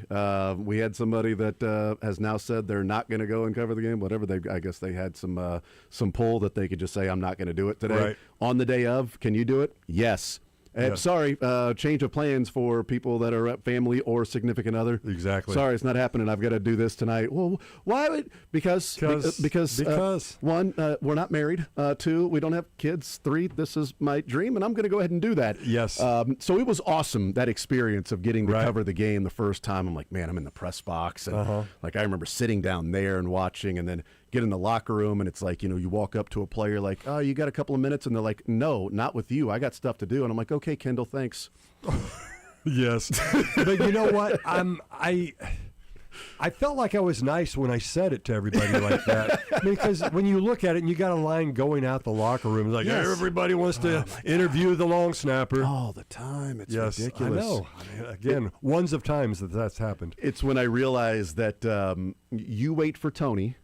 we had somebody that has now said they're not going to go and cover the game. Whatever I guess they had some pull that they could just say, I'm not going to do it today. Right. On the day of, can you do it? Yes. Sorry, change of plans for people that are family or significant other. Exactly. Sorry, it's not happening. I've got to do this tonight. Well, why would? Because 1, we're not married. 2, we don't have kids. 3, this is my dream, and I'm going to go ahead and do that. Yes. So it was awesome, that experience of getting to cover the game the first time. I'm like, man, I'm in the press box, and I remember sitting down there and watching, and then get in the locker room, and it's like, you walk up to a player like, oh, you got a couple of minutes? And they're like, no, not with you. I got stuff to do. And I'm like, okay, Kendall, thanks. Yes. But you know what? I felt like I was nice when I said it to everybody like that. Because when you look at it and you got a line going out the locker room, it's like everybody wants to interview the long snapper. All the time. It's ridiculous. I know. Again, ones of times that's happened. It's when I realized that you wait for Tony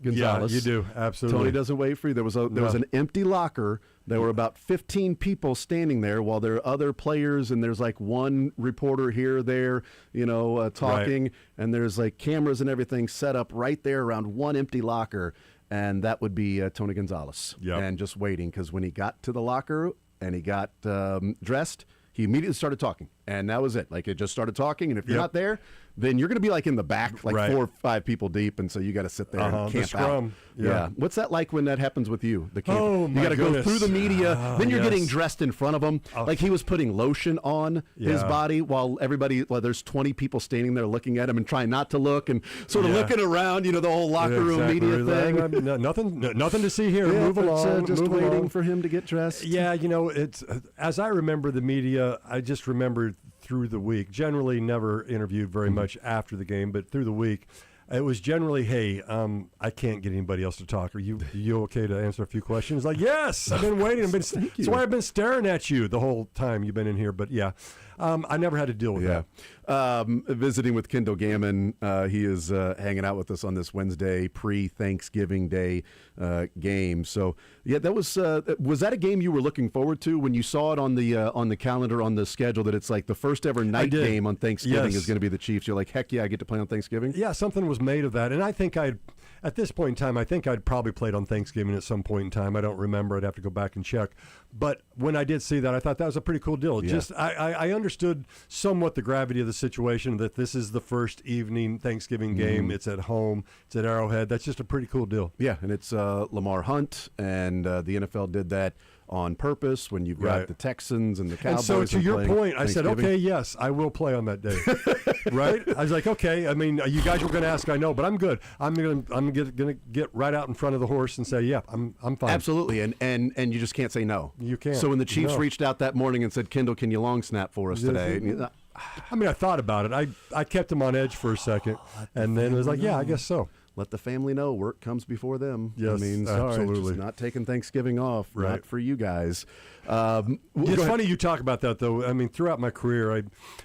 Gonzalez. Yeah, you do. Absolutely. Tony doesn't wait for you. There was an empty locker. There were about 15 people standing there while there are other players, and there's like one reporter here or there, talking, Right. and there's like cameras and everything set up right there around one empty locker, and that would be Tony Gonzalez. Yep. And just waiting, because when he got to the locker and he got dressed, he immediately started talking, and that was it. Like, it just started talking, and if you're not there, then you're going to be like in the back, like 4 or 5 people deep, and so you got to sit there and camp scrum. out. Yeah. What's that like when that happens with you? The camp. Oh, you my got to go goodness. through the media, then you're yes. getting dressed in front of him, like he was putting lotion on his body while there's 20 people standing there looking at him and trying not to look and sort of looking around. The whole locker room media thing. Nothing to see here. Move along. Just move waiting along. for him to get dressed. Yeah, it's as I remember the media. I just remember through the week. Generally, never interviewed very much after the game, but through the week, it was generally, hey, I can't get anybody else to talk. Are you okay to answer a few questions? Like, yes, I've been waiting. That's why I've been staring at you the whole time you've been in here. But yeah, I never had to deal with that. Visiting with Kendall Gammon. He is hanging out with us on this Wednesday pre-Thanksgiving Day game. So yeah, that was that a game you were looking forward to when you saw it on the calendar, on the schedule, that it's like the first ever night game on Thanksgiving is going to be the Chiefs? You're like, heck yeah, I get to play on Thanksgiving. Yeah, something was made of that, and I think at this point in time, I think I'd probably played on Thanksgiving at some point in time. I don't remember. I'd have to go back and check. But when I did see that, I thought that was a pretty cool deal. Yeah. Just I understood somewhat the gravity of the situation, that this is the first evening Thanksgiving game. It's at home. It's at Arrowhead. That's just a pretty cool deal. Yeah, and it's Lamar Hunt, and the NFL did that on purpose when you've got the Texans and the Cowboys. And so to your point, I said, Thanksgiving. okay, yes, I will play on that day. Right? I was like, okay. I mean, you guys were going to ask, I know, but I'm good. I'm gonna get right out in front of the horse and say, yeah, I'm fine. Absolutely, and you just can't say no. You can't. So when the Chiefs reached out that morning and said, Kendall, can you long snap for us today? I mean, I thought about it. I kept him on edge for a second, and then it was like, yeah, I guess so. Let the family know work comes before them. Yes, I mean, sorry, absolutely. just not taking Thanksgiving off, Right. not for you guys. It's funny you talk about that, though. I mean, throughout my career,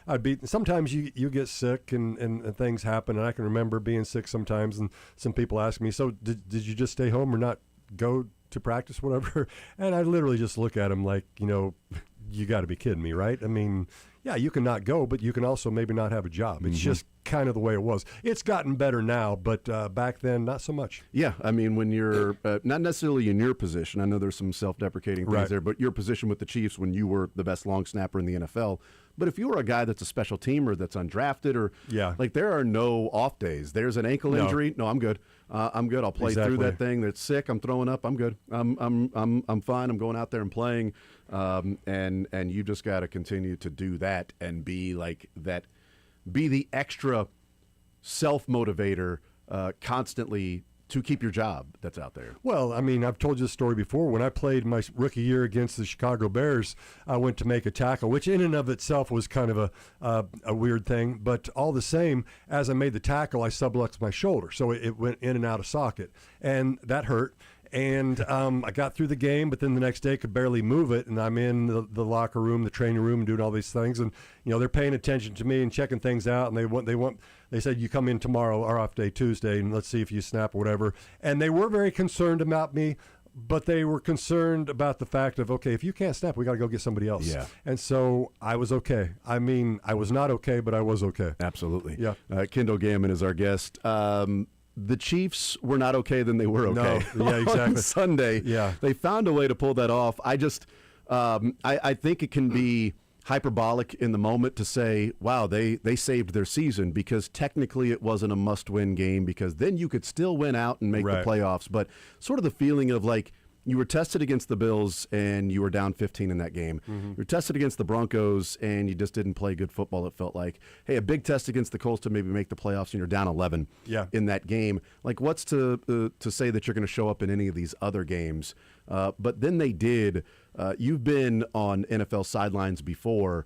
I'd be sometimes you get sick and things happen, and I can remember being sick sometimes, and some people ask me, so did you just stay home or not go to practice, whatever? And I literally just look at them like, you got to be kidding me, right? I mean, yeah, you can not go, but you can also maybe not have a job. It's just kind of the way it was. It's gotten better now, but back then, not so much. Yeah, I mean, when you're not necessarily in your position, I know there's some self-deprecating things there, but your position with the Chiefs when you were the best long snapper in the NFL. But if you were a guy that's a special teamer that's undrafted or like there are no off days. There's an ankle injury. No, I'm good. I'm good. I'll play through that thing. That's sick. I'm throwing up. I'm good. I'm fine. I'm going out there and playing. And you just got to continue to do that and be like that. Be the extra self-motivator constantly to keep your job that's out there. Well, I mean, I've told you this story before. When I played my rookie year against the Chicago Bears, I went to make a tackle, which in and of itself was kind of a weird thing. But all the same, as I made the tackle, I subluxed my shoulder. So it went in and out of socket. And that hurt. And I got through the game, but then the next day could barely move it. And I'm in the locker room, the training room, and doing all these things. And they're paying attention to me and checking things out. And they said, you come in tomorrow, our off day Tuesday, and let's see if you snap or whatever. And they were very concerned about me, but they were concerned about the fact of, okay, if you can't snap, we got to go get somebody else. Yeah. And so I was okay. I mean, I was not okay, but I was okay. Absolutely. Yeah. Kendall Gammon is our guest. The Chiefs were not okay, then they were okay. No. Yeah, exactly. On Sunday, they found a way to pull that off. I just, I think it can be hyperbolic in the moment to say, wow, they saved their season, because technically it wasn't a must-win game, because then you could still win out and make the playoffs. But sort of the feeling of like, you were tested against the Bills and you were down 15 in that game. You were tested against the Broncos and you just didn't play good football, it felt like. Hey, a big test against the Colts to maybe make the playoffs and you're down 11 in that game. Like, what's to say that you're going to show up in any of these other games? But then they did. You've been on NFL sidelines before.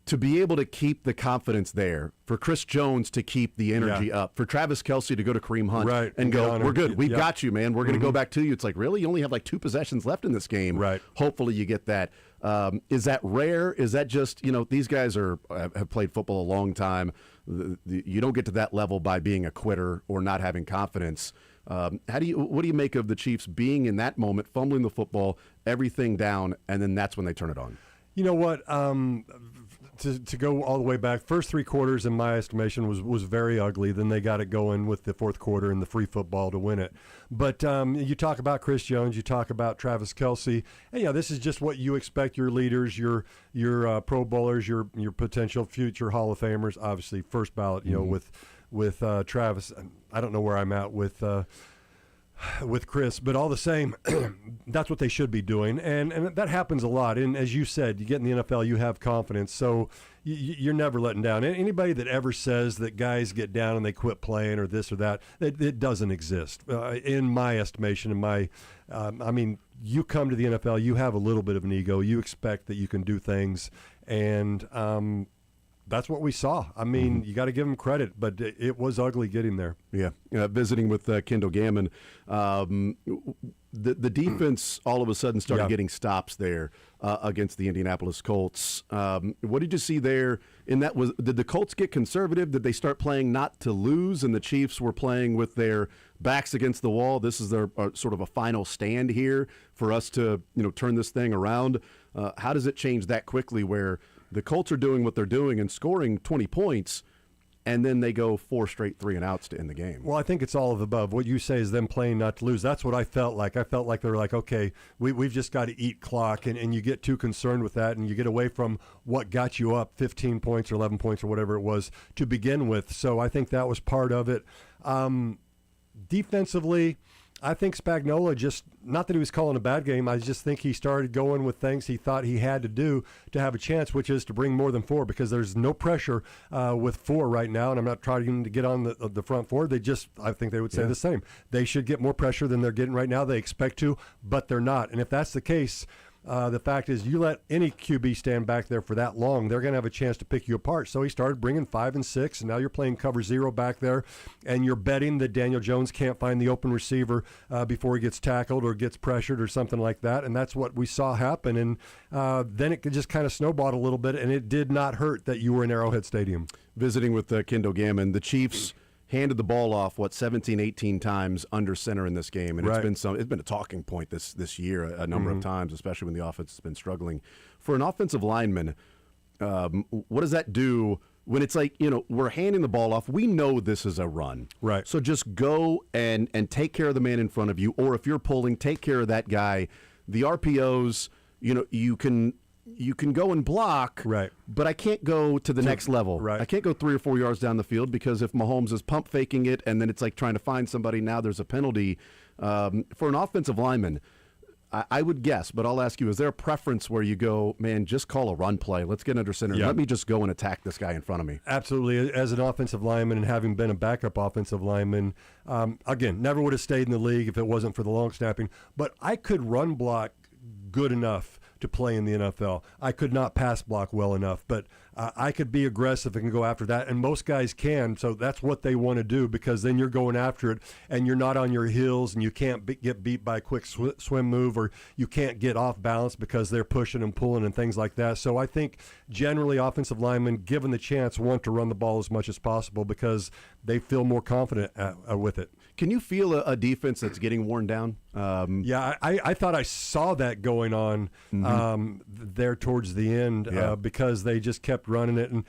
To be able to keep the confidence there, for Chris Jones to keep the energy up, for Travis Kelce to go to Kareem Hunt and go, we're good. We've got you, man. We're going to go back to you. It's like, really? You only have like 2 possessions left in this game. Right. Hopefully you get that. Is that rare? Is that just, these guys have played football a long time. You don't get to that level by being a quitter or not having confidence. What do you make of the Chiefs being in that moment, fumbling the football, everything down, and then that's when they turn it on? You know what? To go all the way back, first 3 quarters in my estimation was very ugly. Then they got it going with the fourth quarter and the free football to win it. But you talk about Chris Jones, you talk about Travis Kelce, and this is just what you expect your leaders, your Pro Bowlers, your potential future Hall of Famers. Obviously, first ballot, with Travis. I don't know where I'm at with Chris, but all the same, that's what they should be doing, and that happens a lot. And as you said, you get in the NFL, you have confidence, so you're never letting down. Anybody that ever says that guys get down and they quit playing or this or that, it doesn't exist in my estimation. You come to the NFL, you have a little bit of an ego, you expect that you can do things, and that's what we saw. I mean, you got to give him credit, but it was ugly getting there. Yeah. Visiting with Kendall Gammon, the defense all of a sudden started getting stops there against the Indianapolis Colts. What did you see there? Did the Colts get conservative? Did they start playing not to lose, and the Chiefs were playing with their backs against the wall? This is their sort of a final stand here for us to turn this thing around. How does it change that quickly where the Colts are doing what they're doing and scoring 20 points, and then they go 4 straight 3-and-outs to end the game? Well, I think it's all of the above. What you say is them playing not to lose. That's what I felt like. I felt like they were like, okay, we've just got to eat clock, and you get too concerned with that, and you get away from what got you up 15 points or 11 points or whatever it was to begin with. So I think that was part of it. Defensively, I think Spagnuolo just, not that he was calling a bad game, I just think he started going with things he thought he had to do to have a chance, which is to bring more than 4, because there's no pressure with 4 right now, and I'm not trying to get on the front 4. I think they would say the same. They should get more pressure than they're getting right now. They expect to, but they're not. And if that's the case, the fact is, you let any QB stand back there for that long, they're going to have a chance to pick you apart. So he started bringing 5 and 6, and now you're playing cover 0 back there, and you're betting that Daniel Jones can't find the open receiver before he gets tackled or gets pressured or something like that. And that's what we saw happen. And then it just kind of snowballed a little bit, and it did not hurt that you were in Arrowhead Stadium. Visiting with Kendall Gammon, the Chiefs handed the ball off 17, 18 times under center in this game, and it's been a talking point this year a number of times, especially when the offense has been struggling. For an offensive lineman, what does that do when it's like, we're handing the ball off? We know this is a run, right? So just go and take care of the man in front of you, or if you're pulling, take care of that guy. The RPOs, you can go and block, right? But I can't go to the next level. Right. I can't go 3 or 4 yards down the field, because if Mahomes is pump faking it and then it's like trying to find somebody, now there's a penalty. For an offensive lineman, I would guess, but I'll ask you, is there a preference where you go, man, just call a run play. Let's get under center. Yep. Let me just go and attack this guy in front of me. Absolutely. As an offensive lineman and having been a backup offensive lineman, again, never would have stayed in the league if it wasn't for the long snapping, but I could run block good enough to play in the NFL. I could not pass block well enough, but I could be aggressive and go after that, and most guys can, so that's what they want to do, because then you're going after it, and you're not on your heels, and you can't get beat by a quick swim move, or you can't get off balance because they're pushing and pulling and things like that. So I think generally offensive linemen, given the chance, want to run the ball as much as possible because they feel more confident with it. Can you feel a defense that's getting worn down? Yeah, I thought I saw that going on there towards the end because they just kept running it. And,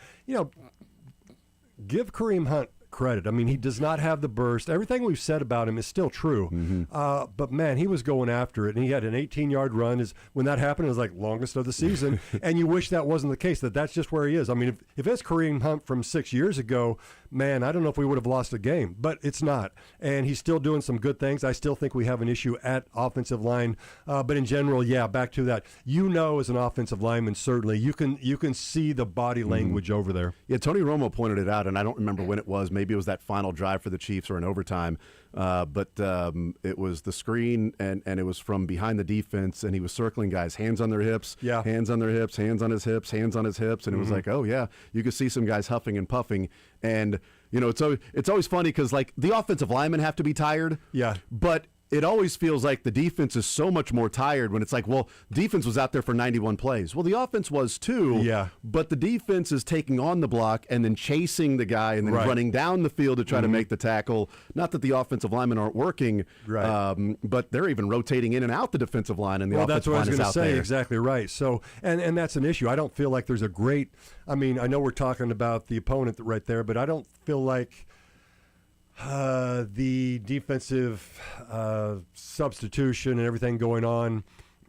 give Kareem Hunt credit. I mean, he does not have the burst. Everything we've said about him is still true. But, man, he was going after it, and he had an 18-yard run. When that happened, it was like longest of the season, and you wish that wasn't the case, that's just where he is. I mean, if it's Kareem Hunt from 6 years ago, man, I don't know if we would have lost a game, but it's not. And he's still doing some good things. I still think we have an issue at offensive line. But in general, back to that. As an offensive lineman, certainly, you can see the body language over there. Yeah, Tony Romo pointed it out, and I don't remember when it was. Maybe it was that final drive for the Chiefs or in overtime. But it was the screen, and it was from behind the defense, and he was circling guys, hands on their hips, hands on their hips, hands on his hips, hands on his hips, and it was like, oh, yeah, you could see some guys huffing and puffing. And, it's always funny because, like, the offensive linemen have to be tired. Yeah. But it always feels like the defense is so much more tired when it's like, well, defense was out there for 91 plays. Well, the offense was too. Yeah. But the defense is taking on the block and then chasing the guy and then running down the field to try to make the tackle. Not that the offensive linemen aren't working, but they're even rotating in and out the defensive line, and the offensive line is out there. That's what I was going to say. Exactly right. So, and that's an issue. I don't feel like there's a great. I mean, I know we're talking about the opponent right there, but I don't feel like the defensive substitution and everything going on.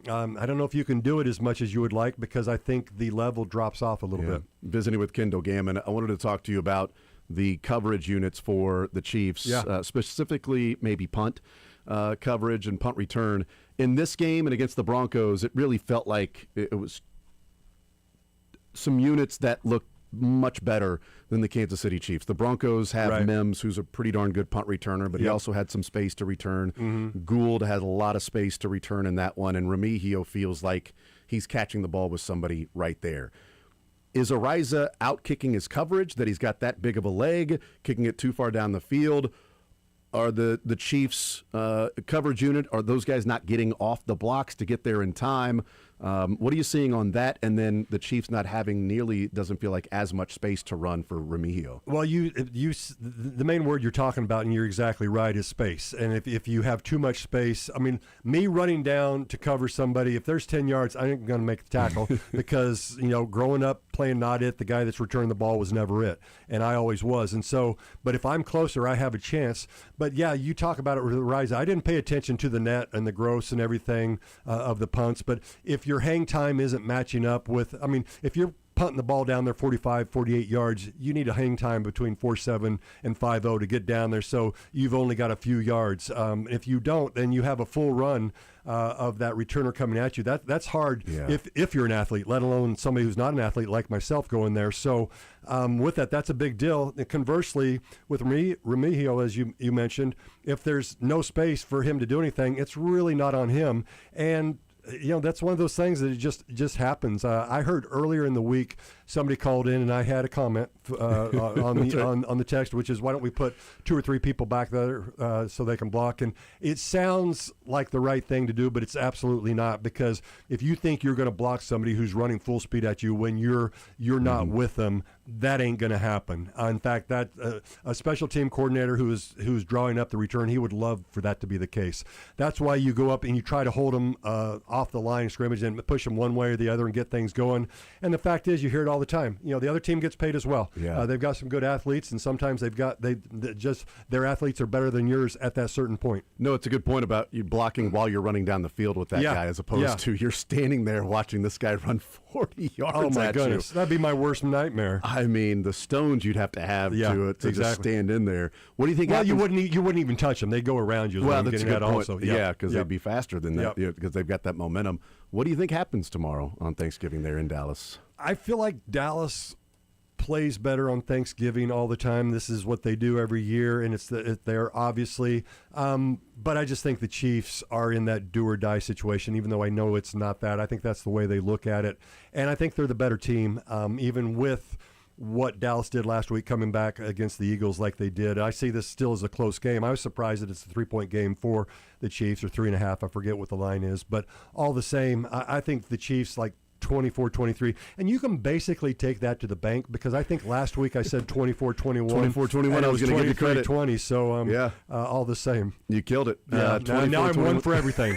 I don't know if you can do it as much as you would like, because I think the level drops off a little bit. Visiting with Kendall Gammon, I wanted to talk to you about the coverage units for the Chiefs, specifically maybe punt coverage and punt return. In this game and against the Broncos, it really felt like it was some units that looked much better than the Kansas City Chiefs. The Broncos have Mims, who's a pretty darn good punt returner, but he also had some space to return. Gould had a lot of space to return in that one, and Remigio feels like he's catching the ball with somebody right there. Is Ariza out kicking his coverage, that he's got that big of a leg, kicking it too far down the field? Are the Chiefs' coverage unit, are those guys not getting off the blocks to get there in time? What are you seeing on that? And then the Chiefs not having doesn't feel like as much space to run for Remigio. Well, the main word you're talking about, and you're exactly right, is space. And if you have too much space, I mean, me running down to cover somebody, if there's 10 yards, I ain't going to make the tackle because, growing up playing not it, the guy that's returning the ball was never it. And I always was. And so, but if I'm closer, I have a chance. But yeah, you talk about it with Ariza. I didn't pay attention to the net and the gross and everything of the punts. But if your hang time isn't matching up with, I mean, if you're punting the ball down there 45, 48 yards, you need a hang time between 4.7 and 5.0 to get down there, so you've only got a few yards. If you don't, then you have a full run of that returner coming at you. That's hard if you're an athlete, let alone somebody who's not an athlete like myself going there. So with that's a big deal. And conversely, with Remigio, as you mentioned, if there's no space for him to do anything, it's really not on him. And that's one of those things that it just happens. I heard earlier in the week somebody called in, and I had a comment on the text, which is, why don't we put 2 or 3 people back there so they can block? And it sounds like the right thing to do, but it's absolutely not, because if you think you're going to block somebody who's running full speed at you when you're not with them, that ain't going to happen. In fact, that a special team coordinator who's drawing up the return, he would love for that to be the case. That's why you go up and you try to hold them off the line of scrimmage and push them one way or the other and get things going. And the fact is, you hear it all the time. The other team gets paid as well. Yeah. They've got some good athletes, and sometimes their athletes are better than yours at that certain point. No, it's a good point about you blocking while you're running down the field with that guy, as opposed to you're standing there watching this guy run 40 yards Oh my at goodness, that'd be my worst nightmare. I mean, the stones you'd have to have to just stand in there. What do you think? Well, you wouldn't even touch them. They'd go around you. Well, that's a good point. Also. Yeah, because they'd be faster than that, because they've got that momentum. What do you think happens tomorrow on Thanksgiving there in Dallas? I feel like Dallas plays better on Thanksgiving all the time. This is what they do every year, and they're obviously. But I just think the Chiefs are in that do or die situation, even though I know it's not that. I think that's the way they look at it, and I think they're the better team, even with what Dallas did last week, coming back against the Eagles like they did. I see this still as a close game. I was surprised that it's a 3-point game for the Chiefs, or 3.5. I forget what the line is, but all the same, I think the Chiefs, like, 24-23, and you can basically take that to the bank, because I think last week I said 24-21. 24-21, I was going to give you credit. 20, so all the same. You killed it. Now I'm one for everything.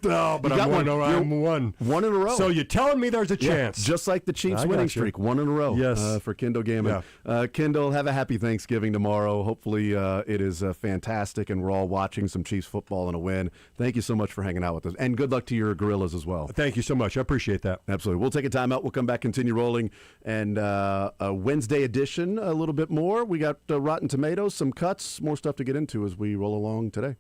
No, but I'm one. One in a row. So you're telling me there's a chance. Just like the Chiefs winning streak, one in a row. Yes. For Kendall Gammon. Yeah. Kendall, have a happy Thanksgiving tomorrow. Hopefully it is fantastic, and we're all watching some Chiefs football and a win. Thank you so much for hanging out with us, and good luck to your Gorillas as well. Thank you so much. I appreciate that. Absolutely. We'll take a timeout. We'll come back, continue rolling, and a Wednesday edition a little bit more. We got Rotten Tomatoes, some cuts, more stuff to get into as we roll along today.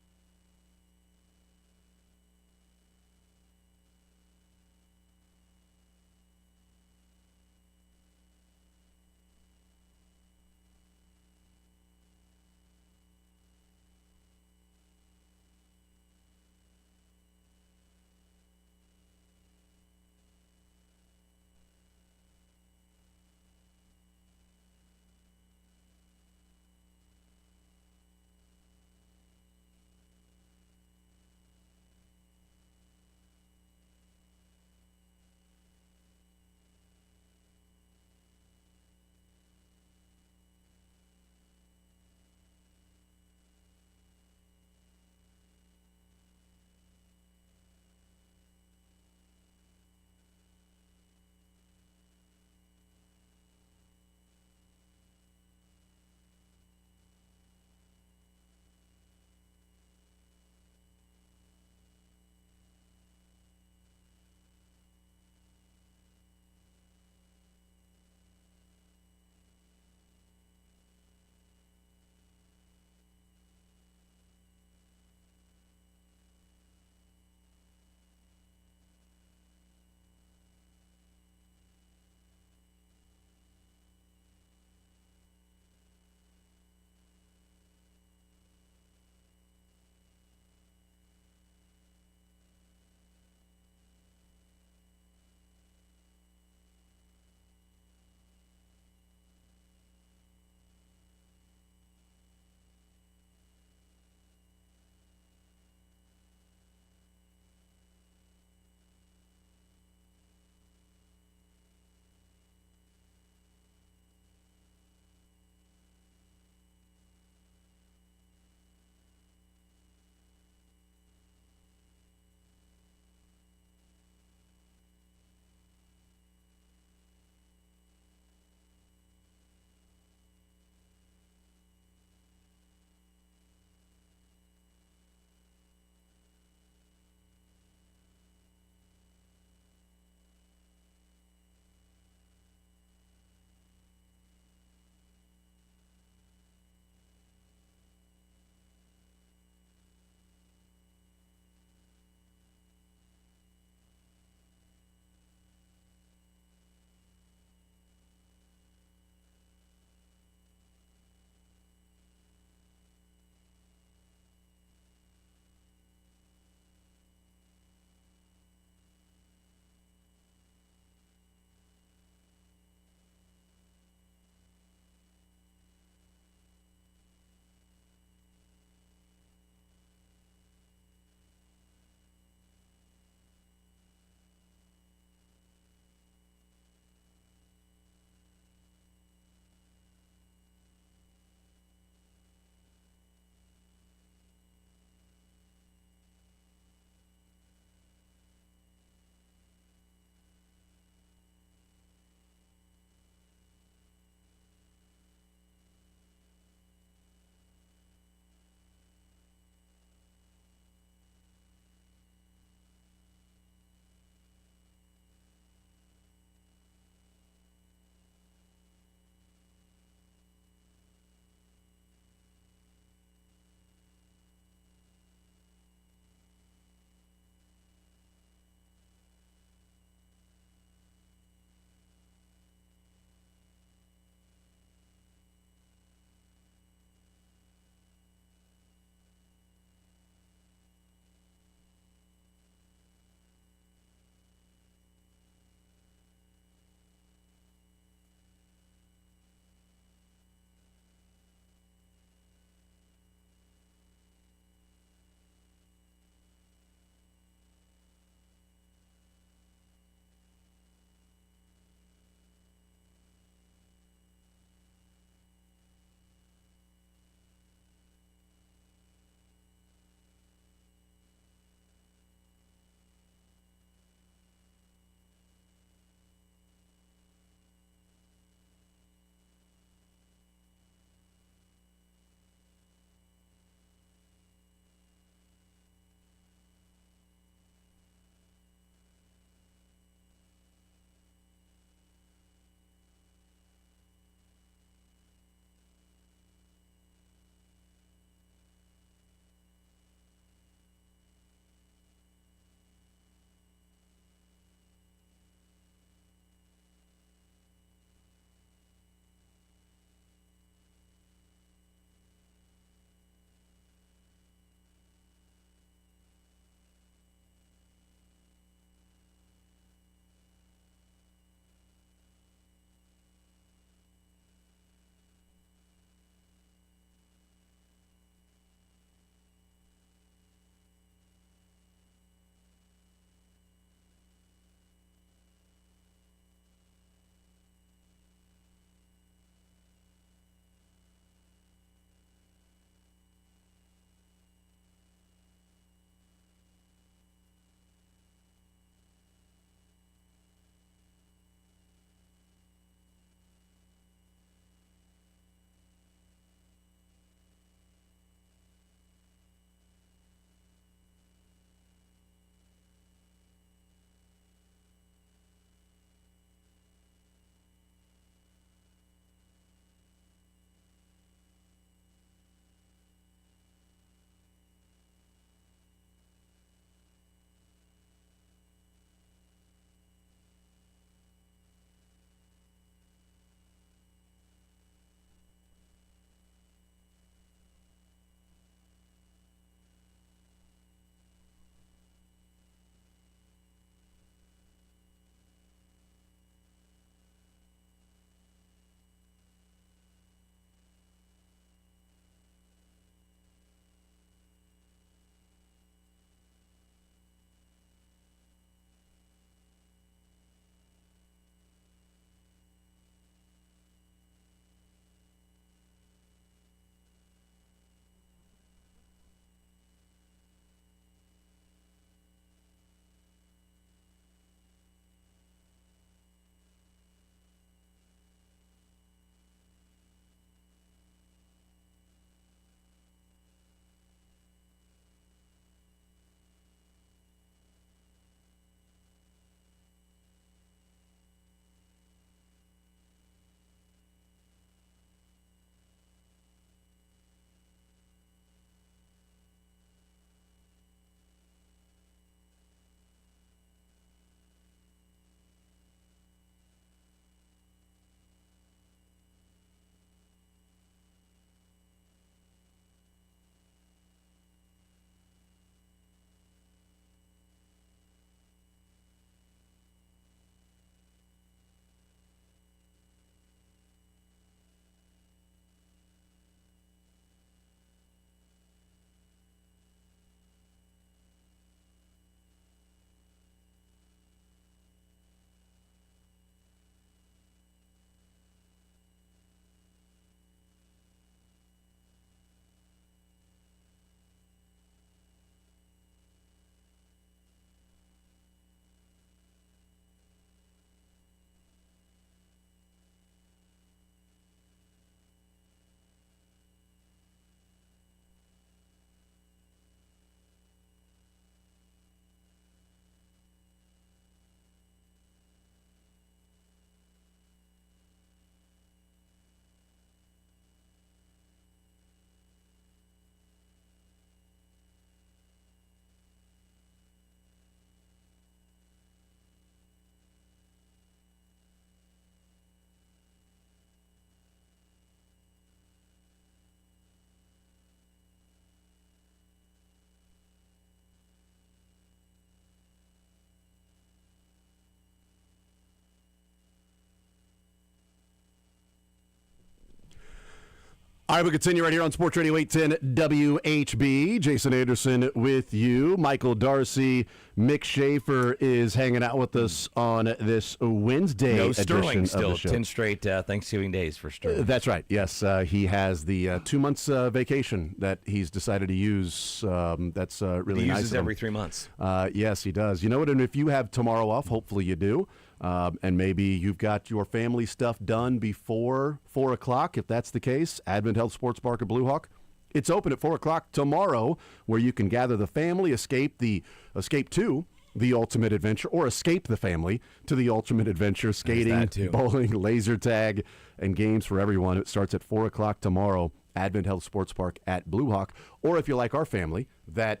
All right, we continue right here on Sports Radio 810 WHB. Jason Anderson with you. Michael Darcy, Mick Schaefer is hanging out with us on this Wednesday No edition Sterling of still. the show. 10 straight Thanksgiving days for Sterling. That's right. Yes, he has the 2 months vacation that he's decided to use. That's really he nice. uses of him. every 3 months. Yes, he does. You know what? And if you have tomorrow off, hopefully you do. And maybe you've got your family stuff done before 4 o'clock. If that's the case, Advent Health Sports Park at Blue Hawk. It's open at 4 o'clock tomorrow, where you can gather the family, escape to the ultimate adventure, or escape the family to the ultimate adventure, skating, bowling, laser tag, and games for everyone. It starts at 4 o'clock tomorrow, Advent Health Sports Park at Blue Hawk. Or if you're like our family, that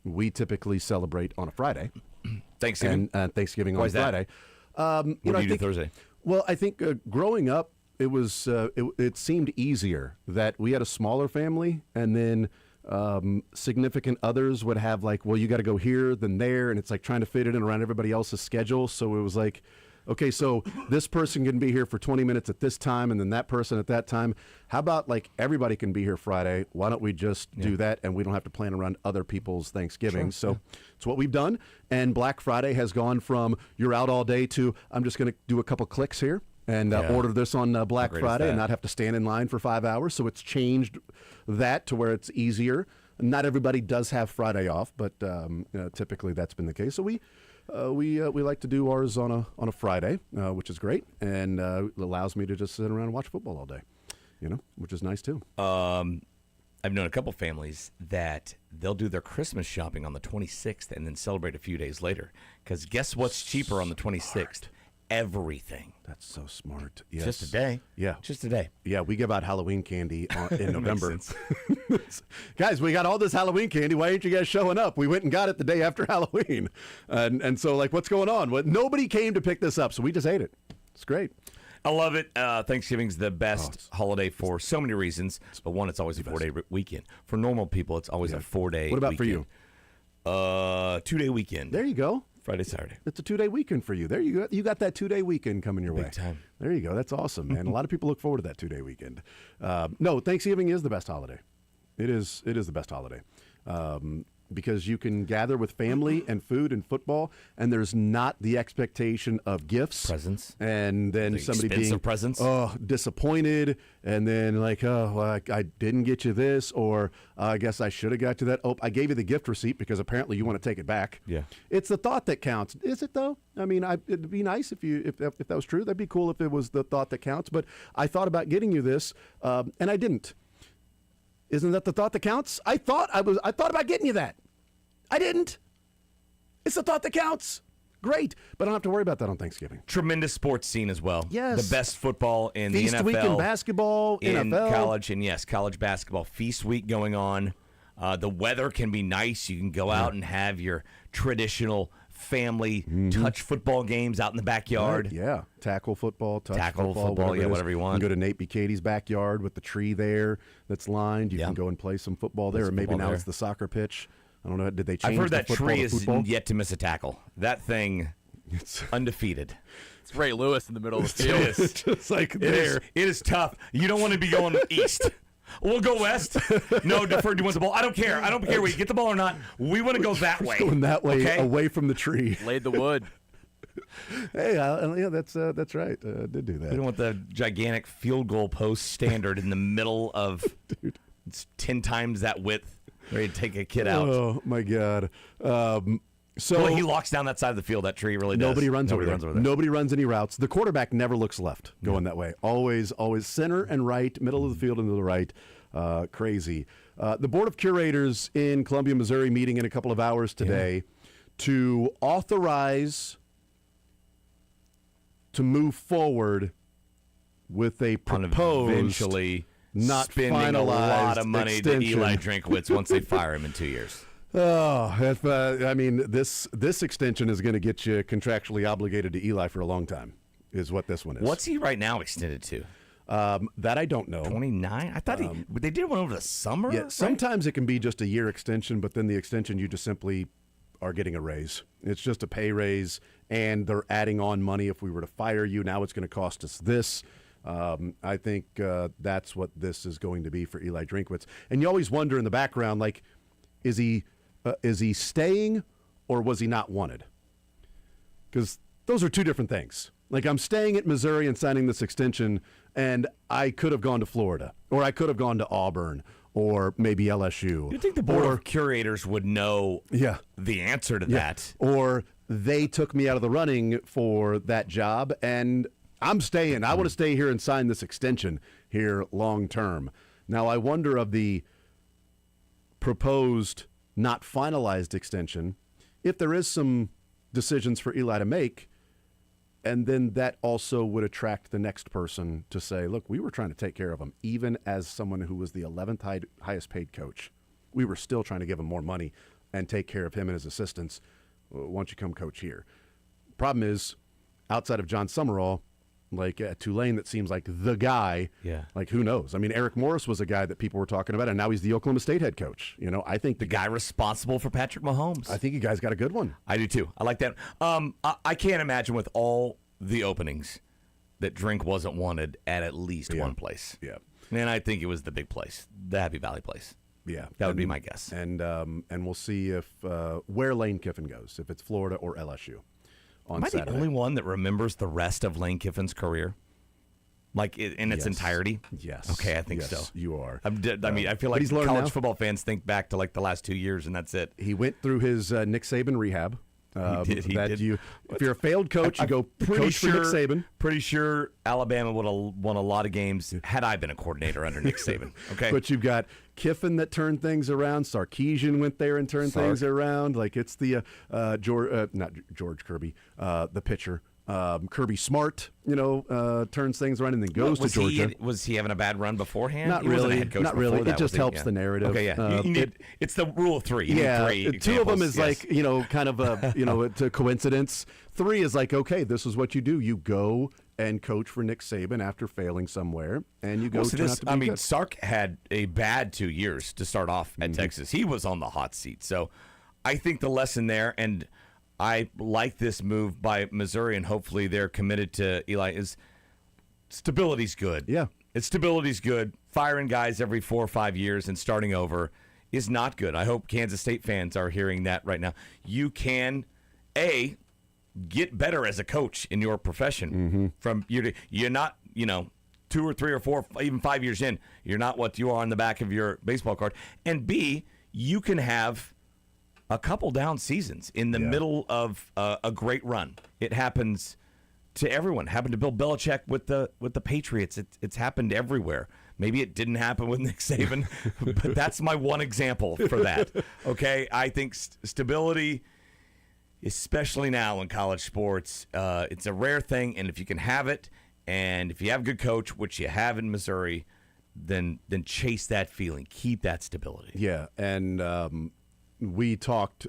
we typically celebrate on a Friday. Thanksgiving? And Thanksgiving on Friday. What do you do Thursday? Well, I think growing up, it seemed easier that we had a smaller family, and then significant others would have like, well, you got to go here, then there, and it's like trying to fit it in around everybody else's schedule. So it was like, okay, so this person can be here for 20 minutes at this time, and then that person at that time. How about like everybody can be here Friday? Why don't we just do that, and we don't have to plan around other people's Thanksgiving? So it's what we've done. And Black Friday has gone from you're out all day to I'm just going to do a couple clicks here and order this on Black Friday and not have to stand in line for 5 hours. So it's changed that to where it's easier. Not everybody does have Friday off, but typically that's been the case. So we like to do ours on a Friday, which is great, and it allows me to just sit around and watch football all day, which is nice too. I've known a couple families that they'll do their Christmas shopping on the 26th and then celebrate a few days later. Because guess what's cheaper on the 26th? Everything. That's so smart. Yes. Just a day. Yeah. Just a day. Yeah, we give out Halloween candy in November. Guys, we got all this Halloween candy. Why aren't you guys showing up? We went and got it the day after Halloween. And so, like, what's going on? Well, nobody came to pick this up, so we just ate it. It's great. I love it. Thanksgiving's the best holiday for so many reasons. But one, it's always a 4-day weekend. For normal people, it's always a 4-day weekend. What about for you? 2-day weekend. There you go. Friday, Saturday. It's a 2-day weekend for you. There you go. You got that 2-day weekend coming your way. Big time. There you go. That's awesome, man. A lot of people look forward to that 2-day weekend. No, Thanksgiving is the best holiday. It is the best holiday. Because you can gather with family and food and football, and there's not the expectation of gifts, presents, and then somebody being presents, disappointed, and then like, well, I didn't get you this, or I guess I should have got you that. Oh, I gave you the gift receipt because apparently you want to take it back. Yeah, it's the thought that counts. Is it though? I mean, it'd be nice if that was true. That'd be cool if it was the thought that counts. But I thought about getting you this, and I didn't. Isn't that the thought that counts? I thought about getting you that. I didn't. It's the thought that counts. Great, but I don't have to worry about that on Thanksgiving. Tremendous sports scene as well. Yes. The best football in Feast the NFL. week in basketball, in NFL. College, and yes, college basketball. Feast week going on. The weather can be nice. You can go out and have your traditional family touch football games out in the backyard. Right, yeah, tackle football, touch football, whatever you want. You can go to Nate B. Katie's backyard with the tree there that's lined. You can go and play some football there, or maybe now it's the soccer pitch. I don't know. Did they change I've heard the that football tree to is football? yet to miss a tackle. That thing, it's undefeated. It's Ray Lewis in the middle of the field. It is. Just like there. It is tough. You don't want to be going east. We'll go west. No, deferred. You want the ball? I don't care. I don't care where you get the ball or not. We want to go that way. Going that way, okay? Away from the tree. Laid the wood. Hey, yeah, that's right. Did do that. We don't want the gigantic field goal post standard in the middle of. Dude. It's 10 times that width. Ready to take a kid out. Oh my God. So he locks down that side of the field. That tree really does. Nobody runs over there. Nobody runs any routes. The quarterback never looks left going that way. Always center and right, middle of the field and to the right. Crazy. The Board of Curators in Columbia, Missouri, meeting in a couple of hours today to authorize to move forward with a proposed, eventually not spending finalized a lot of money extension. to Eli Drinkwitz once they fire him in 2 years. Oh, I mean, this extension is going to get you contractually obligated to Eli for a long time, is what this one is. What's he right now extended to? That I don't know. 29? I thought they did one over the summer. Yeah, right? sometimes it can be just a year extension, but then the extension you just simply are getting a raise. It's just a pay raise, and they're adding on money. If we were to fire you, now it's going to cost us this. I think that's what this is going to be for Eli Drinkwitz. And you always wonder in the background, like, is he staying or was he not wanted? Because those are two different things. Like, I'm staying at Missouri and signing this extension, and I could have gone to Florida, or I could have gone to Auburn, or maybe LSU. You'd think the board of curators would know the answer to that. Or they took me out of the running for that job, and I'm staying. I want to stay here and sign this extension here long term. Now, I wonder of the proposed, not finalized extension, if there is some decisions for Eli to make, and then that also would attract the next person to say, look, we were trying to take care of him. Even as someone who was the 11th highest paid coach, we were still trying to give him more money and take care of him and his assistants. Why don't you come coach here? Problem is, outside of John Summerall, like at Tulane, that seems like the guy. Yeah. Like, who knows? I mean, Eric Morris was a guy that people were talking about, and now he's the Oklahoma State head coach. You know, I think the guy responsible for Patrick Mahomes. I think you guys got a good one. I do too. I like that. I can't imagine with all the openings that Drink wasn't wanted at least one place. Yeah. And I think it was the big place, the Happy Valley place. Yeah. That would be my guess. And we'll see if where Lane Kiffin goes, if it's Florida or LSU on Am I Saturday. the only one that remembers the rest of Lane Kiffin's career? Like in its entirety? Yes. Okay, I think so. You are. I mean, I feel like he's learned college now. Football fans think back to like the last 2 years, and that's it. He went through his Nick Saban rehab. He did. If you're a failed coach, you go Pretty coach for Nick Saban. Pretty sure Alabama would have won a lot of games had I been a coordinator under Nick Saban. Okay, But you've got Kiffin that turned things around. Sarkisian went there and turned things around. Like, it's the not George Kirby, the pitcher. Kirby Smart, turns things around and then goes to Georgia. Was he having a bad run beforehand? Not He wasn't a really. head coach Not before really. that, It just was he? helps the narrative. Okay, yeah. It's the rule of three. You need three two of them examples, is yes. like, kind of a, it's a coincidence. Three is like, okay, this is what you do. You go and coach for Nick Saban after failing somewhere, and you go turn out to be good. Sark had a bad 2 years to start off at Texas. He was on the hot seat. So I think the lesson there, and I like this move by Missouri, and hopefully they're committed to Eli, is stability's good. Yeah. Stability's good. Firing guys every 4 or 5 years and starting over is not good. I hope Kansas State fans are hearing that right now. You can, get better as a coach in your profession from year to you're not, 2 or 3 or 4, even 5 years in, you're not what you are on the back of your baseball card. And B, you can have a couple down seasons in the middle of a great run. It happens to everyone. It happened to Bill Belichick with the Patriots. It's happened everywhere. Maybe it didn't happen with Nick Saban, but that's my one example for that. Okay, I think stability, especially now in college sports, it's a rare thing, and if you can have it, and if you have a good coach, which you have in Missouri, then chase that feeling. Keep that stability. Yeah, and we talked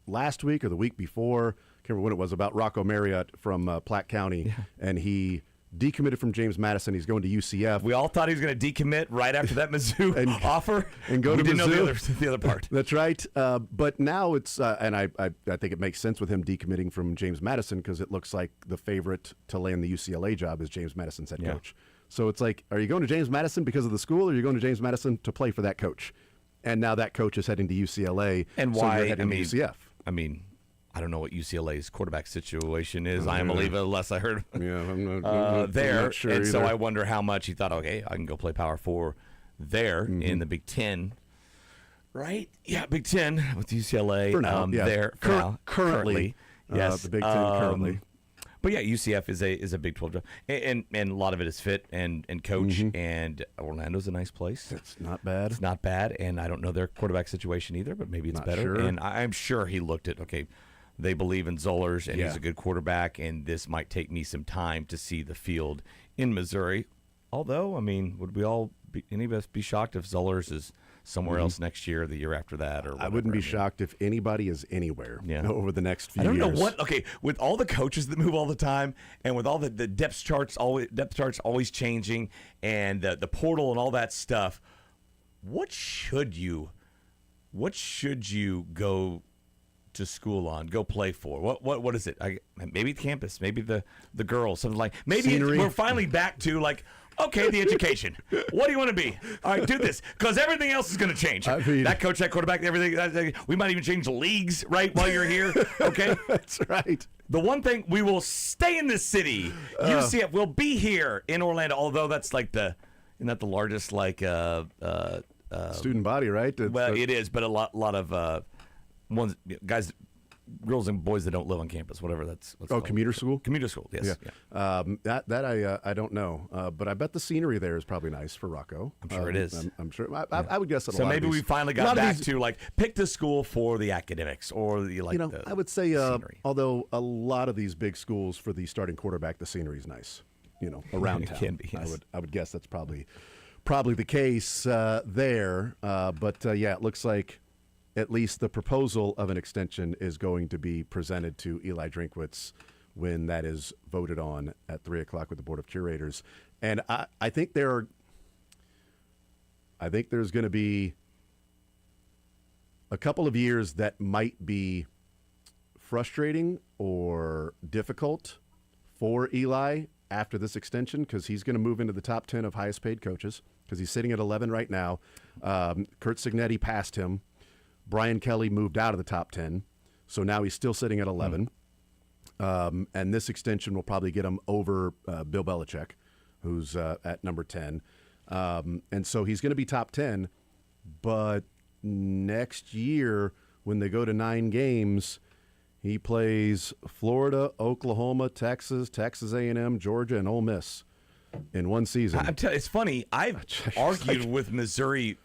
last week or the week before, can't remember when it was, about Rocco Marriott from Platte County, and he decommitted from James Madison. He's going to UCF. We all thought he was going to decommit right after that Mizzou offer, and go to didn't Mizzou. know the other part. That's right. But now it's, and I think it makes sense with him decommitting from James Madison, because it looks like the favorite to land the UCLA job is James Madison's head coach. So it's like, are you going to James Madison because of the school, or are you going to James Madison to play for that coach? And now that coach is heading to UCLA. And so why? you're heading to UCF. I don't know what UCLA's quarterback situation is. I am a believer, unless I heard I'm not sure and either. so I wonder how much he thought, okay, I can go play Power 4 there in the Big Ten. Right? Yeah, Big Ten with UCLA. For now, there currently. Yes. The Big Ten currently. But yeah, UCF is a Big 12 job, and a lot of it is fit and coach. And Orlando's a nice place. It's not bad. It's not bad, and I don't know their quarterback situation either, but maybe it's Not better. sure. And I'm sure he looked at, okay, they believe in Zollers, and he's a good quarterback, and this might take me some time to see the field in Missouri. Although, would any of us be shocked if Zollers is somewhere else next year or the year after that? Or whatever? I wouldn't be shocked if anybody is anywhere over the next few years. I don't know what. Okay, with all the coaches that move all the time, and with all the depth charts always changing, and the portal and all that stuff, what should you go to school on, go play for? What is it? Maybe the campus, maybe the girls, something like. Maybe we're finally back to like. Okay, the education. What do you want to be? All right, do this because everything else is going to change. I mean, that coach, that quarterback, everything. We might even change leagues right while you're here. Okay, that's right. The one thing we will stay in the city. UCF will be here in Orlando. Although that's like isn't that the largest like student body, right? It is, but a lot of guys. Girls and boys that don't live on campus, whatever that's. Commuter school. Commuter school, yes. Yeah. I don't know, but I bet the scenery there is probably nice for Rocco. I'm sure it is. I'm sure. I would guess that. So maybe we finally got back to like pick the school for the academics or the like. I would say, although a lot of these big schools for the starting quarterback, the scenery is nice. Around town. Can be. Yes. I would guess that's probably the case there. But it looks like. At least the proposal of an extension is going to be presented to Eli Drinkwitz when that is voted on at 3:00 with the Board of Curators. And I think there's going to be a couple of years that might be frustrating or difficult for Eli after this extension because he's going to move into the top 10 of highest paid coaches because he's sitting at 11 right now. Kurt Cignetti passed him. Brian Kelly moved out of the top 10, so now he's still sitting at 11. And this extension will probably get him over Bill Belichick, who's at number 10. And so he's going to be top 10, but next year when they go to 9 games, he plays Florida, Oklahoma, Texas A&M, Georgia, and Ole Miss in one season. I'm telling you, it's funny. I've argued with Missouri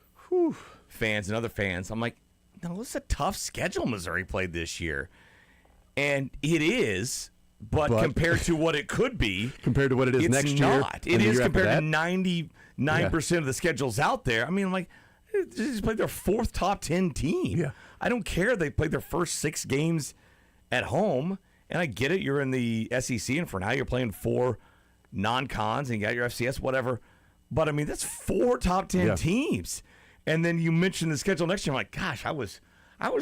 fans and other fans. I'm like, no, it's a tough schedule Missouri played this year. And it is, but compared to what it could be. Compared to what it is next year. It is compared to 99% of the schedules out there. I mean, like, they just played their 4th top 10 team. Yeah. I don't care. They played their first 6 games at home. And I get it. You're in the SEC, and for now you're playing 4 non-cons, and you got your FCS, whatever. But, I mean, that's 4 top 10 teams. And then you mentioned the schedule next year. I'm like, gosh, I was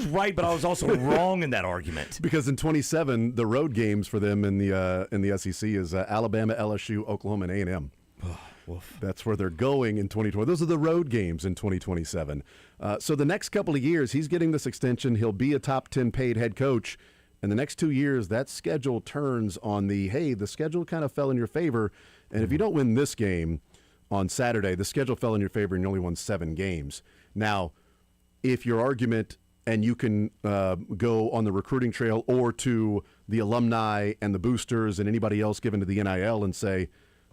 right, but I was also wrong in that argument. Because in 27, the road games for them in the SEC is Alabama, LSU, Oklahoma, and A&M. That's where they're going in 2020. Those are the road games in 2027. So the next couple of years, he's getting this extension. He'll be a top 10 paid head coach. And the next 2 years, that schedule turns on the schedule kind of fell in your favor. And if you don't win this game on Saturday, the schedule fell in your favor and you only won 7 games. Now, if your argument, and you can go on the recruiting trail or to the alumni and the boosters and anybody else given to the NIL and say,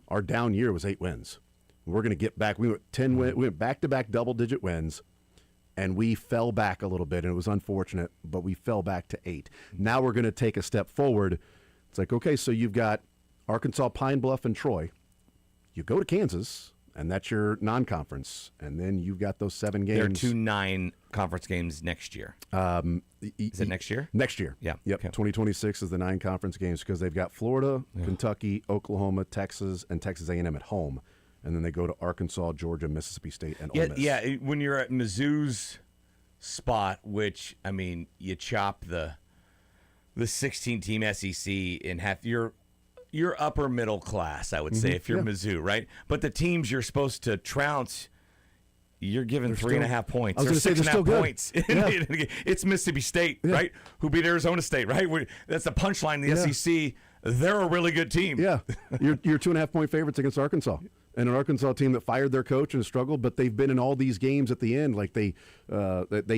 our down year was 8 wins. We're going to get back. We went back-to-back double-digit wins, and we fell back a little bit, and it was unfortunate, but we fell back to 8. Now we're going to take a step forward. It's like, okay, so you've got Arkansas, Pine Bluff, and Troy. You go to Kansas, and that's your non-conference, and then you've got those 7 games. There are 2 9-conference games next year. Is it next year? Next year. Yeah. Yep. Okay. 2026 is the 9-conference games because they've got Florida, Kentucky, Oklahoma, Texas, and Texas A&M at home, and then they go to Arkansas, Georgia, Mississippi State, and Ole Miss. Yeah, when you're at Mizzou's spot, which, I mean, you chop the 16-team SEC in half. You're upper middle class, I would say, if you're Mizzou, right? But the teams you're supposed to trounce, you're given 3.5 points. I was going to say, they're still good. Points. It's Mississippi State, right? Who beat Arizona State, right? That's the punchline in the SEC. They're a really good team. Yeah. You're 2.5-point favorites against Arkansas. And an Arkansas team that fired their coach and struggled, but they've been in all these games at the end. Like they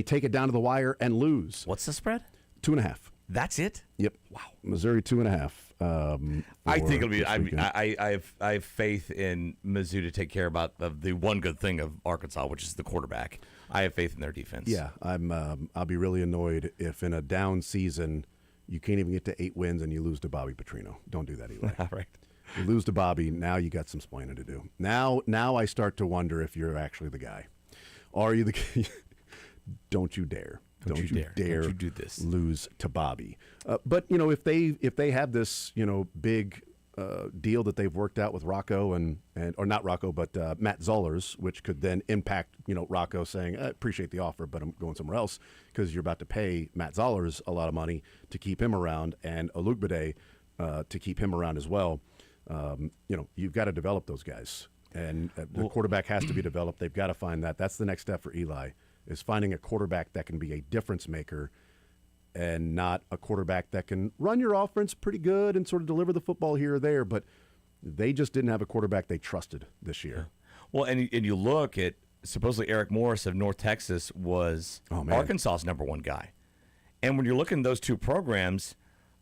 take it down to the wire and lose. What's the spread? 2.5. That's it? Yep. Wow. Missouri 2.5. I think it'll be. I have faith in Mizzou to take care of the one good thing of Arkansas, which is the quarterback. I have faith in their defense. Yeah, I'll be really annoyed if in a down season you can't even get to 8 wins and you lose to Bobby Petrino. Don't do that, Eli. All right. You lose to Bobby, now you got some splaining to do. Now I start to wonder if you're actually the guy. Are you the guy? Don't you dare. Don't you dare do this. Lose to Bobby. But if they have this big deal that they've worked out with Rocco or not Rocco, but Matt Zollers, which could then impact, Rocco saying, I appreciate the offer, but I'm going somewhere else, because you're about to pay Matt Zollers a lot of money to keep him around, and Olugbade to keep him around as well. You've got to develop those guys, and the quarterback has to be developed. They've got to find that. That's the next step for Eli, is finding a quarterback that can be a difference maker and not a quarterback that can run your offense pretty good and sort of deliver the football here or there. But they just didn't have a quarterback they trusted this year. Well, and you look at supposedly Eric Morris of North Texas was Arkansas's number one guy. And when you're looking at those two programs,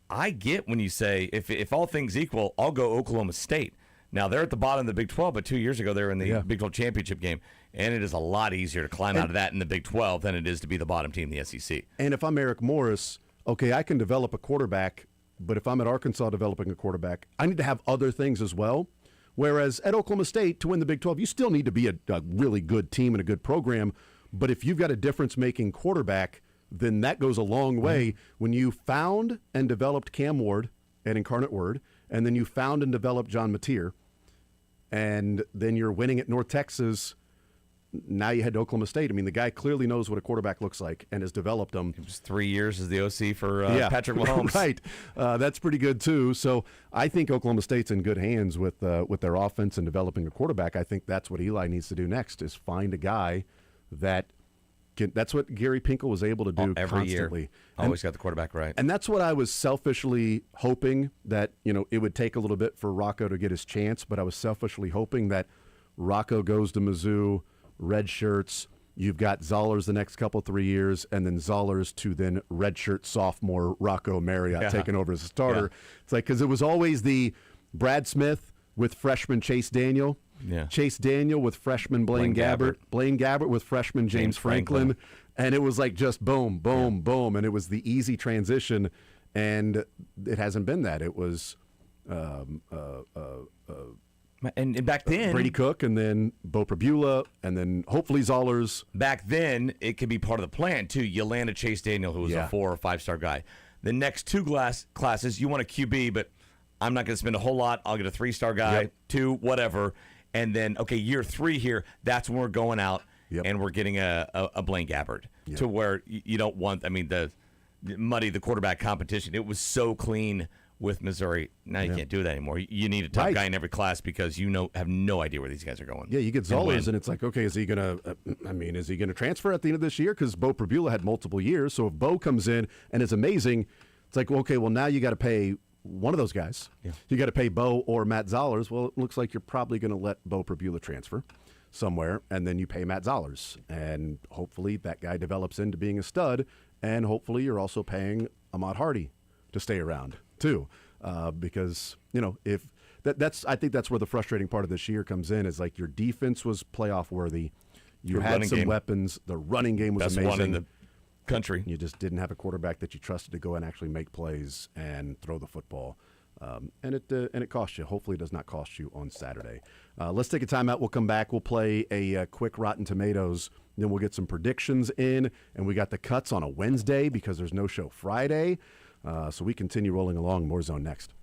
I get when you say, if all things equal, I'll go Oklahoma State. Now, they're at the bottom of the Big 12, but 2 years ago they were in the Big 12 championship game. And it is a lot easier to climb out of that in the Big 12 than it is to be the bottom team in the SEC. And if I'm Eric Morris, okay, I can develop a quarterback, but if I'm at Arkansas developing a quarterback, I need to have other things as well. Whereas at Oklahoma State, to win the Big 12, you still need to be a really good team and a good program. But if you've got a difference-making quarterback, then that goes a long way. When you found and developed Cam Ward at Incarnate Word, and then you found and developed John Mateer, and then you're winning at North Texas. Now you head to Oklahoma State. I mean, the guy clearly knows what a quarterback looks like and has developed them. It was 3 years as the OC for Patrick Mahomes. Right. That's pretty good, too. So I think Oklahoma State's in good hands with their offense and developing a quarterback. I think that's what Eli needs to do next, is find a guy that can. That's what Gary Pinkel was able to do every constantly. Year. Always got the quarterback right. And that's what I was selfishly hoping, that it would take a little bit for Rocco to get his chance, but I was selfishly hoping that Rocco goes to Mizzou, red shirts. You've got Zollers the next 3 years, and then Zollers to then redshirt sophomore Rocco Marriott taking over as a starter. Yeah. It's like, because it was always the Brad Smith with freshman Chase Daniel, Chase Daniel with freshman Blaine Gabbert, Blaine Gabbert with freshman James Franklin, and it was like just boom, boom, boom, and it was the easy transition, and it hasn't been that. It was and back then, Brady Cook, and then Bo Prabula, and then hopefully Zollers. Back then, it could be part of the plan, too. You land a Chase Daniel, who was a 4 or 5 star guy. The next two classes, you want a QB, but I'm not going to spend a whole lot. I'll get a 3-star guy, 2, whatever. And then, okay, year 3 here, that's when we're going out, and we're getting a Blaine Gabbert to where you don't want, the muddy the quarterback competition. It was so clean with Missouri. Now you can't do that anymore. You need a top guy in every class, because have no idea where these guys are going. Yeah, you get Zollers, and it's like, okay, is he gonna transfer at the end of this year? Because Bo Prabula had multiple years. So if Bo comes in and is amazing, it's like, okay, well, now you got to pay one of those guys. Yeah. You got to pay Bo or Matt Zollers. Well, it looks like you're probably going to let Bo Prabula transfer somewhere, and then you pay Matt Zollers, and hopefully that guy develops into being a stud, and hopefully you're also paying Ahmad Hardy to stay around too, because if that's I think that's where the frustrating part of this year comes in, is like your defense was playoff worthy, you had some weapons, the running game was amazing, best one in the country. You just didn't have a quarterback that you trusted to go and actually make plays and throw the football, and it cost you. Hopefully, it does not cost you on Saturday. Let's take a timeout. We'll come back. We'll play a quick Rotten Tomatoes. Then we'll get some predictions in, and we got the cuts on a Wednesday because there's no show Friday. So we continue rolling along. More Zone next.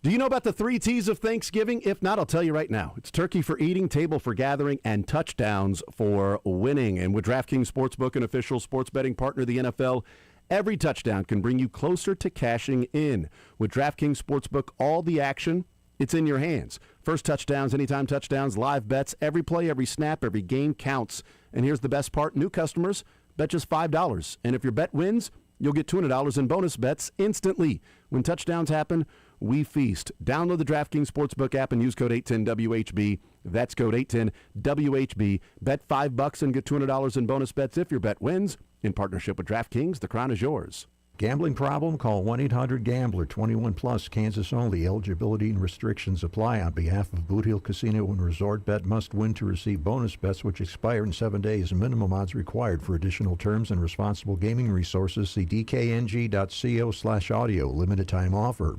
Do you know about the 3 T's of Thanksgiving? If not, I'll tell you right now. It's turkey for eating, table for gathering, and touchdowns for winning. And with DraftKings Sportsbook, an official sports betting partner of the NFL, every touchdown can bring you closer to cashing in. With DraftKings Sportsbook, all the action, it's in your hands. First touchdowns, anytime touchdowns, live bets, every play, every snap, every game counts. And here's the best part. New customers bet just $5. And if your bet wins, you'll get $200 in bonus bets instantly. When touchdowns happen, we feast. Download the DraftKings Sportsbook app and use code 810WHB. That's code 810WHB. Bet $5 and get $200 in bonus bets if your bet wins. In partnership with DraftKings, the crown is yours. Gambling problem? Call 1-800-GAMBLER. 21 plus, Kansas only. Eligibility and restrictions apply. On behalf of Boot Hill Casino and Resort, bet must win to receive bonus bets which expire in 7 days. Minimum odds required. For additional terms and responsible gaming resources, see dkng.co/audio. Limited time offer.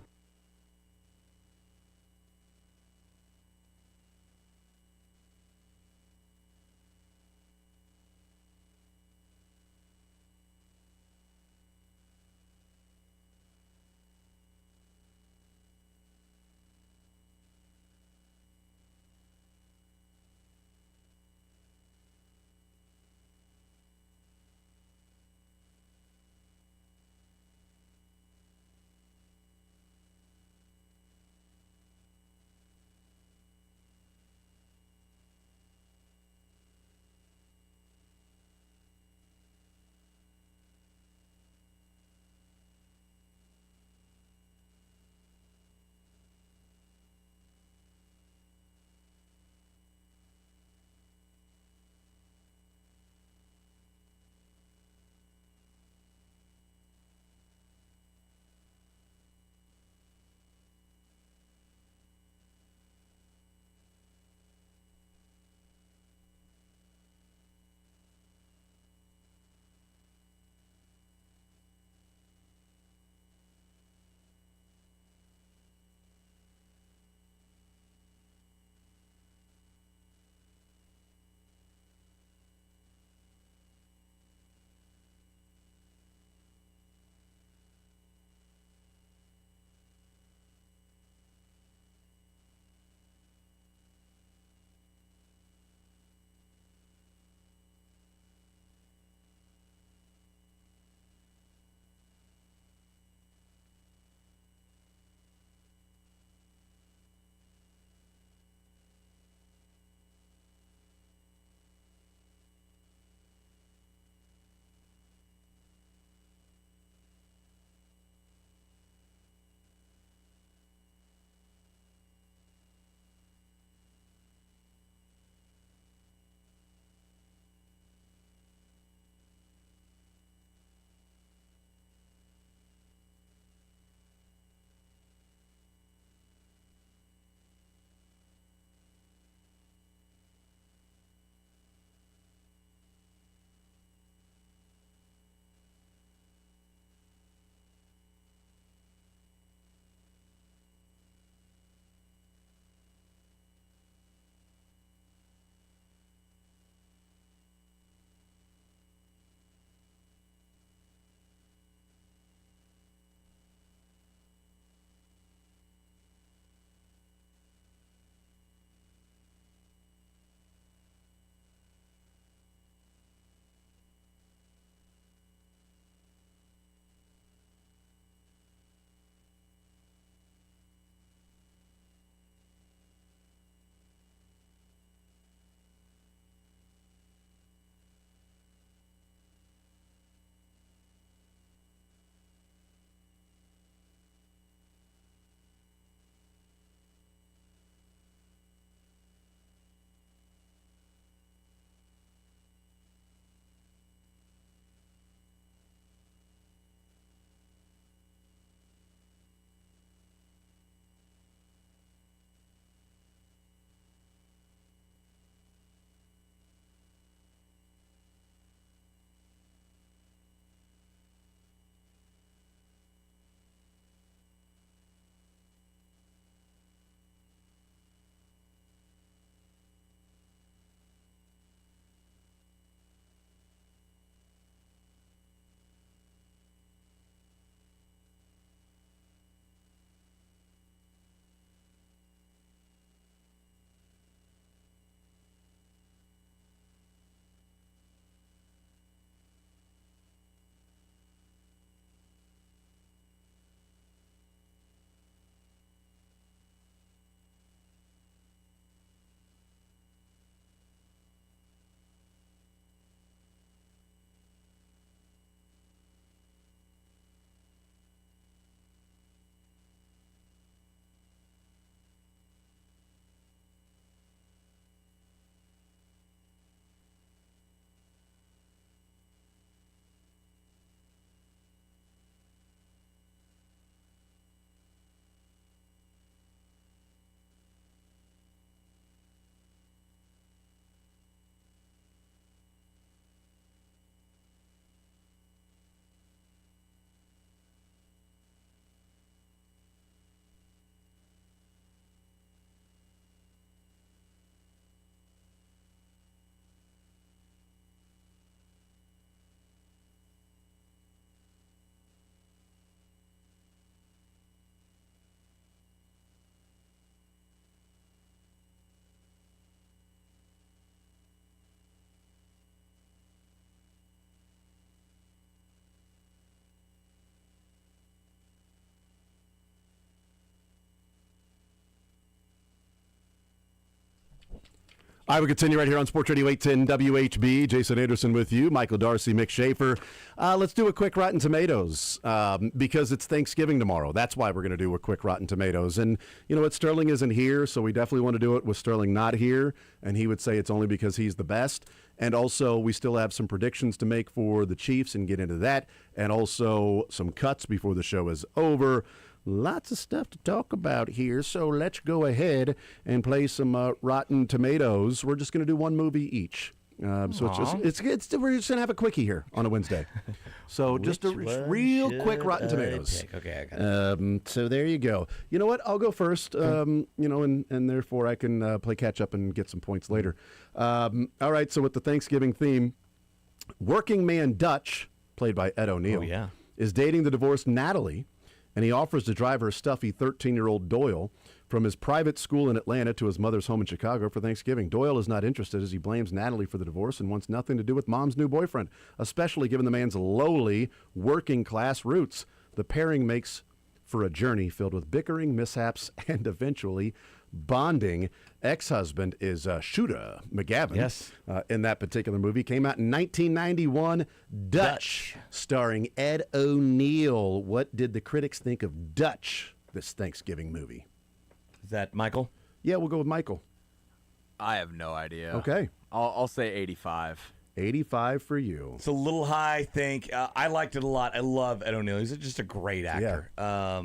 I will continue right here on Sports Radio 810 WHB. Jason Anderson with you, Michael Darcy, Mick Schaefer. Let's do a quick Rotten Tomatoes because it's Thanksgiving tomorrow. That's why we're going to do a quick Rotten Tomatoes. And you know what? Sterling isn't here, so we definitely want to do it with Sterling not here. And he would say it's only because he's the best. And also, we still have some predictions to make for the Chiefs and get into that. And also some cuts before the show is over. Lots of stuff to talk about here, so let's go ahead and play some Rotten Tomatoes. We're just going to do one movie each. So we're just going to have a quickie here on a Wednesday. So just a real quick Rotten Tomatoes. Okay, I got it. So there you go. You know what? I'll go first, and therefore I can play catch up and get some points later. All right, so with the Thanksgiving theme, working man Dutch, played by Ed O'Neill, is dating the divorced Natalie, and he offers to drive her stuffy 13-year-old Doyle from his private school in Atlanta to his mother's home in Chicago for Thanksgiving. Doyle is not interested as he blames Natalie for the divorce and wants nothing to do with mom's new boyfriend, especially given the man's lowly working-class roots. The pairing makes for a journey filled with bickering, mishaps, and eventually bonding. Ex-husband is Shooter McGavin. In that particular movie. Came out in 1991. Dutch, starring Ed O'Neill. What did the critics think of Dutch, this Thanksgiving movie? Is that Michael? Yeah, we'll go with Michael. I have no idea. Okay. I'll say 85. 85 for you. It's a little high, I think. I liked it a lot. I love Ed O'Neill. He's just a great actor. Yeah.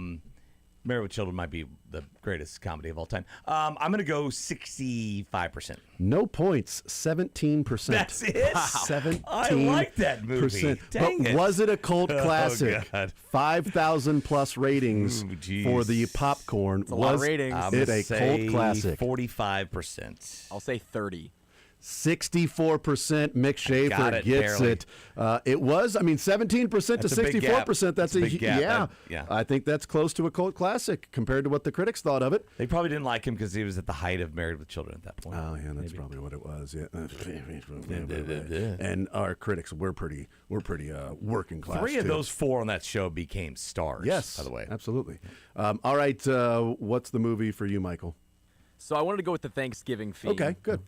Married with Children might be the greatest comedy of all time. I'm going to go 65%. No points, 17%. That's it? Wow. 17%. I like that movie. Dang it. Was it a cult classic? Oh, God. 5,000 plus ratings for the popcorn. That's a lot of ratings. It a cult classic? 45%. I'll say 30. 64%. Mick Schaefer gets barely. it. It was, 17% to 64%. That's a big gap. Yeah. I think that's close to a cult classic compared to what the critics thought of it. They probably didn't like him because he was at the height of Married with Children at that point. Oh, yeah, that's probably what it was. Yeah. And our critics, we're pretty working class. 3 of those 4 on that show became stars. Yes, by the way. Absolutely. All right, what's the movie for you, Michael? So I wanted to go with the Thanksgiving theme. Okay, good.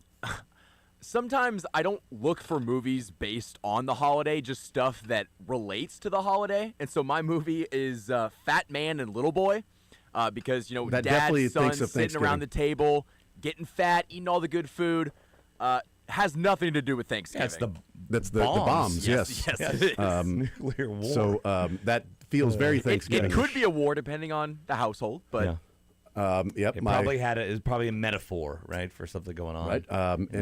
Sometimes I don't look for movies based on the holiday, just stuff that relates to the holiday. And so my movie is Fat Man and Little Boy because, that dad, son sitting around the table, getting fat, eating all the good food. Has nothing to do with Thanksgiving. That's the bombs. Yes. Nuclear war. So that feels very Thanksgiving. It could be a war depending on the household, but... Yeah. Yep. It probably it's probably a metaphor, right, for something going on. Right. And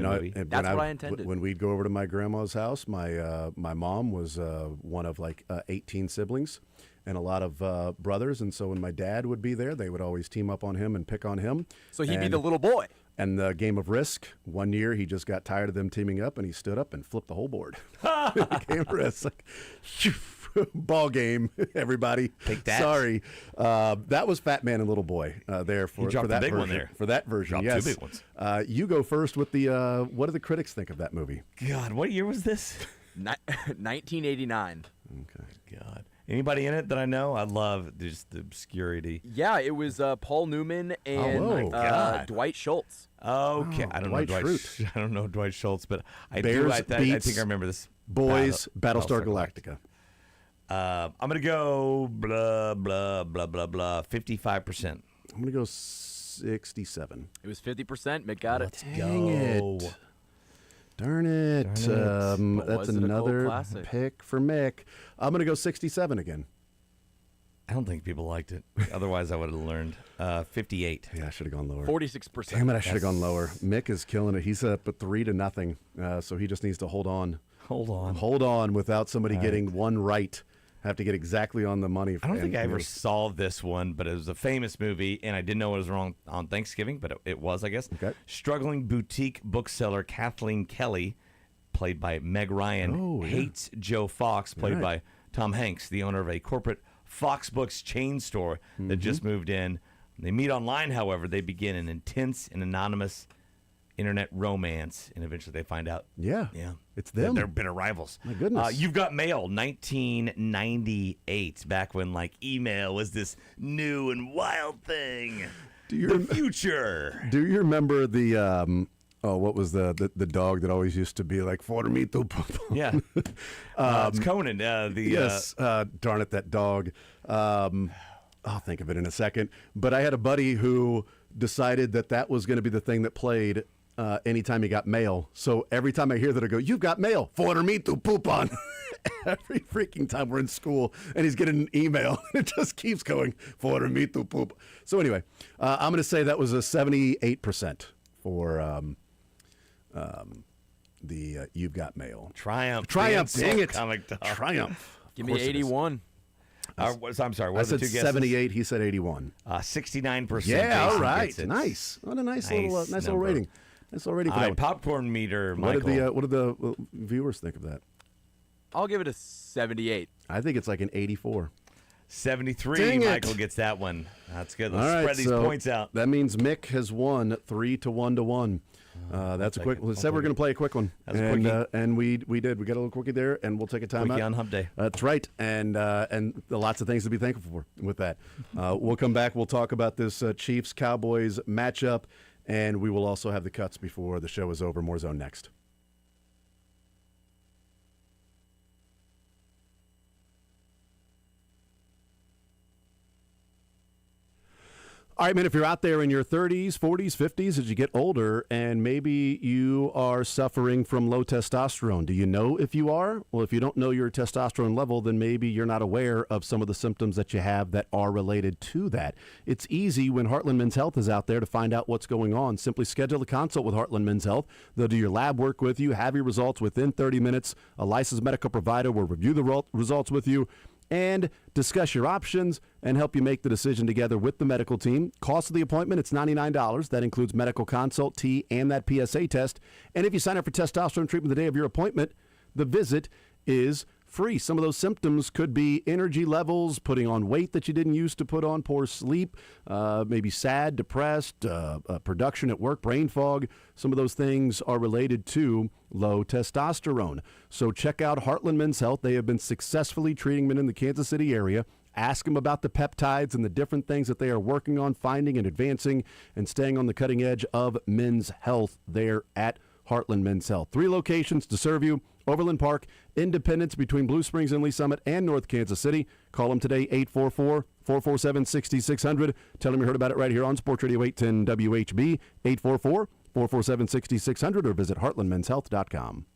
that's what I intended. When we'd go over to my grandma's house, my mom was one of 18 siblings and a lot of brothers. And so when my dad would be there, they would always team up on him and pick on him. So he'd be the little boy. And the game of Risk, one year he just got tired of them teaming up and he stood up and flipped the whole board. The game of Risk. Ball game, everybody. Take that. Sorry. That was Fat Man and Little Boy there for that the big version. one there. For that version, Dropped yes. 2 big ones. You go first with the what do the critics think of that movie? God, what year was this? 1989. Okay. God. Anybody in it that I know? I love just the obscurity. Yeah, it was Paul Newman and Dwight Schultz. Okay. I don't know Schrute. I don't know Dwight Schultz, but I Bears do. I think I remember this. Boys, Battlestar Galactica. I'm going to go blah, blah, blah, blah, blah, 55%. I'm going to go 67. It was 50%. Mick got it. Dang it. Darn it. That's another pick for Mick. I'm going to go 67 again. I don't think people liked it. Otherwise, I would have learned. 58. Yeah, I should have gone lower. 46%. Damn it, I should have gone lower. Mick is killing it. He's up at 3-0, so he just needs to hold on. Hold on without somebody getting one right. Have to get exactly on the money. I don't think I ever saw this one, but it was a famous movie, and I didn't know it was wrong on Thanksgiving, but it was, I guess. Okay. Struggling boutique bookseller Kathleen Kelly, played by Meg Ryan, hates Joe Fox, played by Tom Hanks, the owner of a corporate Fox Books chain store that just moved in. They meet online, however. They begin an intense and anonymous internet romance, and eventually they find out. Yeah. It's them. They're bitter rivals. My goodness. You've Got Mail, 1998, back when email was this new and wild thing. The future. Do you remember the Oh, what was the dog that always used to be like, for me to poop? Yeah. It's Conan. Yes. Darn it, that dog. I'll think of it in a second. But I had a buddy who decided that was going to be the thing that played anytime he got mail. So every time I hear that, I go, you've got mail. For me to poop on. Every freaking time we're in school and he's getting an email. It just keeps going, for me to poop. So anyway, I'm going to say that was a 78% for the You've Got Mail. Triumph. Dang it. Comic dog. Triumph. Give me 81. I'm sorry. What I are the said two guesses? 78. He said 81. 69%. Yeah, all Jason right. gets it. Nice. What a nice little Nice rating. Nice little rating for that one. Popcorn meter, What Michael. did the viewers think of that? I'll give it a 78. I think it's like an 84. 73. Dang it. Michael gets that one. That's good. Let's All right, spread these so points out. That means Mick has won 3-1. That's a quick. We said we're going to play a quick one, That's a and quickie. and we did. We got a little quickie there, and we'll take a time Quickie out on Hump Day. That's right, and lots of things to be thankful for with that. We'll come back. We'll talk about this Chiefs Cowboys matchup, and we will also have the cuts before the show is over. More Zone next. All right, man, if you're out there in your 30s, 40s, 50s, as you get older, and maybe you are suffering from low testosterone, do you know if you are? Well, if you don't know your testosterone level, then maybe you're not aware of some of the symptoms that you have that are related to that. It's easy when Heartland Men's Health is out there to find out what's going on. Simply schedule a consult with Heartland Men's Health. They'll do your lab work with you, have your results within 30 minutes. A licensed medical provider will review the results with you and discuss your options and help you make the decision together with the medical team. Cost of the appointment, it's $99. That includes medical consult, T, and that PSA test. And if you sign up for testosterone treatment the day of your appointment, the visit is free. Some of those symptoms could be energy levels, putting on weight that you didn't used to put on, poor sleep, maybe sad, depressed, production at work, brain fog. Some of those things are related to low testosterone. So check out Heartland Men's Health. They have been successfully treating men in the Kansas City area. Ask them about the peptides and the different things that they are working on, finding and advancing and staying on the cutting edge of men's health there at Heartland Men's Health. 3 locations to serve you. Overland Park, Independence between Blue Springs and Lee Summit and North Kansas City. Call them today, 844-447-6600. Tell them you heard about it right here on Sports Radio 810 WHB, 844-447-6600, or visit heartlandmenshealth.com.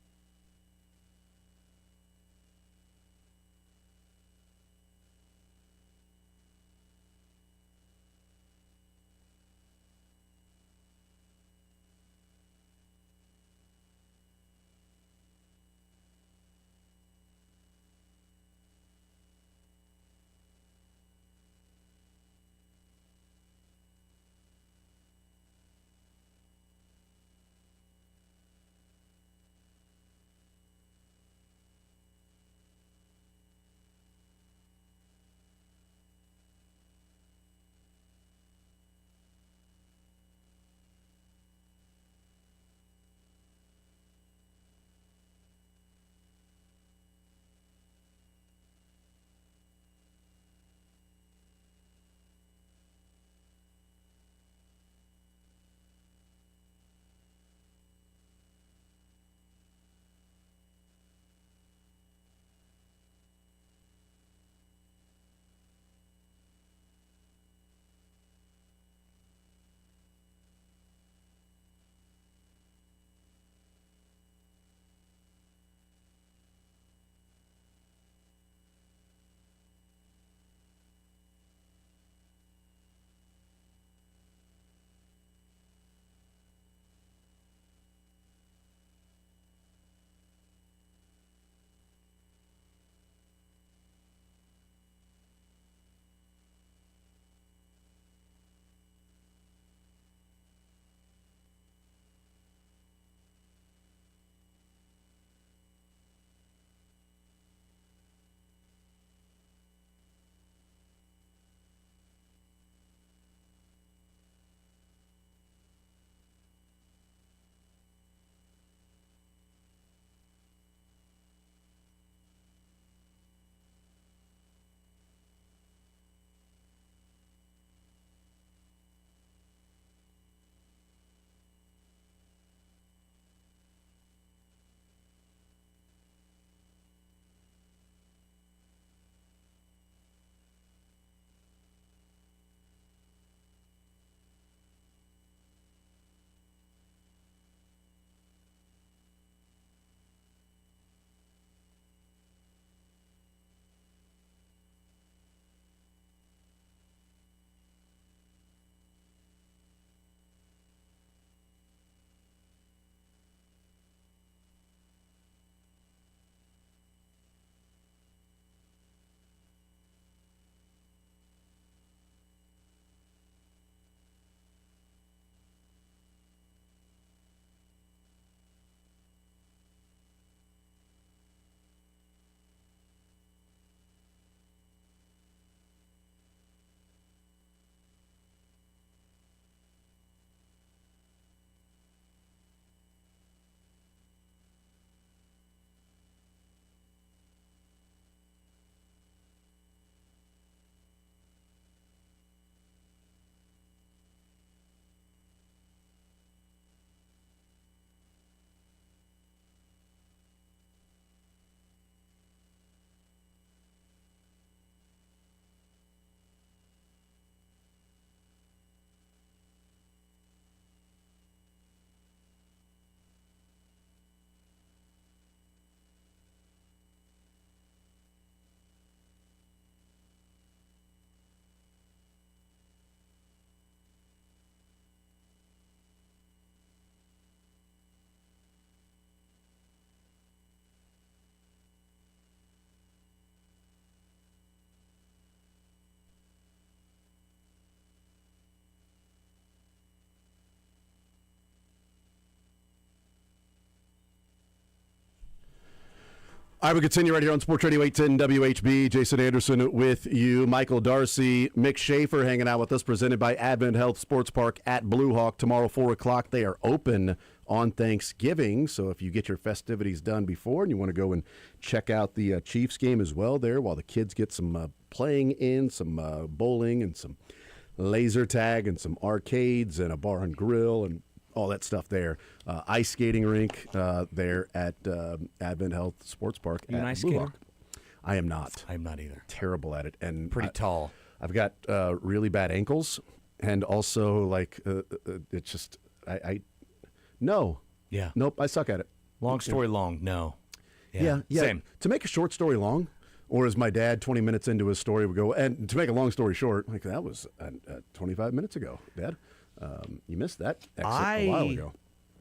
All right, we continue right here on Sports Radio 810 WHB. Jason Anderson with you. Michael Darcy, Mick Schaefer hanging out with us, presented by Advent Health Sports Park at Blue Hawk. Tomorrow, 4 o'clock. They are open on Thanksgiving, so if you get your festivities done before and you want to go and check out the Chiefs game as well there while the kids get some playing in, some bowling and some laser tag and some arcades and a bar and grill and all that stuff there. Ice skating rink there at Advent Health Sports Park You at an ice Blue skater? Hawk. I am not. I'm not either. Terrible at it. And Pretty tall. I've got really bad ankles, and also, like, it's just, no. Yeah. Nope, I suck at it. Long story long, no. Yeah. Same. To make a short story long, or as my dad 20 minutes into his story would go, and to make a long story short, like, that was 25 minutes ago, Dad. You missed that exit a while ago.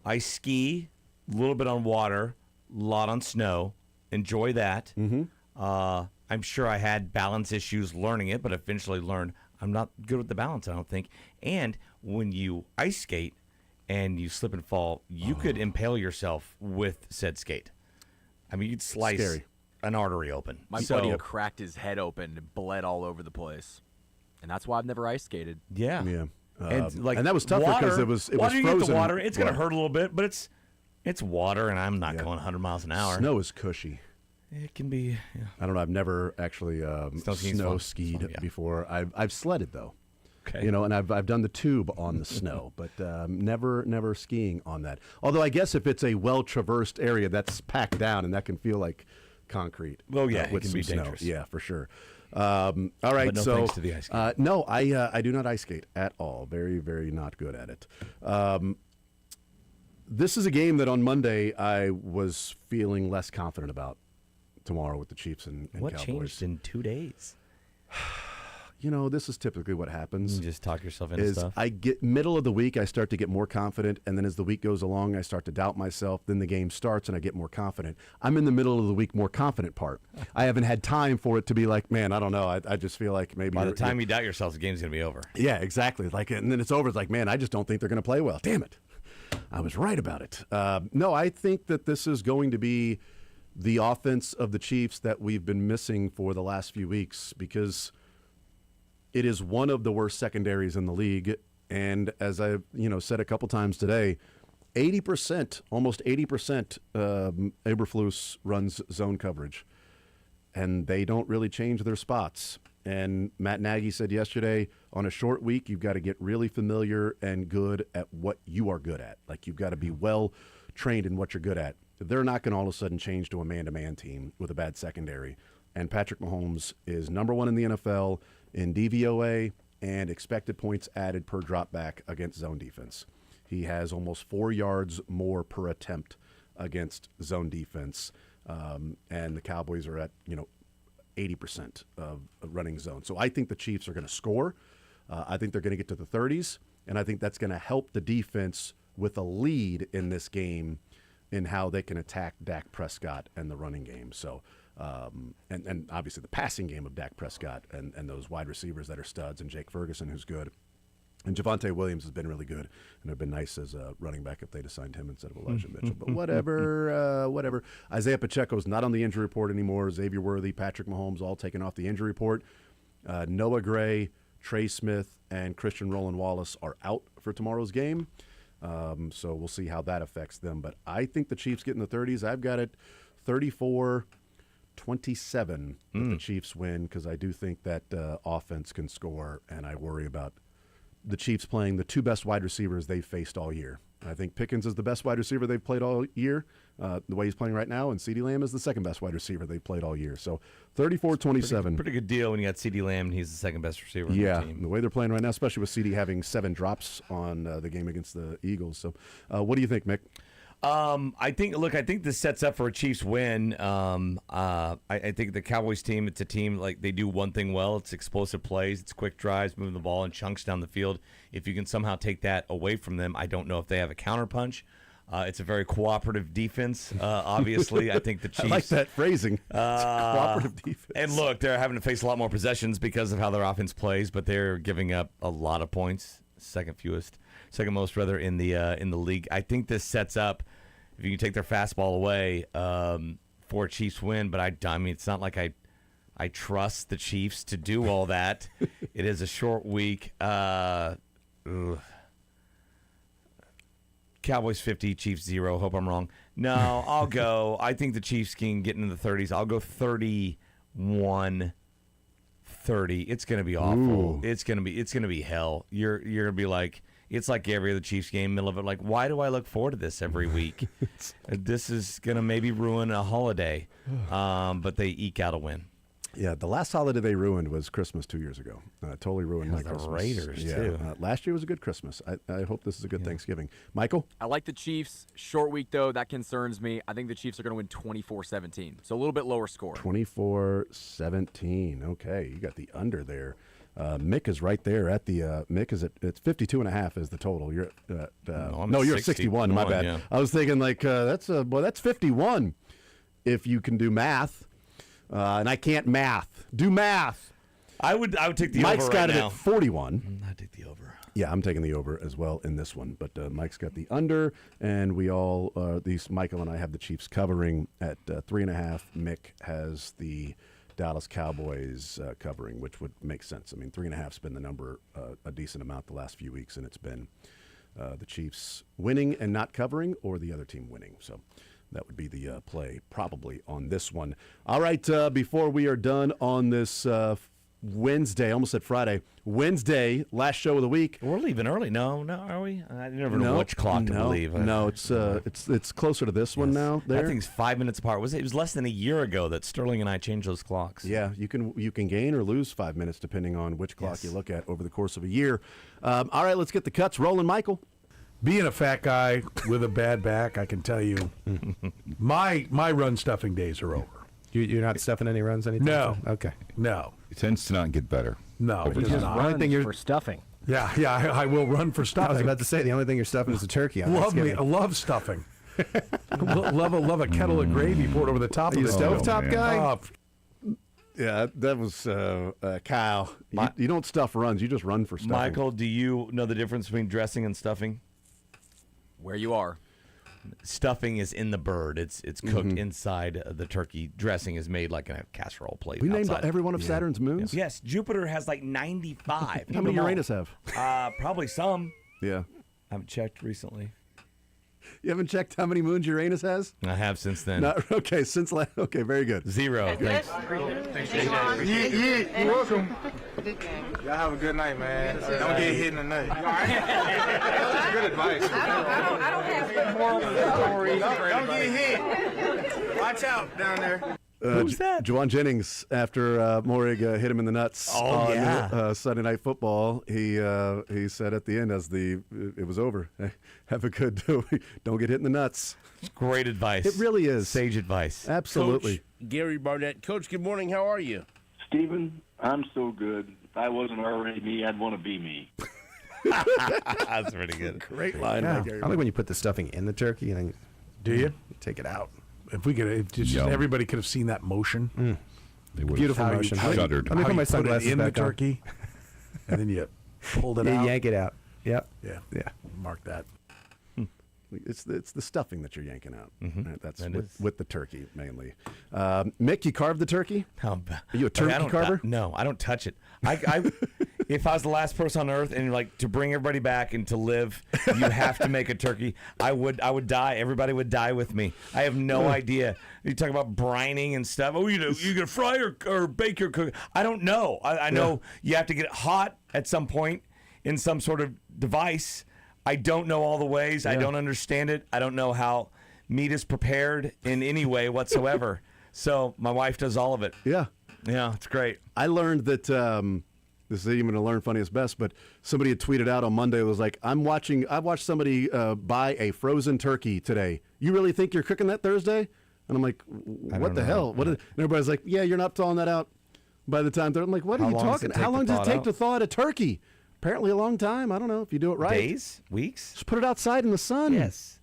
I ski a little bit on water, a lot on snow. Enjoy that. Mm-hmm. I'm sure I had balance issues learning it, but eventually learned I'm not good with the balance, I don't think. And when you ice skate and you slip and fall, you could impale yourself with said skate. I mean, you'd slice an artery open. My buddy cracked his head open and bled all over the place. And that's why I've never ice skated. Yeah. Yeah. And that was tough because it was water, frozen. You get the water, it's going to hurt a little bit, but it's water, and I'm not going 100 miles an hour. Snow is cushy. It can be. Yeah. I don't know. I've never actually snow skied before. I've sledded though. Okay. You know, and I've done the tube on the snow, but never skiing on that. Although I guess if it's a well traversed area, that's packed down, and that can feel like concrete. Well, yeah, with it can some be snow. dangerous. Yeah, for sure. All right, But no so thanks to the ice skate. no, I do not ice skate at all. Very, very not good at it. This is a game that on Monday I was feeling less confident about tomorrow with the Chiefs and what Cowboys. changed in 2 days? You know, this is typically what happens. You just talk yourself into stuff. I get middle of the week, I start to get more confident, and then as the week goes along, I start to doubt myself. Then the game starts, and I get more confident. I'm in the middle of the week more confident part. I haven't had time for it to be like, man, I don't know. I just feel like maybe By the time you doubt yourself, the game's going to be over. Yeah, exactly. Like, and then it's over. It's like, man, I just don't think they're going to play well. Damn it. I was right about it. No, I think that this is going to be the offense of the Chiefs that we've been missing for the last few weeks because it is one of the worst secondaries in the league. And as I said a couple times today, 80%, almost 80%, Eberflus runs zone coverage. And they don't really change their spots. And Matt Nagy said yesterday, on a short week, you've got to get really familiar and good at what you are good at. Like, you've got to be well trained in what you're good at. They're not going to all of a sudden change to a man-to-man team with a bad secondary. And Patrick Mahomes is number one in the NFL in DVOA and expected points added per drop back against zone defense. He has almost 4 yards more per attempt against zone defense. And the Cowboys are at, 80% of running zone. So I think the Chiefs are going to score. I think they're going to get to the 30s, and I think that's going to help the defense with a lead in this game in how they can attack Dak Prescott and the running game. So, and obviously the passing game of Dak Prescott and those wide receivers that are studs, and Jake Ferguson, who's good. And Javonte Williams has been really good, and it would have been nice as a running back if they'd assigned him instead of Elijah Mitchell. But whatever. Isaiah Pacheco's not on the injury report anymore. Xavier Worthy, Patrick Mahomes, all taken off the injury report. Noah Gray, Trey Smith, and Christian Roland Wallace are out for tomorrow's game. So we'll see how that affects them. But I think the Chiefs get in the 30s. I've got it 34-27 that the Chiefs win because I do think that offense can score, and I worry about the Chiefs playing the 2 best wide receivers they've faced all year. I think Pickens is the best wide receiver they've played all year, the way he's playing right now, and CeeDee Lamb is the second best wide receiver they've played all year. So 34-27. Pretty good deal when you got CeeDee Lamb and he's the second best receiver on the team. The way they're playing right now, especially with CeeDee having 7 drops on the game against the Eagles. So what do you think, Mick? I think this sets up for a Chiefs win. I think the Cowboys team, it's a team like they do one thing well. It's explosive plays. It's quick drives, moving the ball in chunks down the field. If you can somehow take that away from them, I don't know if they have a counterpunch. It's a very cooperative defense. Obviously, I think the Chiefs. I like that phrasing. Cooperative defense. And look, they're having to face a lot more possessions because of how their offense plays, but they're giving up a lot of points. Second most in the league. I think this sets up, if you can take their fastball away, for a Chiefs win, but I mean, it's not like I trust the Chiefs to do all that. It is a short week. Cowboys 50, Chiefs 0. Hope I'm wrong. No, I'll go. I think the Chiefs can get into the 30s. I'll go 31-30. It's going to be awful. Ooh. It's going to be hell. You're going to be like, it's like every other Chiefs game, middle of it. Like, why do I look forward to this every week? This is going to maybe ruin a holiday, but they eke out a win. Yeah, the last holiday they ruined was Christmas 2 years ago. Totally ruined my the Christmas. Raiders, yeah. too. Last year was a good Christmas. I hope this is a good Thanksgiving. Michael? I like the Chiefs. Short week, though. That concerns me. I think the Chiefs are going to win 24-17. So a little bit lower score. 24-17. Okay, you got the under there. Mick is right there at the Mick is it's 52.5 is the total. You're at you're at 61. My bad. Yeah. I was thinking like that's 51 if you can do math. And I can't do math. I would take the Mike's over got right it now. at 41. I'd take the over. Yeah, I'm taking the over as well in this one. But Mike's got the under, and we all Michael and I have the Chiefs covering at 3.5. Mick has the Dallas Cowboys covering, which would make sense. I mean, 3.5's been the number a decent amount the last few weeks, and it's been the Chiefs winning and not covering, or the other team winning. So that would be the play probably on this one. All right, before we are done on this Wednesday, almost said Friday, Wednesday, last show of the week. We're leaving early. No, are we? I never know which clock to believe. No, it's closer to this one now. There, that thing's 5 minutes apart. It was less than a year ago that Sterling and I changed those clocks. Yeah, you can gain or lose 5 minutes depending on which clock you look at over the course of a year. All right, let's get the cuts rolling, Michael. Being a fat guy with a bad back, I can tell you, my run stuffing days are over. You're not stuffing any runs anytime? No. Okay. No. It tends to not get better. No, it does Just not. run for stuffing. Yeah, I will run for stuffing. I was about to say the only thing you're stuffing is a turkey. On I Thanksgiving. love stuffing. love a kettle of gravy poured over the top Are of you it. a stovetop guy? Yeah, that was Kyle. You don't stuff runs; you just run for stuffing. Michael, do you know the difference between dressing and stuffing? Where you are. Stuffing is in the bird. It's cooked inside the turkey. Dressing is made like in a casserole plate. We named outside. every one of Saturn's moons. Yes, Jupiter has like 95. How many Uranus have? Probably some. Yeah. I haven't checked recently. You haven't checked how many moons Uranus has? I have since then. Okay, okay, very good. 0. Thanks. You're welcome. Y'all have a good night, man. Don't get hit in the nut. Good advice. I don't have moral stories. Don't get hit. Watch out down there. Who's that? Juwan Jennings, after Morig hit him in the nuts on Sunday Night Football, he said at the end as it was over, hey, have a good don't get hit in the nuts. Great advice. It really is. Sage advice. Absolutely. Coach Gary Barnett. Coach, good morning. How are you? Stephen, I'm so good. If I wasn't already me, I'd want to be me. That's pretty good. Great line. Yeah. I like when you put the stuffing in the turkey and then Do you? take it out. If just everybody could have seen that motion. They would Beautiful have motion. shuddered. Let me How put you my put sunglasses it in the back on. turkey, and then you pulled it You out. yank it out. Yep. Yeah. Yeah. Mark that. It's the stuffing that you're yanking out. Right? That's That with the turkey mainly. Mick, you carved the turkey? Are you a turkey carver? No, I don't touch it. I if I was the last person on earth and like to bring everybody back and to live, you have to make a turkey. I would die. Everybody would die with me. I have no idea. You talk about brining and stuff. Oh, you gonna fry or bake your cookie? I don't know. I know you have to get it hot at some point in some sort of device. I don't know all the ways. I don't understand it. I don't know how meat is prepared in any way whatsoever. So my wife does all of it. Yeah. Yeah, it's great. I learned that this is even to learn funniest best, but somebody had tweeted out on Monday. It was like, I watched somebody buy a frozen turkey today. You really think you're cooking that Thursday? And I'm like, what the hell? And everybody's like, yeah, you're not thawing that out by the time. I'm like, what are you talking? How long does it take to thaw out a turkey? Apparently a long time. I don't know if you do it right. Days? Weeks? Just put it outside in the sun. Yes.